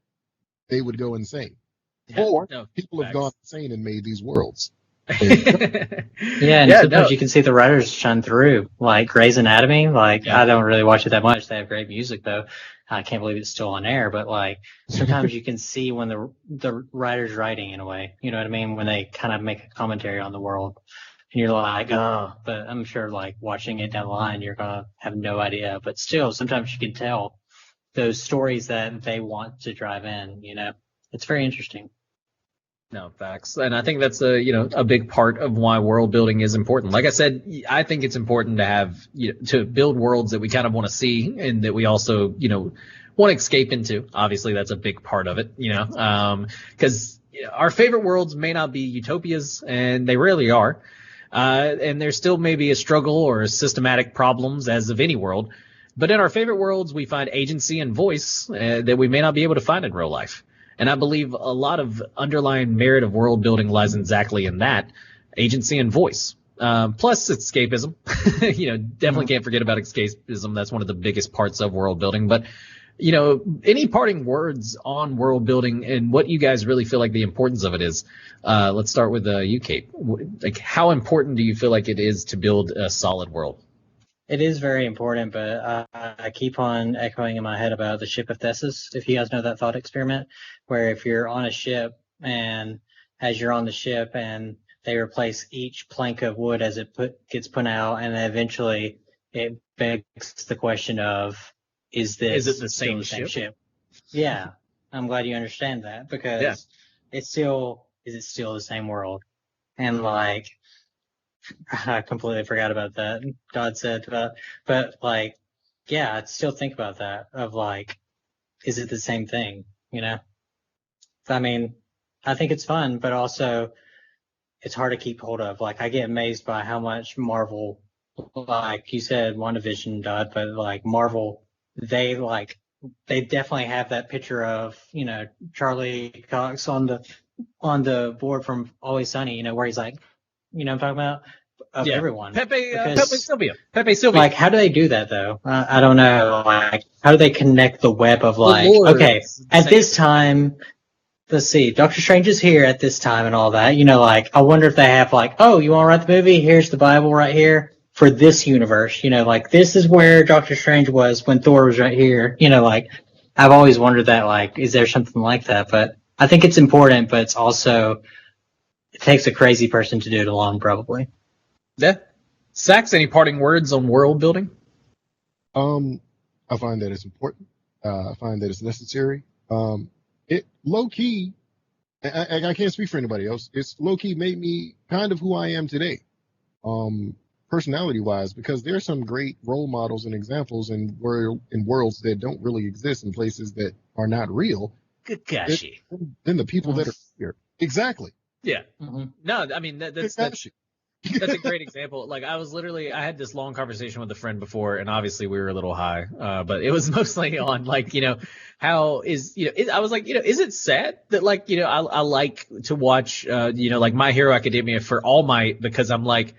Speaker 3: they would go insane. Or people have gone insane and made these worlds.
Speaker 4: And sometimes you can see the writers shine through, like Grey's Anatomy. Like, I don't really watch it that much. They have great music though. I can't believe it's still on air, but like sometimes you can see when the writer's writing in a way, you know what I mean? When they kind of make a commentary on the world, and you're like, oh, but I'm sure like watching it down the line, you're gonna have no idea. But still, sometimes you can tell those stories that they want to drive in. You know, it's very interesting.
Speaker 2: No, facts. And I think that's a big part of why world building is important. Like I said, I think it's important to have, to build worlds that we kind of want to see and that we also, want to escape into. Obviously, that's a big part of it, because our favorite worlds may not be utopias, and they rarely are. And there still may be a struggle or systematic problems as of any world. But in our favorite worlds, we find agency and voice that we may not be able to find in real life. And I believe a lot of underlying merit of world building lies exactly in that, agency and voice. Plus escapism. Definitely can't forget about escapism. That's one of the biggest parts of world building. But, any parting words on world building and what you guys really feel like the importance of it is? Let's start with you, Kate. Like, how important do you feel like it is to build a solid world?
Speaker 4: It is very important, but I keep on echoing in my head about the ship of Thesis. If you guys know that thought experiment, where if you're on a ship and as you're on the ship and they replace each plank of wood as it gets put out, and then eventually it begs the question of, is it the same ship? Yeah, I'm glad you understand that, because is it still the same world? And like, I completely forgot about that. God said, but like, yeah, I'd still think about that of like, is it the same thing? I mean, I think it's fun, but also it's hard to keep hold of. Like, I get amazed by how much Marvel, like you said, WandaVision died, but like Marvel, they definitely have that picture of, Charlie Cox on the board from Always Sunny, where he's like, I'm talking about, of everyone.
Speaker 2: Pepe Sylvia.
Speaker 4: Like, how do they do that though? I don't know. Like, how do they connect the web of like, okay, at this time, let's see, Doctor Strange is here at this time and all that. Like, I wonder if they have like, oh, you want to write the movie? Here's the Bible right here for this universe. Like, this is where Doctor Strange was when Thor was right here. Like, I've always wondered that, like, is there something like that? But I think it's important, but it's also, it takes a crazy person to do it alone, probably.
Speaker 2: Yeah. Sax, any parting words on world building?
Speaker 3: I find that it's important. I find that it's necessary. It low key, I can't speak for anybody else. It's low key made me kind of who I am today, personality wise, because there's some great role models and examples in worlds that don't really exist, in places that are not real.
Speaker 2: Kakashi.
Speaker 3: Than the people that are here. Exactly.
Speaker 2: Yeah. Mm-hmm. No, I mean that's a great example. Like, I had this long conversation with a friend before, and obviously we were a little high, but it was mostly on like, how is, I was like, is it sad that like, I like to watch, like My Hero Academia for All Might, because I'm like,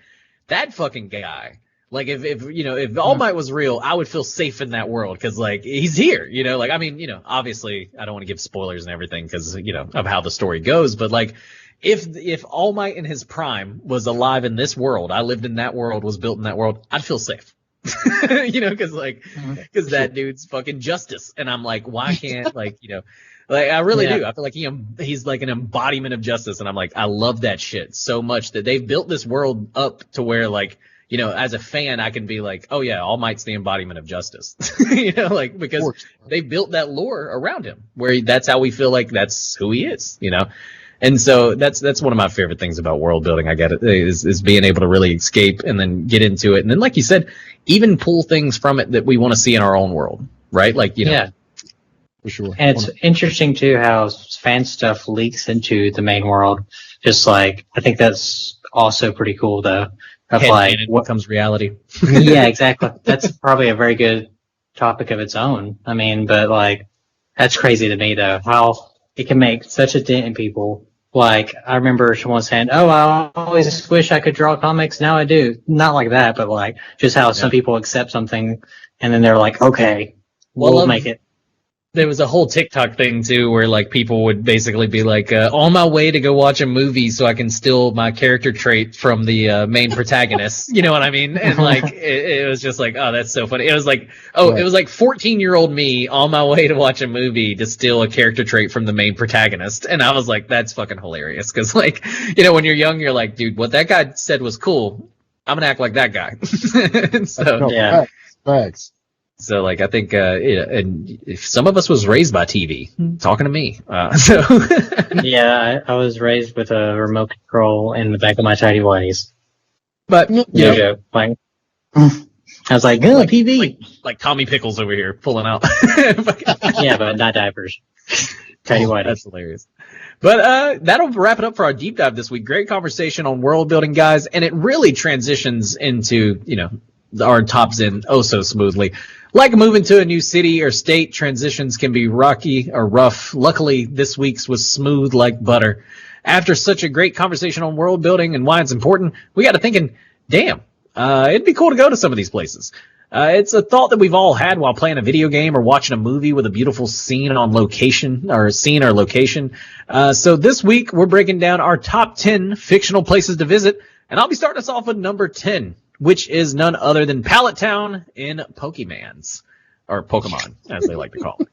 Speaker 2: that fucking guy. Like, if All Might was real, I would feel safe in that world, because like, he's here, like, I mean, obviously I don't want to give spoilers and everything because, of how the story goes, but like, if All Might in his prime was alive in this world, I lived in that world, was built in that world, I'd feel safe. Because that dude's fucking justice. And I'm like, why can't, like, like, I really do. I feel like he's like an embodiment of justice. And I'm like, I love that shit so much that they've built this world up to where, like, as a fan, I can be like, oh yeah, All Might's the embodiment of justice. Like, because they built that lore around him, where that's how we feel like that's who he is, And so that's one of my favorite things about world building. I get it, is being able to really escape and then get into it. And then, like you said, even pull things from it that we want to see in our own world, right? Like,
Speaker 4: Yeah,
Speaker 3: for sure.
Speaker 4: And it's interesting too how fan stuff leaks into the main world. Just like, I think that's also pretty cool though. Of like,
Speaker 2: what becomes reality.
Speaker 4: Yeah, exactly. That's probably a very good topic of its own. I mean, but like, that's crazy to me though, how it can make such a dent in people. Like, I remember someone saying, oh, I always wish I could draw comics. Now I do. Not like that, but like, just how some people accept something and then they're like, okay, we'll make it.
Speaker 2: There was a whole TikTok thing too, where like people would basically be like, "On my way to go watch a movie, so I can steal my character trait from the main protagonist." You know what I mean? And like, it was just like, "Oh, that's so funny." It was like, it was like 14-year-old me on my way to watch a movie to steal a character trait from the main protagonist, and I was like, "That's fucking hilarious." Because like, when you're young, you're like, "Dude, what that guy said was cool. I'm gonna act like that guy." And so
Speaker 3: No,
Speaker 4: Yeah.
Speaker 3: facts.
Speaker 2: So, like, I think, and if some of us was raised by TV, talking to me. So,
Speaker 4: Yeah, I was raised with a remote control in the back of my tidy whities.
Speaker 2: but
Speaker 4: No
Speaker 2: yeah,
Speaker 4: joke. Like, I was like, "Oh, TV."
Speaker 2: like Tommy Pickles over here pulling out.
Speaker 4: Yeah, but not diapers. Tidy whities.
Speaker 2: That's hilarious. But that'll wrap it up for our deep dive this week. Great conversation on world building, guys, and it really transitions into our top zen oh so smoothly. Like moving to a new city or state, transitions can be rocky or rough. Luckily, this week's was smooth like butter. After such a great conversation on world building and why it's important, we got to thinking, damn, it'd be cool to go to some of these places. It's a thought that we've all had while playing a video game or watching a movie with a beautiful scene or location. So this week, we're breaking down our top 10 fictional places to visit, and I'll be starting us off with number 10. Which is none other than Pallet Town in Pokemans. Or Pokemon, as they like to call it.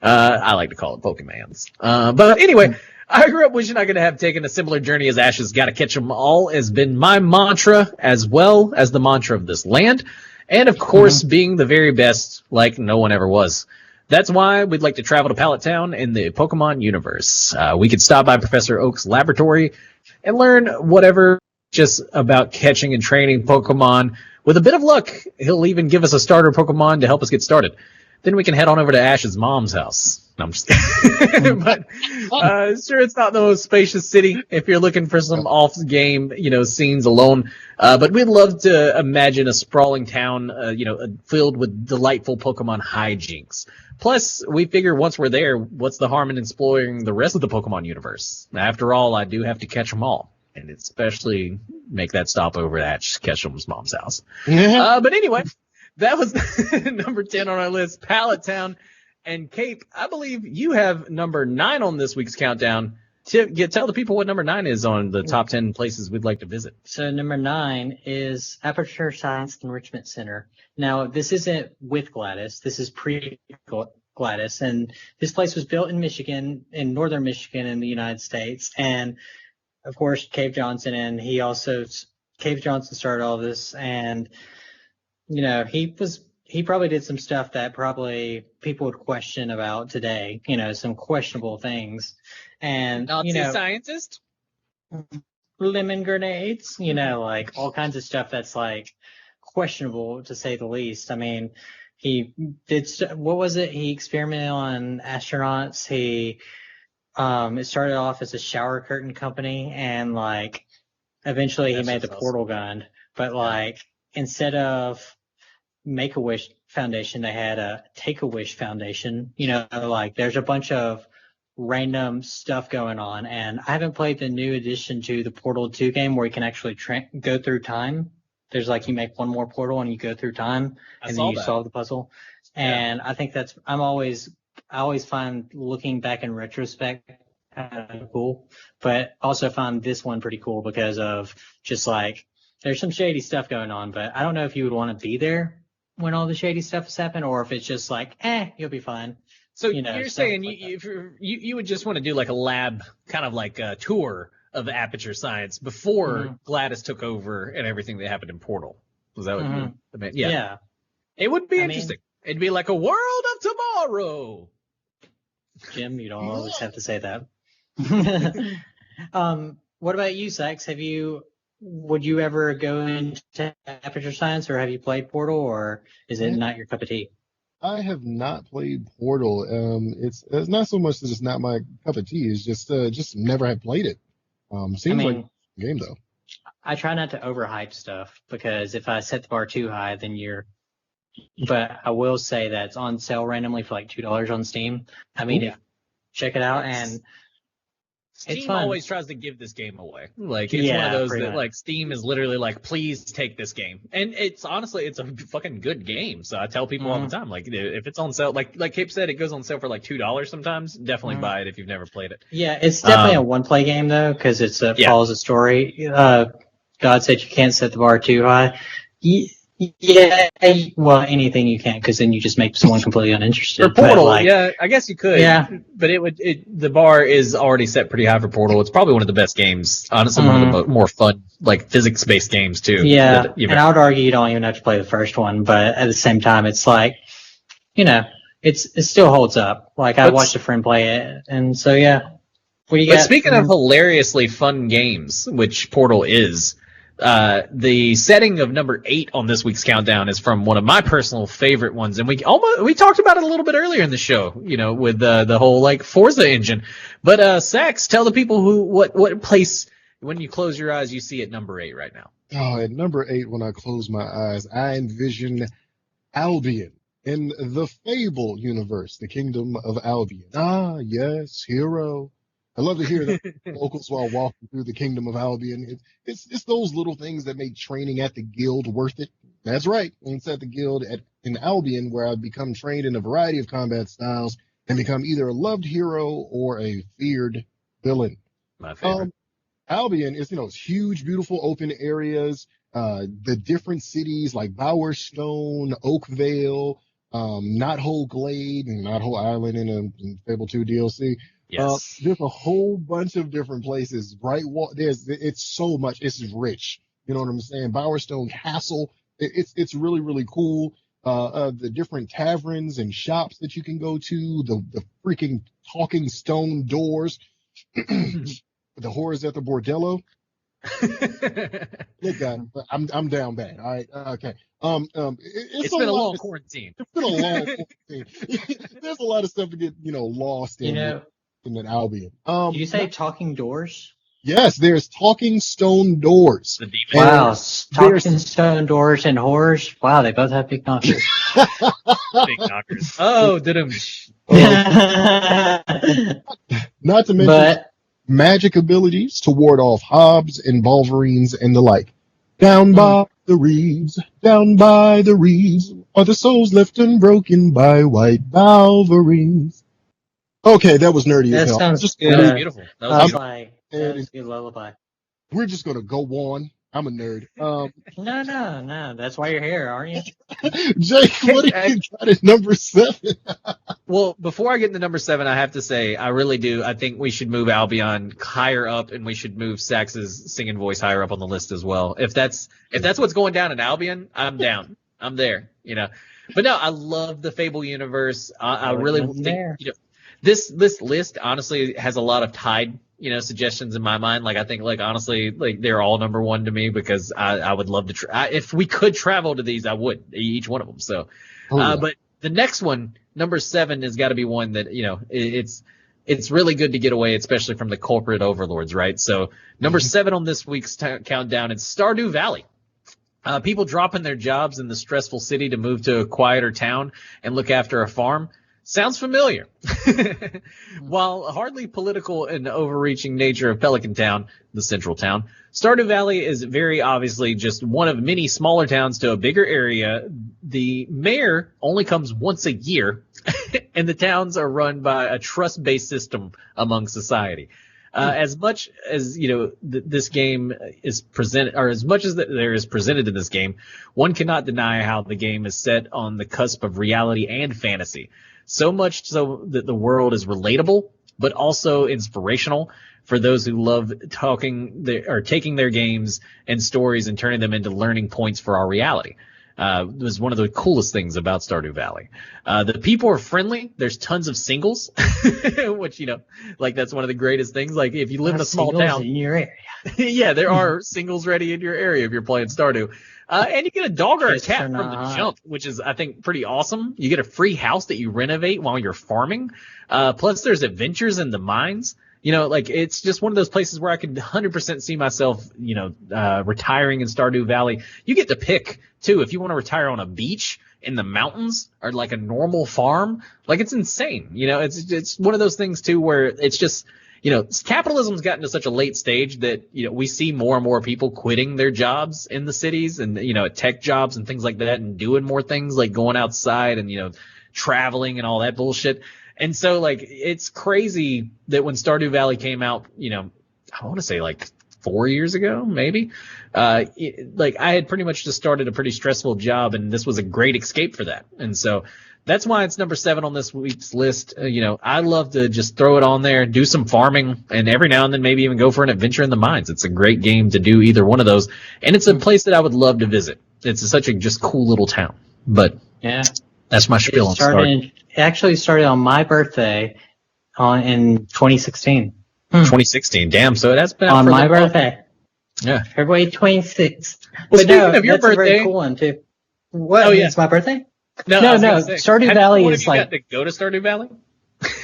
Speaker 2: I like to call it Pokemans. But anyway, I grew up wishing I could have taken a similar journey as Ash's Gotta Catch 'em All has been my mantra, as well as the mantra of this land. And of course, being the very best like no one ever was. That's why we'd like to travel to Pallet Town in the Pokemon universe. We could stop by Professor Oak's laboratory and learn whatever just about catching and training Pokemon. With a bit of luck, he'll even give us a starter Pokemon to help us get started. Then we can head on over to Ash's mom's house. No, I'm just kidding. But sure, it's not the most spacious city if you're looking for some off-game, scenes alone. But we'd love to imagine a sprawling town, filled with delightful Pokemon hijinks. Plus, we figure once we're there, what's the harm in exploring the rest of the Pokemon universe? After all, I do have to catch them all. And especially make that stop over at Ketchum's mom's house. But anyway, that was number 10 on our list, Pallet Town. And Cape, I believe you have number 9 on this week's countdown. Tell the people what number 9 is on the top 10 places we'd like to visit.
Speaker 4: So number 9 is Aperture Science Enrichment Center. Now, this isn't with Gladys. This is pre-Gladys. And this place was built in Michigan, in northern Michigan in the United States. And of course, Cave Johnson started all this, and he probably did some stuff that probably people would question about today. Some questionable things, and
Speaker 2: Nazi scientist,
Speaker 4: lemon grenades, like all kinds of stuff that's like questionable to say the least. I mean, he did what was it? He experimented on astronauts. It started off as a shower curtain company, and like eventually he made the portal gun. But like instead of Make-A-Wish Foundation, they had a Take-A-Wish Foundation. Like there's a bunch of random stuff going on, and I haven't played the new addition to the Portal 2 game where you can actually go through time. There's like you make one more portal and you go through time, and then you solve the puzzle. And I think I always find looking back in retrospect kind of cool, but also find this one pretty cool because of just like there's some shady stuff going on, but I don't know if you would want to be there when all the shady stuff is happening, or if it's just like, you'll be fine.
Speaker 2: So you're saying you would just want to do like a lab, kind of like a tour of Aperture Science before Gladys took over and everything that happened in Portal. Was that what you meant? Yeah. It would be interesting. It'd be like a world of tomorrow.
Speaker 4: Jim, you don't always have to say that. What about you, Sax? Would you ever go into Aperture Science, or have you played Portal, or is it not your cup of tea?
Speaker 3: I have not played Portal. It's not so much that it's not my cup of tea. It's just never have played it. Seems like a game though.
Speaker 4: I try not to overhype stuff because if I set the bar too high, then But I will say that it's on sale randomly for like $2 on Steam. Check it out, and
Speaker 2: Steam
Speaker 4: fun.
Speaker 2: always tries to give this game away. Like, it's one
Speaker 4: Yeah,
Speaker 2: of those
Speaker 4: pretty
Speaker 2: that,
Speaker 4: much.
Speaker 2: like, Steam is literally like, please take this game. And it's honestly, it's a fucking good game. So I tell people all the time, like, if it's on sale, like Cape said, it goes on sale for like $2 sometimes. Definitely buy it if you've never played it.
Speaker 4: Yeah, it's definitely a one-play game though, because it follows a story. God said you can't set the bar too high. Yeah, well, anything you can, because then you just make someone completely uninterested.
Speaker 2: For Portal,
Speaker 4: but, like,
Speaker 2: yeah, I guess you could.
Speaker 4: Yeah.
Speaker 2: But the bar is already set pretty high for Portal. It's probably one of the best games. Honestly, one of the more fun, like, physics-based games, too.
Speaker 4: Yeah, and I would argue you don't even have to play the first one, but at the same time, it's like, it still holds up. Like, I watched a friend play it, and so, yeah. What do you got?
Speaker 2: Speaking of hilariously fun games, which Portal is, the setting of number 8 on this week's countdown is from one of my personal favorite ones, and we talked about it a little bit earlier in the show, with the whole like Forza engine. But Sax, tell the people what place when you close your eyes you see at number 8 right now.
Speaker 3: Oh, at number 8, when I close my eyes, I envision Albion in the Fable universe, the Kingdom of Albion. Ah, yes, hero. I love to hear the locals while walking through the Kingdom of Albion. It's those little things that make training at the guild worth it. That's right. It's at the guild in Albion where I've become trained in a variety of combat styles and become either a loved hero or a feared villain.
Speaker 2: My favorite.
Speaker 3: Albion is, it's huge, beautiful open areas. The different cities like Bowerstone, Oakvale, Knothole Glade, and Knothole Island in Fable 2 DLC.
Speaker 2: Yes.
Speaker 3: There's a whole bunch of different places. It's so much. It's rich. You know what I'm saying? Bowerstone Castle. It's really, really cool. The different taverns and shops that you can go to. The freaking talking stone doors. The horrors at the bordello. Look, guys, I'm down bad. All right. Okay. It's
Speaker 2: been a long quarantine.
Speaker 3: It's been a long quarantine. There's a lot of stuff to get lost in an Albion.
Speaker 4: Did you say talking doors?
Speaker 3: Yes, there's talking stone doors.
Speaker 2: The demon.
Speaker 4: Wow, talking stone doors and horrors. Wow, they both have big knockers.
Speaker 2: Big knockers. Oh, did him.
Speaker 3: Not to mention magic abilities to ward off hobs and Wolverines and the like. Down by the reeds are the souls left unbroken by white Wolverines. Okay, that was nerdy as hell.
Speaker 4: That sounds good.
Speaker 2: That was beautiful. That was beautiful.
Speaker 4: That was a good lullaby.
Speaker 3: We're just gonna go on. I'm a nerd.
Speaker 4: No. That's why you're here, aren't you?
Speaker 3: Jake, what do you got at number 7?
Speaker 2: Well, before I get into number 7, I have to say I really do. I think we should move Albion higher up, and we should move Sax's singing voice higher up on the list as well. If that's what's going down in Albion, I'm down. I'm there. But no, I love the Fable universe. I really think this list honestly has a lot of tied suggestions in my mind. Like, I think, like, honestly, like, they're all number 1 to me because I would love to if we could travel to these, I would, each one of them. So, but the next one, number 7, has got to be one that, it's really good to get away, especially from the corporate overlords, right? So number 7 on this week's countdown is Stardew Valley. People dropping their jobs in the stressful city to move to a quieter town and look after a farm. Sounds familiar. While hardly political and overreaching nature of Pelican Town, the central town, Stardew Valley is very obviously just one of many smaller towns to a bigger area. The mayor only comes once a year, and the towns are run by a trust-based system among society. As much as this game is presented, or as much as there is presented in this game, one cannot deny how the game is set on the cusp of reality and fantasy. So much so that the world is relatable, but also inspirational for those who love taking their games and stories and turning them into learning points for our reality. It was one of the coolest things about Stardew Valley. The people are friendly. There's tons of singles, which, that's one of the greatest things. Like, if you live in a small town
Speaker 4: in your area.
Speaker 2: Yeah, there are singles ready in your area if you're playing Stardew. And you get a dog or a cat from the jump, which is, I think, pretty awesome. You get a free house that you renovate while you're farming. Plus, there's adventures in the mines. It's just one of those places where I could 100% see myself, retiring in Stardew Valley. You get to pick, too, if you want to retire on a beach, in the mountains, or like a normal farm. Like, it's insane. It's one of those things, too, where it's just, capitalism's gotten to such a late stage that, we see more and more people quitting their jobs in the cities and, tech jobs and things like that and doing more things like going outside and, traveling and all that bullshit. And so, like, it's crazy that when Stardew Valley came out, I want to say like 4 years ago, maybe, I had pretty much just started a pretty stressful job, and this was a great escape for that. And so that's why it's number 7 on this week's list. I love to just throw it on there and do some farming, and every now and then maybe even go for an adventure in the mines. It's a great game to do either one of those, and it's a place that I would love to visit. It's such a just cool little town. But
Speaker 4: yeah,
Speaker 2: that's my spiel on Stardew.
Speaker 4: It actually started on my birthday in 2016.
Speaker 2: 2016, damn! So it has been out
Speaker 4: on
Speaker 2: for
Speaker 4: my birthday.
Speaker 2: Yeah,
Speaker 4: February 26th.
Speaker 2: Well,
Speaker 4: but
Speaker 2: speaking
Speaker 4: no,
Speaker 2: of your
Speaker 4: that's a very
Speaker 2: birthday,
Speaker 4: cool one too. What?
Speaker 2: Oh, yeah.
Speaker 4: It's my birthday?
Speaker 2: No.
Speaker 4: Stardew Valley is like.
Speaker 2: Got to go to Stardew Valley.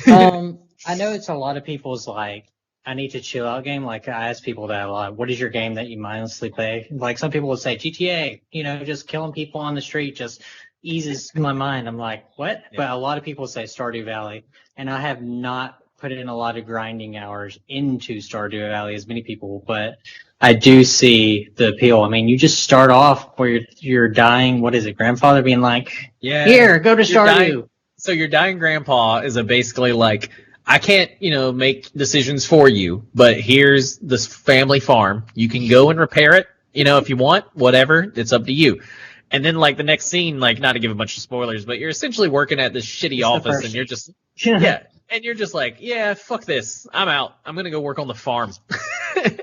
Speaker 4: I know it's a lot of people's like, I need to chill out game. Like I ask people that a lot. What is your game that you mindlessly play? Like some people would say GTA. Just killing people on the street just eases my mind. I'm like, what? Yeah. But a lot of people say Stardew Valley, and I have not put in a lot of grinding hours into Stardew Valley as many people, but I do see the appeal. I mean, you just start off where you're dying. What is it? Grandfather being like,
Speaker 2: yeah,
Speaker 4: here, go to Stardew.
Speaker 2: So your dying grandpa is basically like, I can't, make decisions for you, but here's this family farm. You can go and repair it, if you want, whatever. It's up to you. And then, like, the next scene, like, not to give a bunch of spoilers, but you're essentially working at this shitty office, and you're just, yeah. And you're just like, yeah, fuck this. I'm out. I'm going to go work on the farm.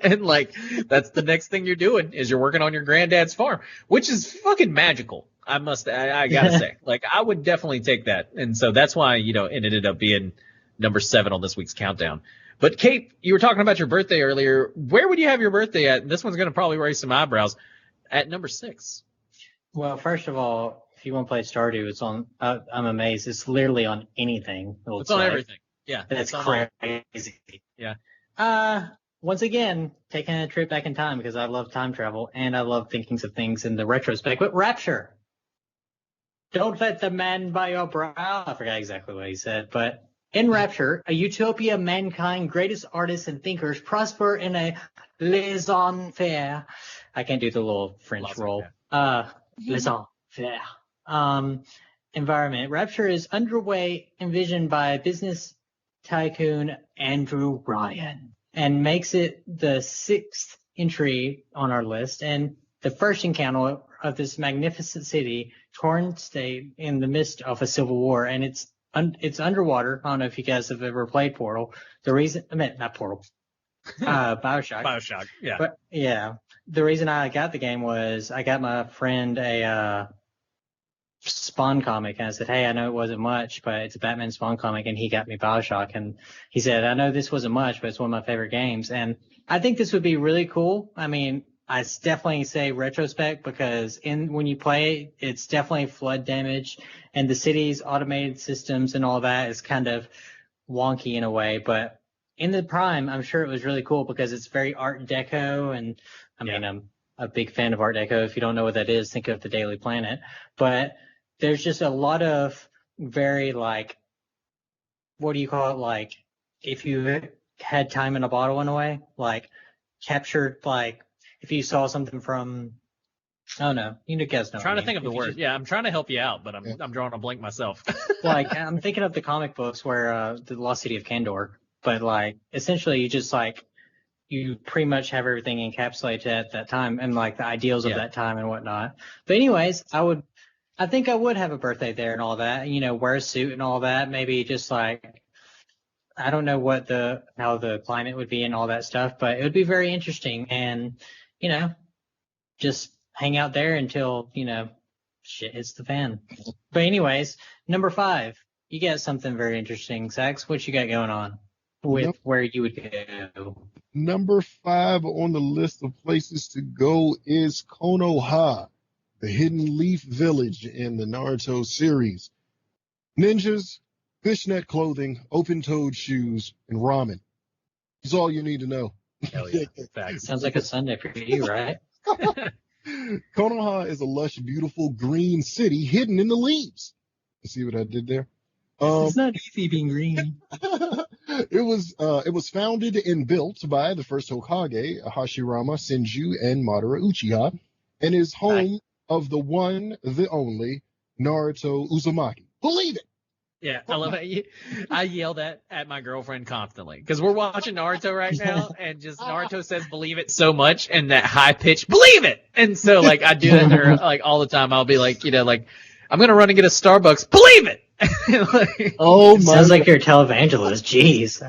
Speaker 2: And, like, that's the next thing you're doing is you're working on your granddad's farm, which is fucking magical. I gotta say. Like, I would definitely take that. And so that's why, it ended up being number 7 on this week's countdown. But, Kate, you were talking about your birthday earlier. Where would you have your birthday at? This one's going to probably raise some eyebrows. At number 6.
Speaker 4: Well, first of all, if you want to play Stardew, it's on. I'm amazed. It's literally on anything.
Speaker 2: It's on everything. Yeah,
Speaker 4: that's crazy.
Speaker 2: Yeah.
Speaker 4: Once again, taking a trip back in time because I love time travel and I love thinking of things in the retrospect. But Rapture. Don't let the man by your brow. I forgot exactly what he said, but in Rapture, a utopia, mankind, greatest artists and thinkers prosper in a laissez-faire. I can't do the little French roll. Laissez-faire. Environment. Rapture is underway, envisioned by business tycoon Andrew Ryan, and makes it the 6th entry on our list and the first encounter of this magnificent city, torn state in the midst of a civil war, and it's underwater. I don't know if you guys have ever played Portal. Not Portal. Bioshock.
Speaker 2: Bioshock, yeah.
Speaker 4: But yeah, the reason I got the game was I got my friend a Spawn comic, and I said, hey, I know it wasn't much, but it's a Batman Spawn comic, and he got me Bioshock, and he said, I know this wasn't much, but it's one of my favorite games, and I think this would be really cool. I mean, I definitely say retrospect because when you play, it's definitely flood damage, and the city's automated systems and all that is kind of wonky in a way. But in the prime, I'm sure it was really cool because it's very Art Deco, and I mean, I'm a big fan of Art Deco. If you don't know what that is, think of the Daily Planet. But there's just a lot of very like, what do you call it? Like, if you had time in a bottle in a way, like captured like. If you saw something from, I don't know, you guys know.
Speaker 2: I'm trying to think of the word. Yeah, I'm trying to help you out, but I'm drawing a blank myself.
Speaker 4: Like, I'm thinking of the comic books where the Lost City of Kandor, but like, essentially, you just like, you pretty much have everything encapsulated at that time and like the ideals of that time and whatnot. But anyways, I think I would have a birthday there and all that. Wear a suit and all that. Maybe just like. I don't know how the climate would be and all that stuff, but it would be very interesting and, just hang out there until, shit hits the fan. But anyways, number 5, you got something very interesting, Sax. What you got going on with where you would go?
Speaker 3: Number 5 on the list of places to go is Konoha, the hidden leaf village in the Naruto series. Ninjas, fishnet clothing, open-toed shoes, and ramen. That's all you need to know.
Speaker 2: Hell yeah. Facts.
Speaker 4: Sounds like a Sunday for you, right?
Speaker 3: Konoha is a lush, beautiful green city hidden in the leaves. You see what I did there?
Speaker 4: It's not easy being green.
Speaker 3: It was founded and built by the first Hokage, Hashirama Senju and Madara Uchiha, and is home of the one, the only Naruto Uzumaki. Believe it.
Speaker 2: Yeah, I love it. I yell that at my girlfriend constantly because we're watching Naruto right now, and just Naruto says "believe it" so much, and that high pitch "believe it," and so like I do that to her like all the time. I'll be like, like I'm gonna run and get a Starbucks. Believe it. Like,
Speaker 3: Oh my!
Speaker 4: Sounds like you're a televangelist. Jeez.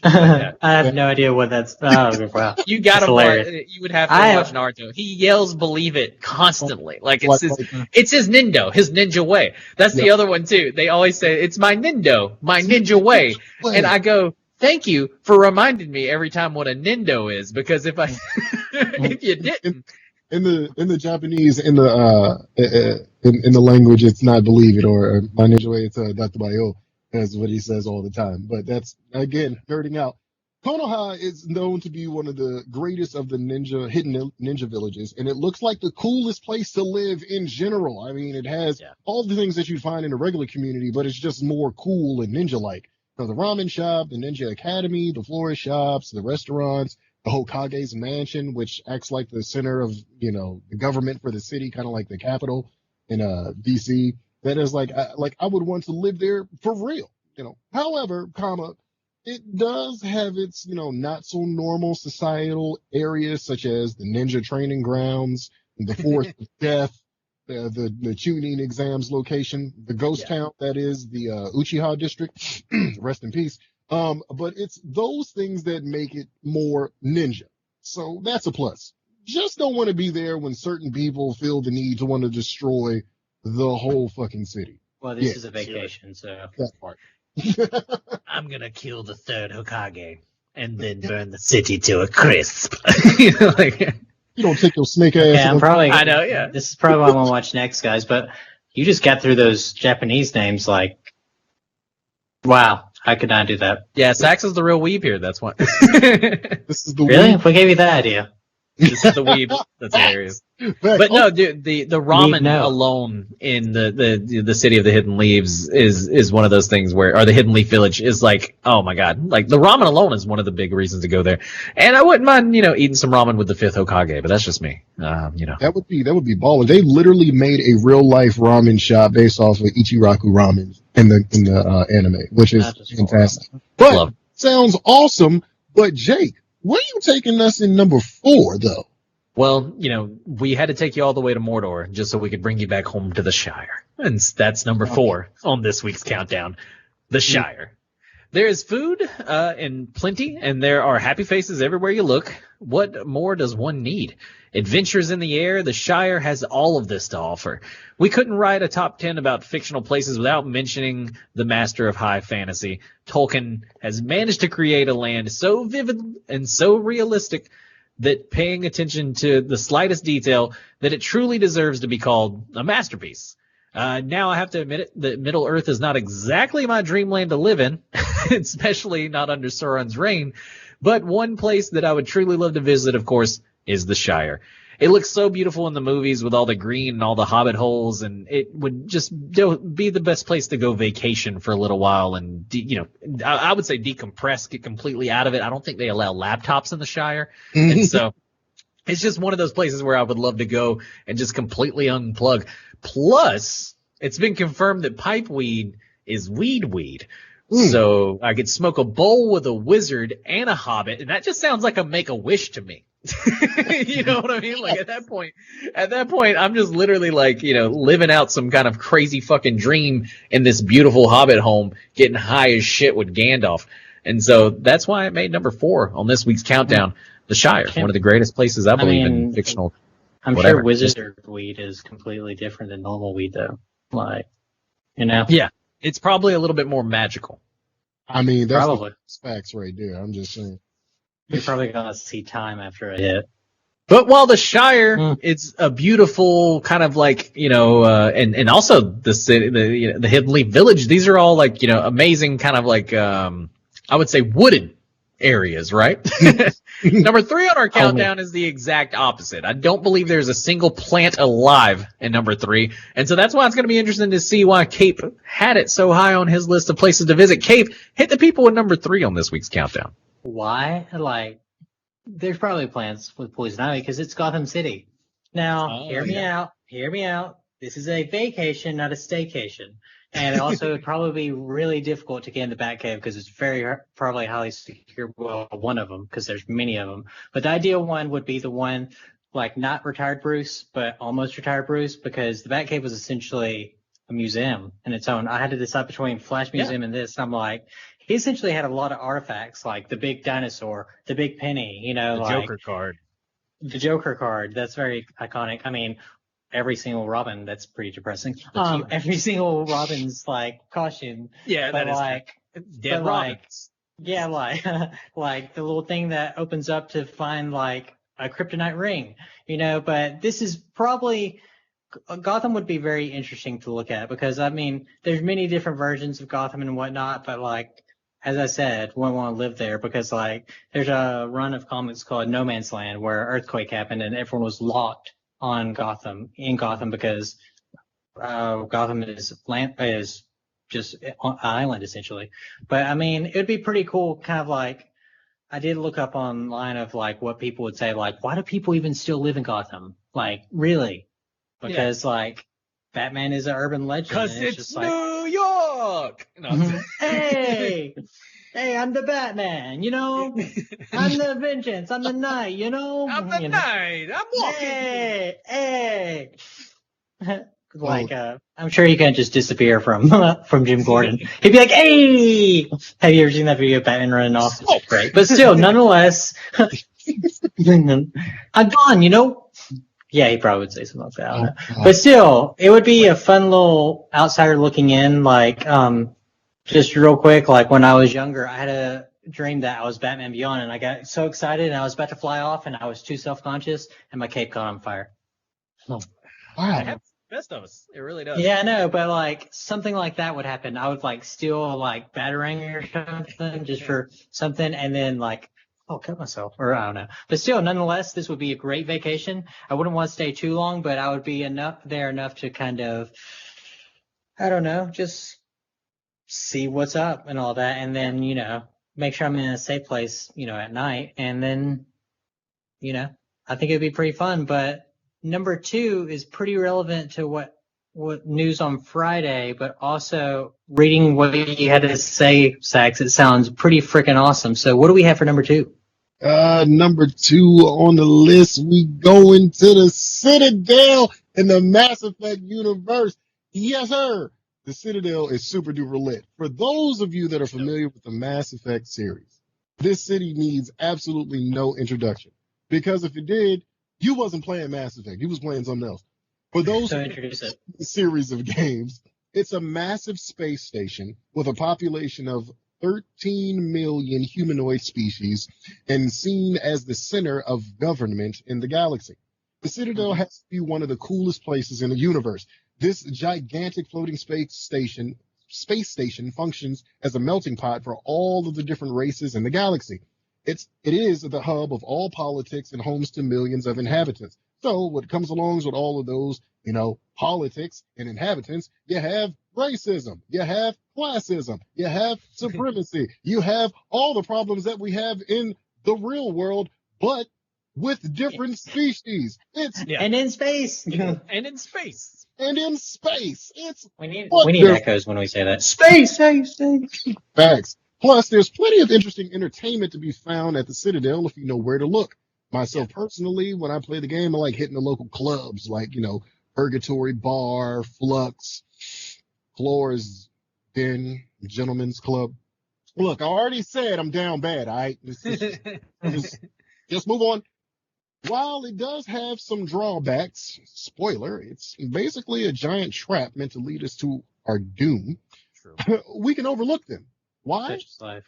Speaker 4: I have no idea what that's. Oh, wow.
Speaker 2: You gotta
Speaker 4: hilarious.
Speaker 2: You would have to watch Naruto. He yells "believe it" constantly. Like it's his ninja way. That's the other one too. They always say it's my ninja way. And I go, thank you for reminding me every time what a nindo is, because if you didn't.
Speaker 3: In the Japanese, in the language, it's not believe it, or my ninja way, it's databayo. That's what he says all the time. But that's, again, nerding out. Konoha is known to be one of the greatest of the hidden ninja villages, and it looks like the coolest place to live in general. I mean, it has all the things that you'd find in a regular community, but it's just more cool and ninja-like. So the ramen shop, the ninja academy, the florist shops, the restaurants, the Hokage's mansion, which acts like the center of, the government for the city, kind of like the capital in DC. That is like I would want to live there for real, However, it does have its, not so normal societal areas such as the ninja training grounds, the Forest of Death, the Chunin exams location, the ghost town that is the Uchiha district. Rest in peace. But it's those things that make it more ninja. So that's a plus. Just don't want to be there when certain people feel the need to want to destroy the whole fucking city.
Speaker 4: Well, this is a vacation, so
Speaker 3: that part.
Speaker 2: I'm gonna kill the third Hokage and then burn the city to a crisp.
Speaker 3: You don't take your snake ass.
Speaker 4: Yeah,
Speaker 2: I know. Yeah,
Speaker 4: this is probably what I'm gonna watch next, guys. But you just got through those Japanese names, like, wow, I could not do that.
Speaker 2: Yeah, Sax is the real weeb here. That's why.
Speaker 3: This is the
Speaker 4: really?
Speaker 3: weeb.
Speaker 4: What gave you that idea?
Speaker 2: This is the weeb. That's hilarious. But no, dude, the ramen alone in the city of the Hidden Leaves is one of those things or the Hidden Leaf Village is like, oh my god, like the ramen alone is one of the big reasons to go there. And I wouldn't mind, eating some ramen with the fifth Hokage, but that's just me.
Speaker 3: That would be baller. They literally made a real life ramen shop based off of Ichiraku ramen in the anime, which is fantastic. But sounds awesome. But Jake, where are you taking us in number 4 though?
Speaker 2: Well, we had to take you all the way to Mordor just so we could bring you back home to the Shire. And that's number 4 on this week's countdown. The Shire. There is food in plenty, and there are happy faces everywhere you look. What more does one need? Adventures in the air. The Shire has all of this to offer. We couldn't write a top 10 about fictional places without mentioning the master of high fantasy. Tolkien has managed to create a land so vivid and so realistic that paying attention to the slightest detail that it truly deserves to be called a masterpiece. Now I have to admit it, that Middle Earth is not exactly my dreamland to live in, especially not under Sauron's reign, but one place that I would truly love to visit, of course, is the Shire. It looks so beautiful in the movies with all the green and all the hobbit holes, and it would just be the best place to go vacation for a little while and, I would say decompress, get completely out of it. I don't think they allow laptops in the Shire. And so it's just one of those places where I would love to go and just completely unplug. Plus, it's been confirmed that pipe weed is weed. So I could smoke a bowl with a wizard and a hobbit, and that just sounds like a Make-A-Wish to me. You know what I mean? Like at that point, I'm just literally like, living out some kind of crazy fucking dream in this beautiful hobbit home, getting high as shit with Gandalf. And so that's why it made number 4 on this week's countdown. The Shire, one of the greatest places I believe in fictional.
Speaker 4: I'm sure wizard weed is completely different than normal weed, though. Like,
Speaker 2: Yeah, it's probably a little bit more magical.
Speaker 3: I mean, that's
Speaker 4: probably
Speaker 3: facts right there. I'm just saying.
Speaker 4: You're probably gonna see time after a hit.
Speaker 2: But while the Shire, it's a beautiful kind of like, and also the city, the Hidden Leaf Village. These are all like, amazing kind of like, I would say wooded areas, right? Number 3 on our
Speaker 4: Oh, man.
Speaker 2: countdown is the exact opposite. I don't believe there's a single plant alive in number 3. And so that's why it's going to be interesting to see why Cape had it so high on his list of places to visit. Cape, hit the people with number 3 on this week's countdown.
Speaker 4: Why? Like, there's probably plants with poison ivy because it's Gotham City. Now, hear me out. Hear me out. This is a vacation, not a staycation. And also, it'd probably be really difficult to get in the Batcave because it's probably highly secure. Well, one of them, because there's many of them. But the ideal one would be the one, like, not retired Bruce, but almost retired Bruce, because the Batcave was essentially a museum in its own. I had to decide between Flash Museum and this. And I'm like, he essentially had a lot of artifacts, like the big dinosaur, the big penny,
Speaker 2: The
Speaker 4: like
Speaker 2: Joker card.
Speaker 4: the Joker card. That's very iconic. I mean, every single Robin, that's pretty depressing. Every single Robin's like costume.
Speaker 2: Yeah,
Speaker 4: but
Speaker 2: that is
Speaker 4: like,
Speaker 2: dead
Speaker 4: but like,
Speaker 2: Robins.
Speaker 4: yeah, like, like the little thing that opens up to find like a kryptonite ring, but this is probably, Gotham would be very interesting to look at because I mean, there's many different versions of Gotham and whatnot, but like, as I said, we want to live there because like, there's a run of comics called No Man's Land where earthquake happened and everyone was locked in Gotham because Gotham is just an island essentially. But I mean, it would be pretty cool, kind of like, I did look up online of like what people would say, like, why do people even still live in Gotham? Like, really? Because like Batman is an urban legend.
Speaker 2: Because
Speaker 4: and
Speaker 2: it's
Speaker 4: just
Speaker 2: New
Speaker 4: like,
Speaker 2: York. No,
Speaker 4: hey, I'm the Batman, I'm the Vengeance, I'm the Knight,
Speaker 2: I'm the night. I'm walking.
Speaker 4: Hey. Like, I'm sure he can't just disappear from Jim Gordon. He'd be like, hey! Have you ever seen that video of Batman running off? It's great. But still, nonetheless, I'm gone, Yeah, he probably would say something like that. I don't know. But still, it would be a fun little outsider looking in, like, just real quick, like when I was younger, I had a dream that I was Batman Beyond and I got so excited and I was about to fly off and I was too self-conscious and my cape caught on fire.
Speaker 3: Wow.
Speaker 2: That happens best of us. It really does.
Speaker 4: Yeah, I know, but like something like that would happen. I would like steal like Batarang or something just for something and then like, I'll cut myself or I don't know. But still, nonetheless, this would be a great vacation. I wouldn't want to stay too long, but I would be enough to kind of, I don't know, just see what's up and all that. And then, make sure I'm in a safe place, at night. And then, I think it'd be pretty fun. But number 2 is pretty relevant to what news on Friday, but also reading what you had to say, Sax, it sounds pretty freaking awesome. So what do we have for number 2?
Speaker 3: Number 2 on the list, we go into the Citadel in the Mass Effect universe. Yes, sir. The Citadel is super duper lit. For those of you that are familiar with the Mass Effect series, this city needs absolutely no introduction. Because if it did, you wasn't playing Mass Effect. You was playing something else. For those
Speaker 4: So introduce it.
Speaker 3: series of games, it's a massive space station with a population of 13 million humanoid species and seen as the center of government in the galaxy. The Citadel has to be one of the coolest places in the universe. This gigantic floating space station functions as a melting pot for all of the different races in the galaxy. It is the hub of all politics and homes to millions of inhabitants. So what comes along with all of those, politics and inhabitants, you have racism, you have classism, you have supremacy, you have all the problems that we have in the real world, but with different species.
Speaker 4: And in space.
Speaker 2: And in space.
Speaker 3: It's
Speaker 4: We need echoes when we say that.
Speaker 2: Space.
Speaker 3: facts. Plus, there's plenty of interesting entertainment to be found at the Citadel if you know where to look. Myself personally, when I play the game, I like hitting the local clubs like, Purgatory Bar, Flux, Floors Den, Gentlemen's Club. Look, I already said I'm down bad, all right? Just move on. While it does have some drawbacks, spoiler, it's basically a giant trap meant to lead us to our doom. True. We can overlook them. Why?
Speaker 4: Such is life.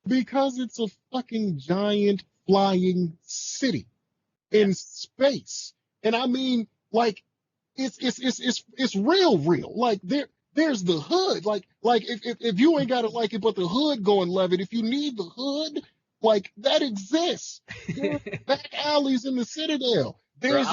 Speaker 3: Because it's a fucking giant flying city in space. And I mean, like, it's real. Like, there's the hood. Like if you ain't got it like it, but the hood going levied, if you need the hood, Like that exists. There are back alleys in the Citadel. There's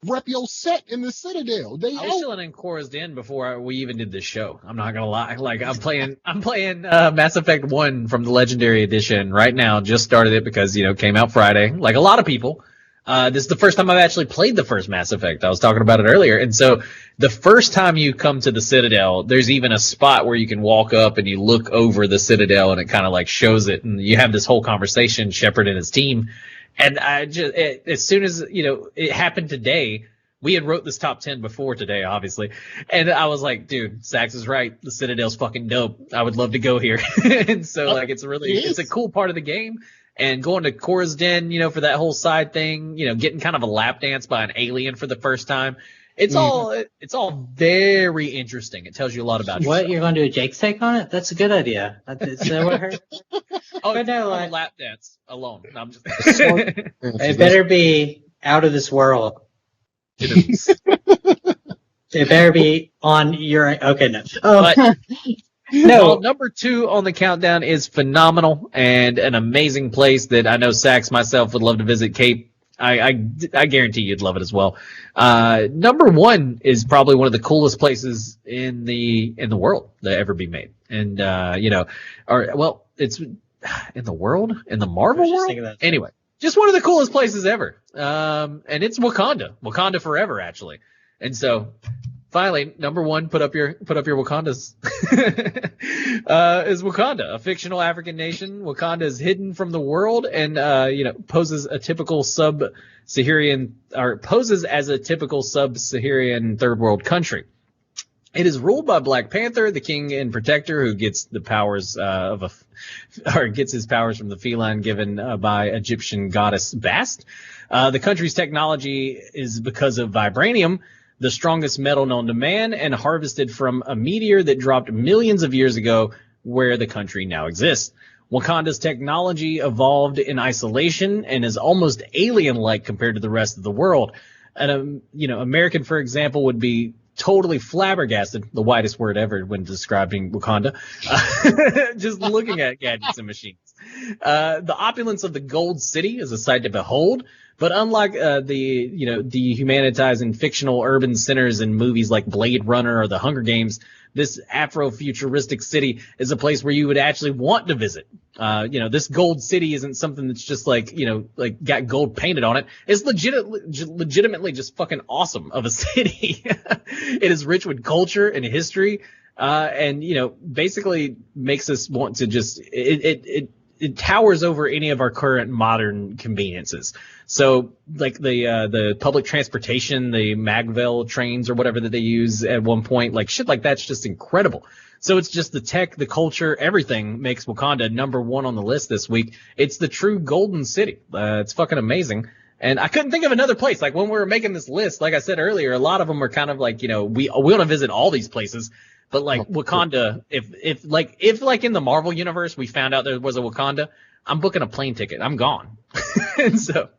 Speaker 3: Repio set in the Citadel.
Speaker 2: I was chilling in Cora's Den before we even did this show. I'm not gonna lie. Like I'm playing Mass Effect 1 from the Legendary Edition right now. Just started it because came out Friday. Like a lot of people. This is the first time I've actually played the first Mass Effect. I was talking about it earlier. And so the first time you come to the Citadel, there's even a spot where you can walk up and you look over the Citadel and it kind of like shows it. And you have this whole conversation, Shepard and his team. And as soon as, it happened today, we had wrote this top 10 before today, obviously. And I was like, dude, Sax is right. The Citadel's fucking dope. I would love to go here. And so it's a cool part of the game. And going to Cora's Den, for that whole side thing, getting kind of a lap dance by an alien for the first time. It's all very interesting. It tells you a lot about
Speaker 4: what you're going to do a Jake's take on it. That's a good idea. Is that what I heard?
Speaker 2: But no, like, a lap dance alone. No, I'm just.
Speaker 4: It better be out of this world. It better be on your. Okay, no.
Speaker 2: But, no, well, number 2 on the countdown is Phenomenal and an amazing place that I know Sax myself would love to visit. Cape, I guarantee you'd love it as well. Number 1 is probably one of the coolest places in the world that ever be made, and it's in the world, in the Marvel world. Anyway, just one of the coolest places ever, and it's Wakanda forever, actually, and so. Finally, number 1, put up your Wakandas. Is Wakanda, a fictional African nation. Wakanda is hidden from the world and poses as a typical sub-Saharan third world country. It is ruled by Black Panther, the king and protector, who gets the powers gets his powers from the feline given by Egyptian goddess Bast. The country's technology is because of vibranium, the strongest metal known to man, and harvested from a meteor that dropped millions of years ago where the country now exists. Wakanda's technology evolved in isolation and is almost alien-like compared to the rest of the world. And, American, for example, would be totally flabbergasted, the widest word ever when describing Wakanda, just looking at gadgets and machines. The opulence of the Gold City is a sight to behold. But unlike the dehumanizing fictional urban centers in movies like Blade Runner or The Hunger Games, this Afro-futuristic city is a place where you would actually want to visit. This gold city isn't something that's just like got gold painted on it. It's legitimately just fucking awesome of a city. It is rich with culture and history, and basically makes us want to just it towers over any of our current modern conveniences. So like the public transportation, the Magville trains or whatever that they use at one point, like shit like that's just incredible. So it's just the tech, the culture, everything makes Wakanda number 1 on the list this week. It's the true golden city. It's fucking amazing. And I couldn't think of another place. Like when we were making this list, like I said earlier, a lot of them are kind of like, we want to visit all these places. But like Wakanda, if like in the Marvel universe, we found out there was a Wakanda, I'm booking a plane ticket. I'm gone. And so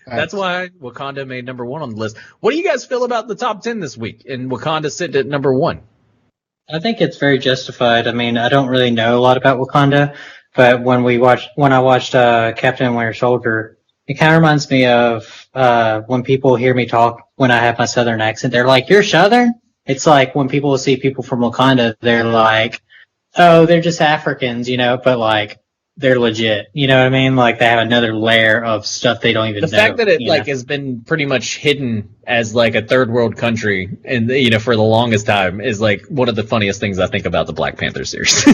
Speaker 2: that's why Wakanda made number 1 on the list. What do you guys feel about the top 10 this week and Wakanda sitting at number 1?
Speaker 4: I think it's very justified. I mean, I don't really know a lot about Wakanda, but when I watched Captain Winter Soldier, it kind of reminds me of when people hear me talk when I have my Southern accent. They're like, "You're Southern?" It's like when people see people from Wakanda, they're like, "Oh, they're just Africans," but like they're legit. You know what I mean? Like they have another layer of stuff they don't even know.
Speaker 2: The fact that it has been pretty much hidden as like a third world country and for the longest time is like one of the funniest things I think about the Black Panther series.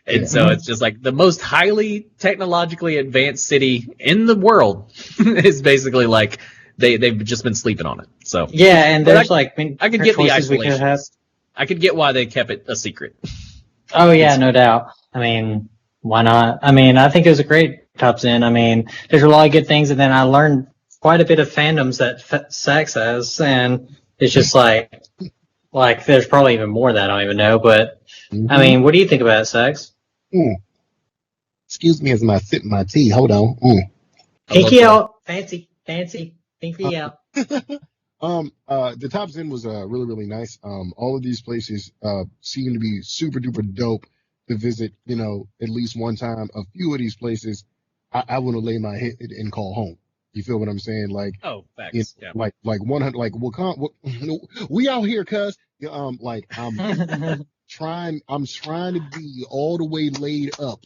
Speaker 2: And so it's just like the most highly technologically advanced city in the world is basically like they've just been sleeping on it. So
Speaker 4: yeah, and there's
Speaker 2: I could get the isolation. I could get why they kept it a secret.
Speaker 4: Oh yeah, no doubt. I mean, why not? I mean, I think it was a great top 10. I mean, there's a lot of good things, and then I learned quite a bit of fandoms that Sax has, and it's just like there's probably even more that I don't even know. But I mean, what do you think about it, Sax?
Speaker 3: Excuse me as I sip my tea. Hold on.
Speaker 4: Pinky out, fancy, pinky out.
Speaker 3: The top 10 was really, really nice. All of these places seem to be super duper dope. to visit, at least one time a few of these places, I want to lay my head and call home. You feel what I'm saying? Like,
Speaker 2: Oh, facts. Yeah.
Speaker 3: like 100, like we out here, cuz, like I'm trying to be all the way laid up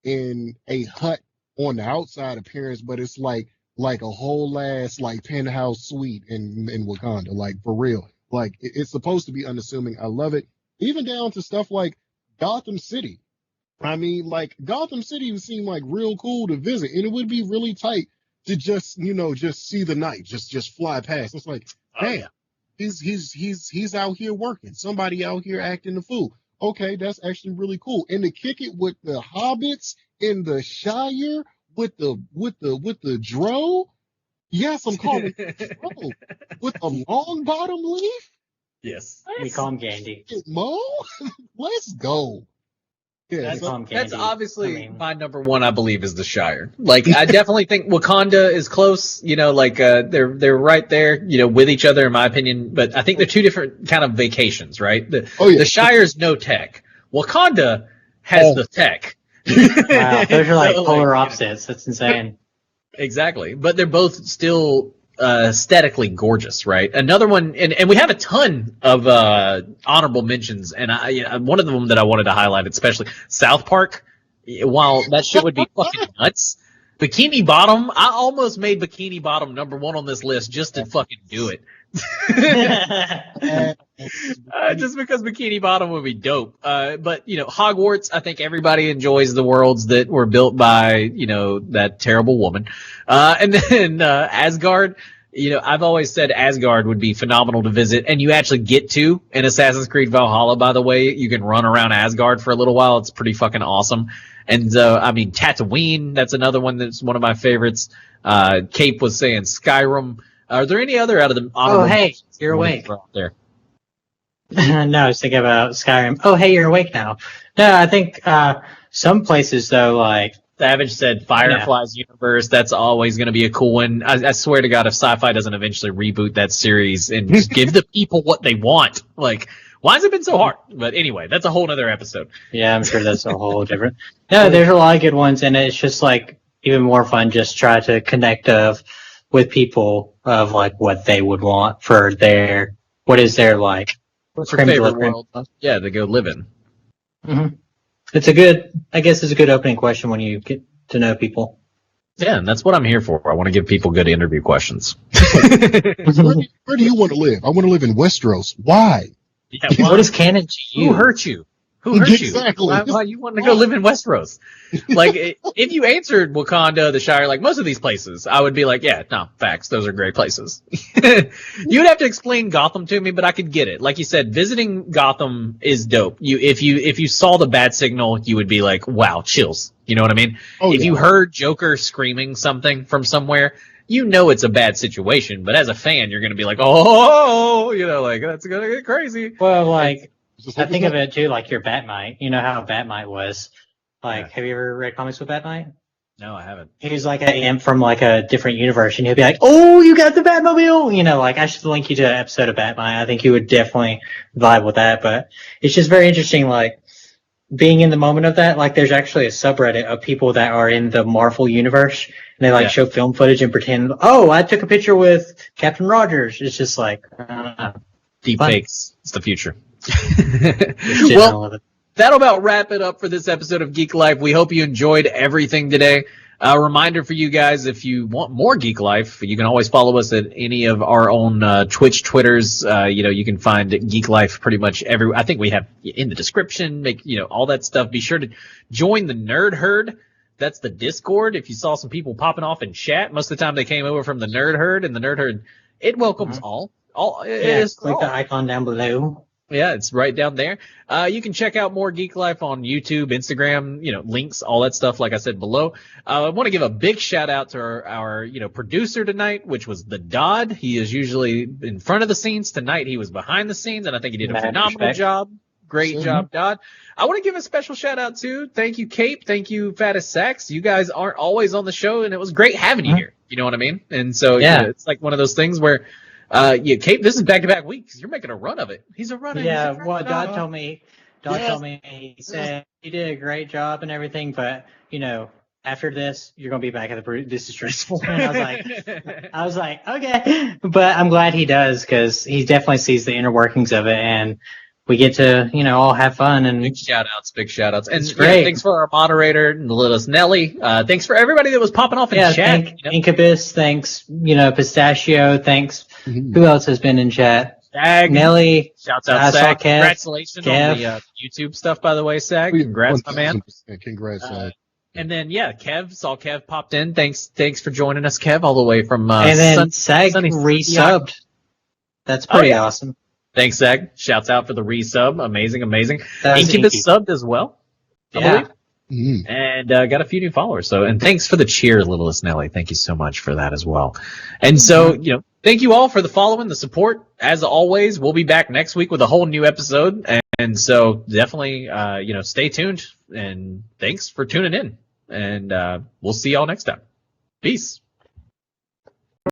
Speaker 3: in a hut on the outside appearance, but it's like a whole ass like penthouse suite in Wakanda, like for real. Like it's supposed to be unassuming. I love it, even down to stuff like Gotham City. I mean, like Gotham City would seem like real cool to visit, and it would be really tight to just just see the night, just fly past. It's like, damn, he's out here working. Somebody out here acting the fool. Okay, that's actually really cool. And to kick it with the hobbits in the Shire with the Dro. Yes, I'm calling it Dro with a long bottom leaf.
Speaker 2: Yes.
Speaker 4: We call him Gandhi.
Speaker 3: Mo, let's go. Yeah,
Speaker 2: That's obviously my number one, I believe, is the Shire. Like, I definitely think Wakanda is close, they're right there, with each other, in my opinion. But I think they're two different kind of vacations, right? The Shire's no tech. Wakanda has the tech.
Speaker 4: Wow, those are like polar opposites. That's insane.
Speaker 2: Exactly. But they're both still aesthetically gorgeous, right? Another one, and we have a ton of honorable mentions, and one of them that I wanted to highlight, especially South Park. While that shit would be fucking nuts, Bikini Bottom, I almost made Bikini Bottom number one on this list just to fucking do it. Just because Bikini Bottom would be dope. But Hogwarts, I think everybody enjoys the worlds that were built by that terrible woman. And then Asgard. I've always said Asgard would be phenomenal to visit, and you actually get to in Assassin's Creed Valhalla. By the way, you can run around Asgard for a little while. It's pretty fucking awesome. And Tatooine, that's another one that's one of my favorites. Cape was saying Skyrim. Are there any other out of the?
Speaker 4: Oh, hey, you're awake.
Speaker 2: Out there?
Speaker 4: No, I was thinking about Skyrim. Oh, hey, you're awake now. No, I think some places though, like
Speaker 2: Savage said, Firefly's universe. That's always going to be a cool one. I swear to God, if Sci-Fi doesn't eventually reboot that series and just give the people what they want, like, why has it been so hard? But anyway, that's a whole other episode.
Speaker 4: Yeah, I'm sure that's a whole different. No, there's a lot of good ones, and it's just like even more fun. Just try to connect with people of like what they would want for what is their like
Speaker 2: what's your favorite world? Yeah, to go live in.
Speaker 4: Mm-hmm. It's a good opening question when you get to know people.
Speaker 2: Yeah, and that's what I'm here for. I want to give people good interview questions.
Speaker 3: Where do you want to live? I want to live in Westeros. Why?
Speaker 4: Yeah, what is canon to you?
Speaker 2: Who hurt you? Who hurt
Speaker 3: exactly.
Speaker 2: you? Why you want to go live in Westeros? Like, if you answered Wakanda, the Shire, like most of these places, I would be like, yeah, no, facts. Those are great places. You'd have to explain Gotham to me, but I could get it. Like you said, visiting Gotham is dope. If you saw the bat signal, you would be like, wow, chills. You know what I mean? If you heard Joker screaming something from somewhere, it's a bad situation. But as a fan, you're going to be like, oh, like that's going to get crazy.
Speaker 4: Well, like, I think of it too, like your Batmite. You know how Batmite was. Like, Have you ever read comics with Batmite?
Speaker 2: No, I haven't.
Speaker 4: He was like an imp from like a different universe, and he'll be like, "Oh, you got the Batmobile!" Like I should link you to an episode of Batmite. I think you would definitely vibe with that. But it's just very interesting, like being in the moment of that. Like, there's actually a subreddit of people that are in the Marvel universe, and they show film footage and pretend, "Oh, I took a picture with Captain Rogers." It's just like
Speaker 2: deep fakes. It's the future.
Speaker 4: Well,
Speaker 2: that'll about wrap it up for this episode of Geek Life. We hope you enjoyed everything today. A reminder for you guys, if you want more Geek Life, you can always follow us at any of our own Twitch, Twitters. You can find Geek Life pretty much everywhere. I think we have in the description, all that stuff. Be sure to join the Nerd Herd. That's the Discord. If you saw some people popping off in chat, most of the time they came over from the Nerd Herd, and the Nerd Herd, it welcomes all.
Speaker 4: Click the icon down below.
Speaker 2: Yeah, it's right down there. You can check out more Geek Life on YouTube, Instagram, links, all that stuff, like I said below. I want to give a big shout out to our producer tonight, which was the Dodd. He is usually in front of the scenes. Tonight he was behind the scenes, and I think he did a phenomenal job. Great job, Dodd. I want to give a special shout out to, thank you, Cape. Thank you, Fattest Sax. You guys aren't always on the show, and it was great having you here. You know what I mean? And so it's like one of those things where Cape, this is back-to-back weeks. You're making a run of it. He's a runner.
Speaker 4: Yeah, well, God told me Dog
Speaker 3: Yes.
Speaker 4: told me, he said, you did a great job and everything, but, after this, you're going to be back at the brew. This is stressful. And I was like, okay. But I'm glad he does, because he definitely sees the inner workings of it, and we get to, all have fun. And
Speaker 5: Big shout outs. And
Speaker 4: It's great.
Speaker 5: thanks for our moderator, Lilis Nelly. Thanks for everybody that was popping off in chat.
Speaker 4: thank Incubus, thanks, Pistachio, thanks.
Speaker 3: Mhm.
Speaker 4: Who else has been in chat?
Speaker 5: Sag.
Speaker 4: Nelly.
Speaker 5: Shouts
Speaker 4: I
Speaker 5: out
Speaker 4: saw
Speaker 5: Sag.
Speaker 4: Kev.
Speaker 5: Congratulations
Speaker 4: Kev.
Speaker 5: on the YouTube stuff, by the way, Sag. Congrats, my man.
Speaker 3: 1000%. Congrats.
Speaker 5: And then Kev popped in. Thanks for joining us, Kev, all the way from
Speaker 4: And then
Speaker 5: sunny
Speaker 4: resubbed. That's pretty awesome.
Speaker 5: Thanks, Sag. Shouts out for the resub. Amazing.
Speaker 4: That was
Speaker 5: Incubus
Speaker 4: Inky.
Speaker 5: subbed as well, I
Speaker 4: Yeah.
Speaker 5: believe.
Speaker 3: Mhm.
Speaker 5: And got a few new followers. So, and thanks for the cheer, Littlest Nelly. Thank you so much for that as well. And so, thank you all for the following, the support. As always, we'll be back next week with a whole new episode. And so definitely, stay tuned, and thanks for tuning in, and we'll see y'all next time. Peace.